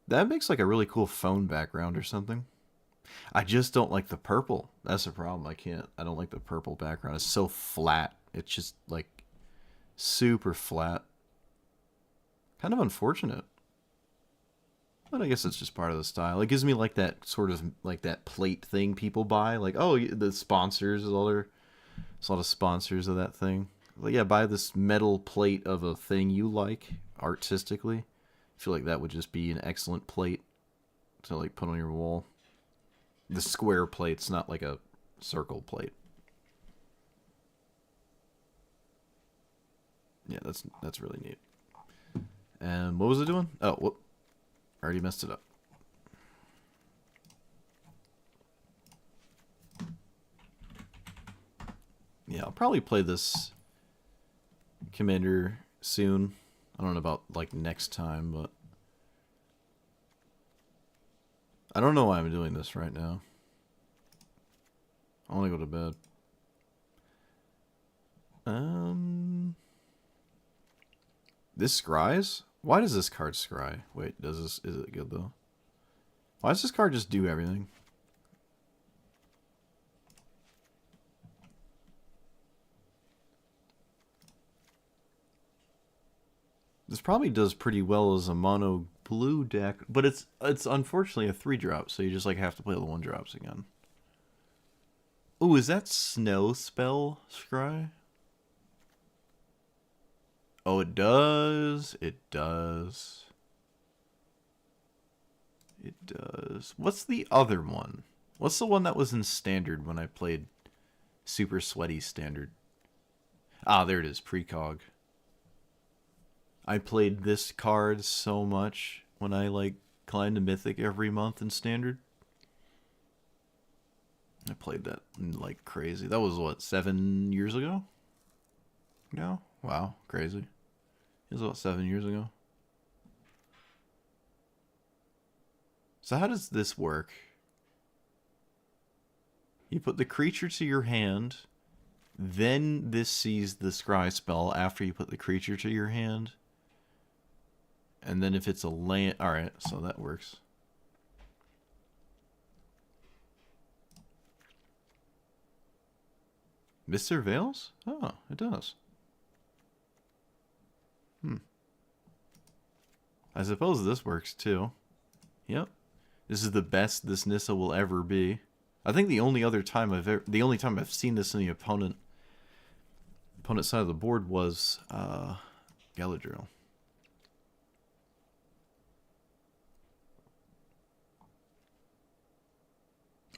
That makes like a really cool phone background or something. I just don't like the purple. That's the problem. I don't like the purple background. It's so flat. It's just like super flat. Kind of unfortunate. But I guess it's just part of the style. It gives me like that sort of like that plate thing people buy. Like, oh, the sponsors, there's a lot of sponsors of that thing. Like, yeah, buy this metal plate of a thing you like artistically. I feel like that would just be an excellent plate to like put on your wall. The square plate's not like a circle plate. Yeah, that's really neat. And what was it doing? Oh, whoop. I already messed it up. Yeah, I'll probably play this Commander soon. I don't know about like next time, but I don't know why I'm doing this right now. I want to go to bed. This scries? Why does this card scry? Wait, is it good though? Why does this card just do everything? This probably does pretty well as a mono blue deck, but it's unfortunately a 3-drop, so you just like have to play the 1-drops again. Ooh, is that Snow Spell Scry? Oh, it does. It does. It does. What's the other one? What's the one that was in Standard when I played Super Sweaty Standard? Ah, there it is. Precog. I played this card so much when I like climbed to Mythic every month in Standard. I played that like crazy. That was what, 7 years ago? No? Wow, crazy. It was about 7 years ago. So how does this work? You put the creature to your hand, then this sees the scry spell after you put the creature to your hand. And then if it's a land... Alright, so that works. Mr. Veils? Oh, it does. I suppose this works too. Yep. This is the best this Nissa will ever be. I think the only time I've seen this in the opponent side of the board was Galadriel.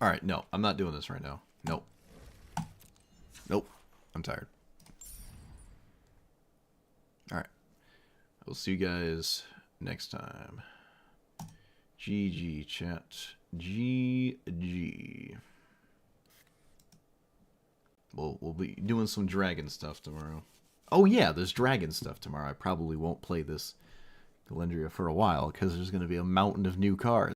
Alright, no, I'm not doing this right now. Nope. Nope. I'm tired. Alright. I'll see you guys next time. GG, chat. GG. We'll be doing some dragon stuff tomorrow. Oh yeah, there's dragon stuff tomorrow. I probably won't play this Galendria for a while because there's going to be a mountain of new cards.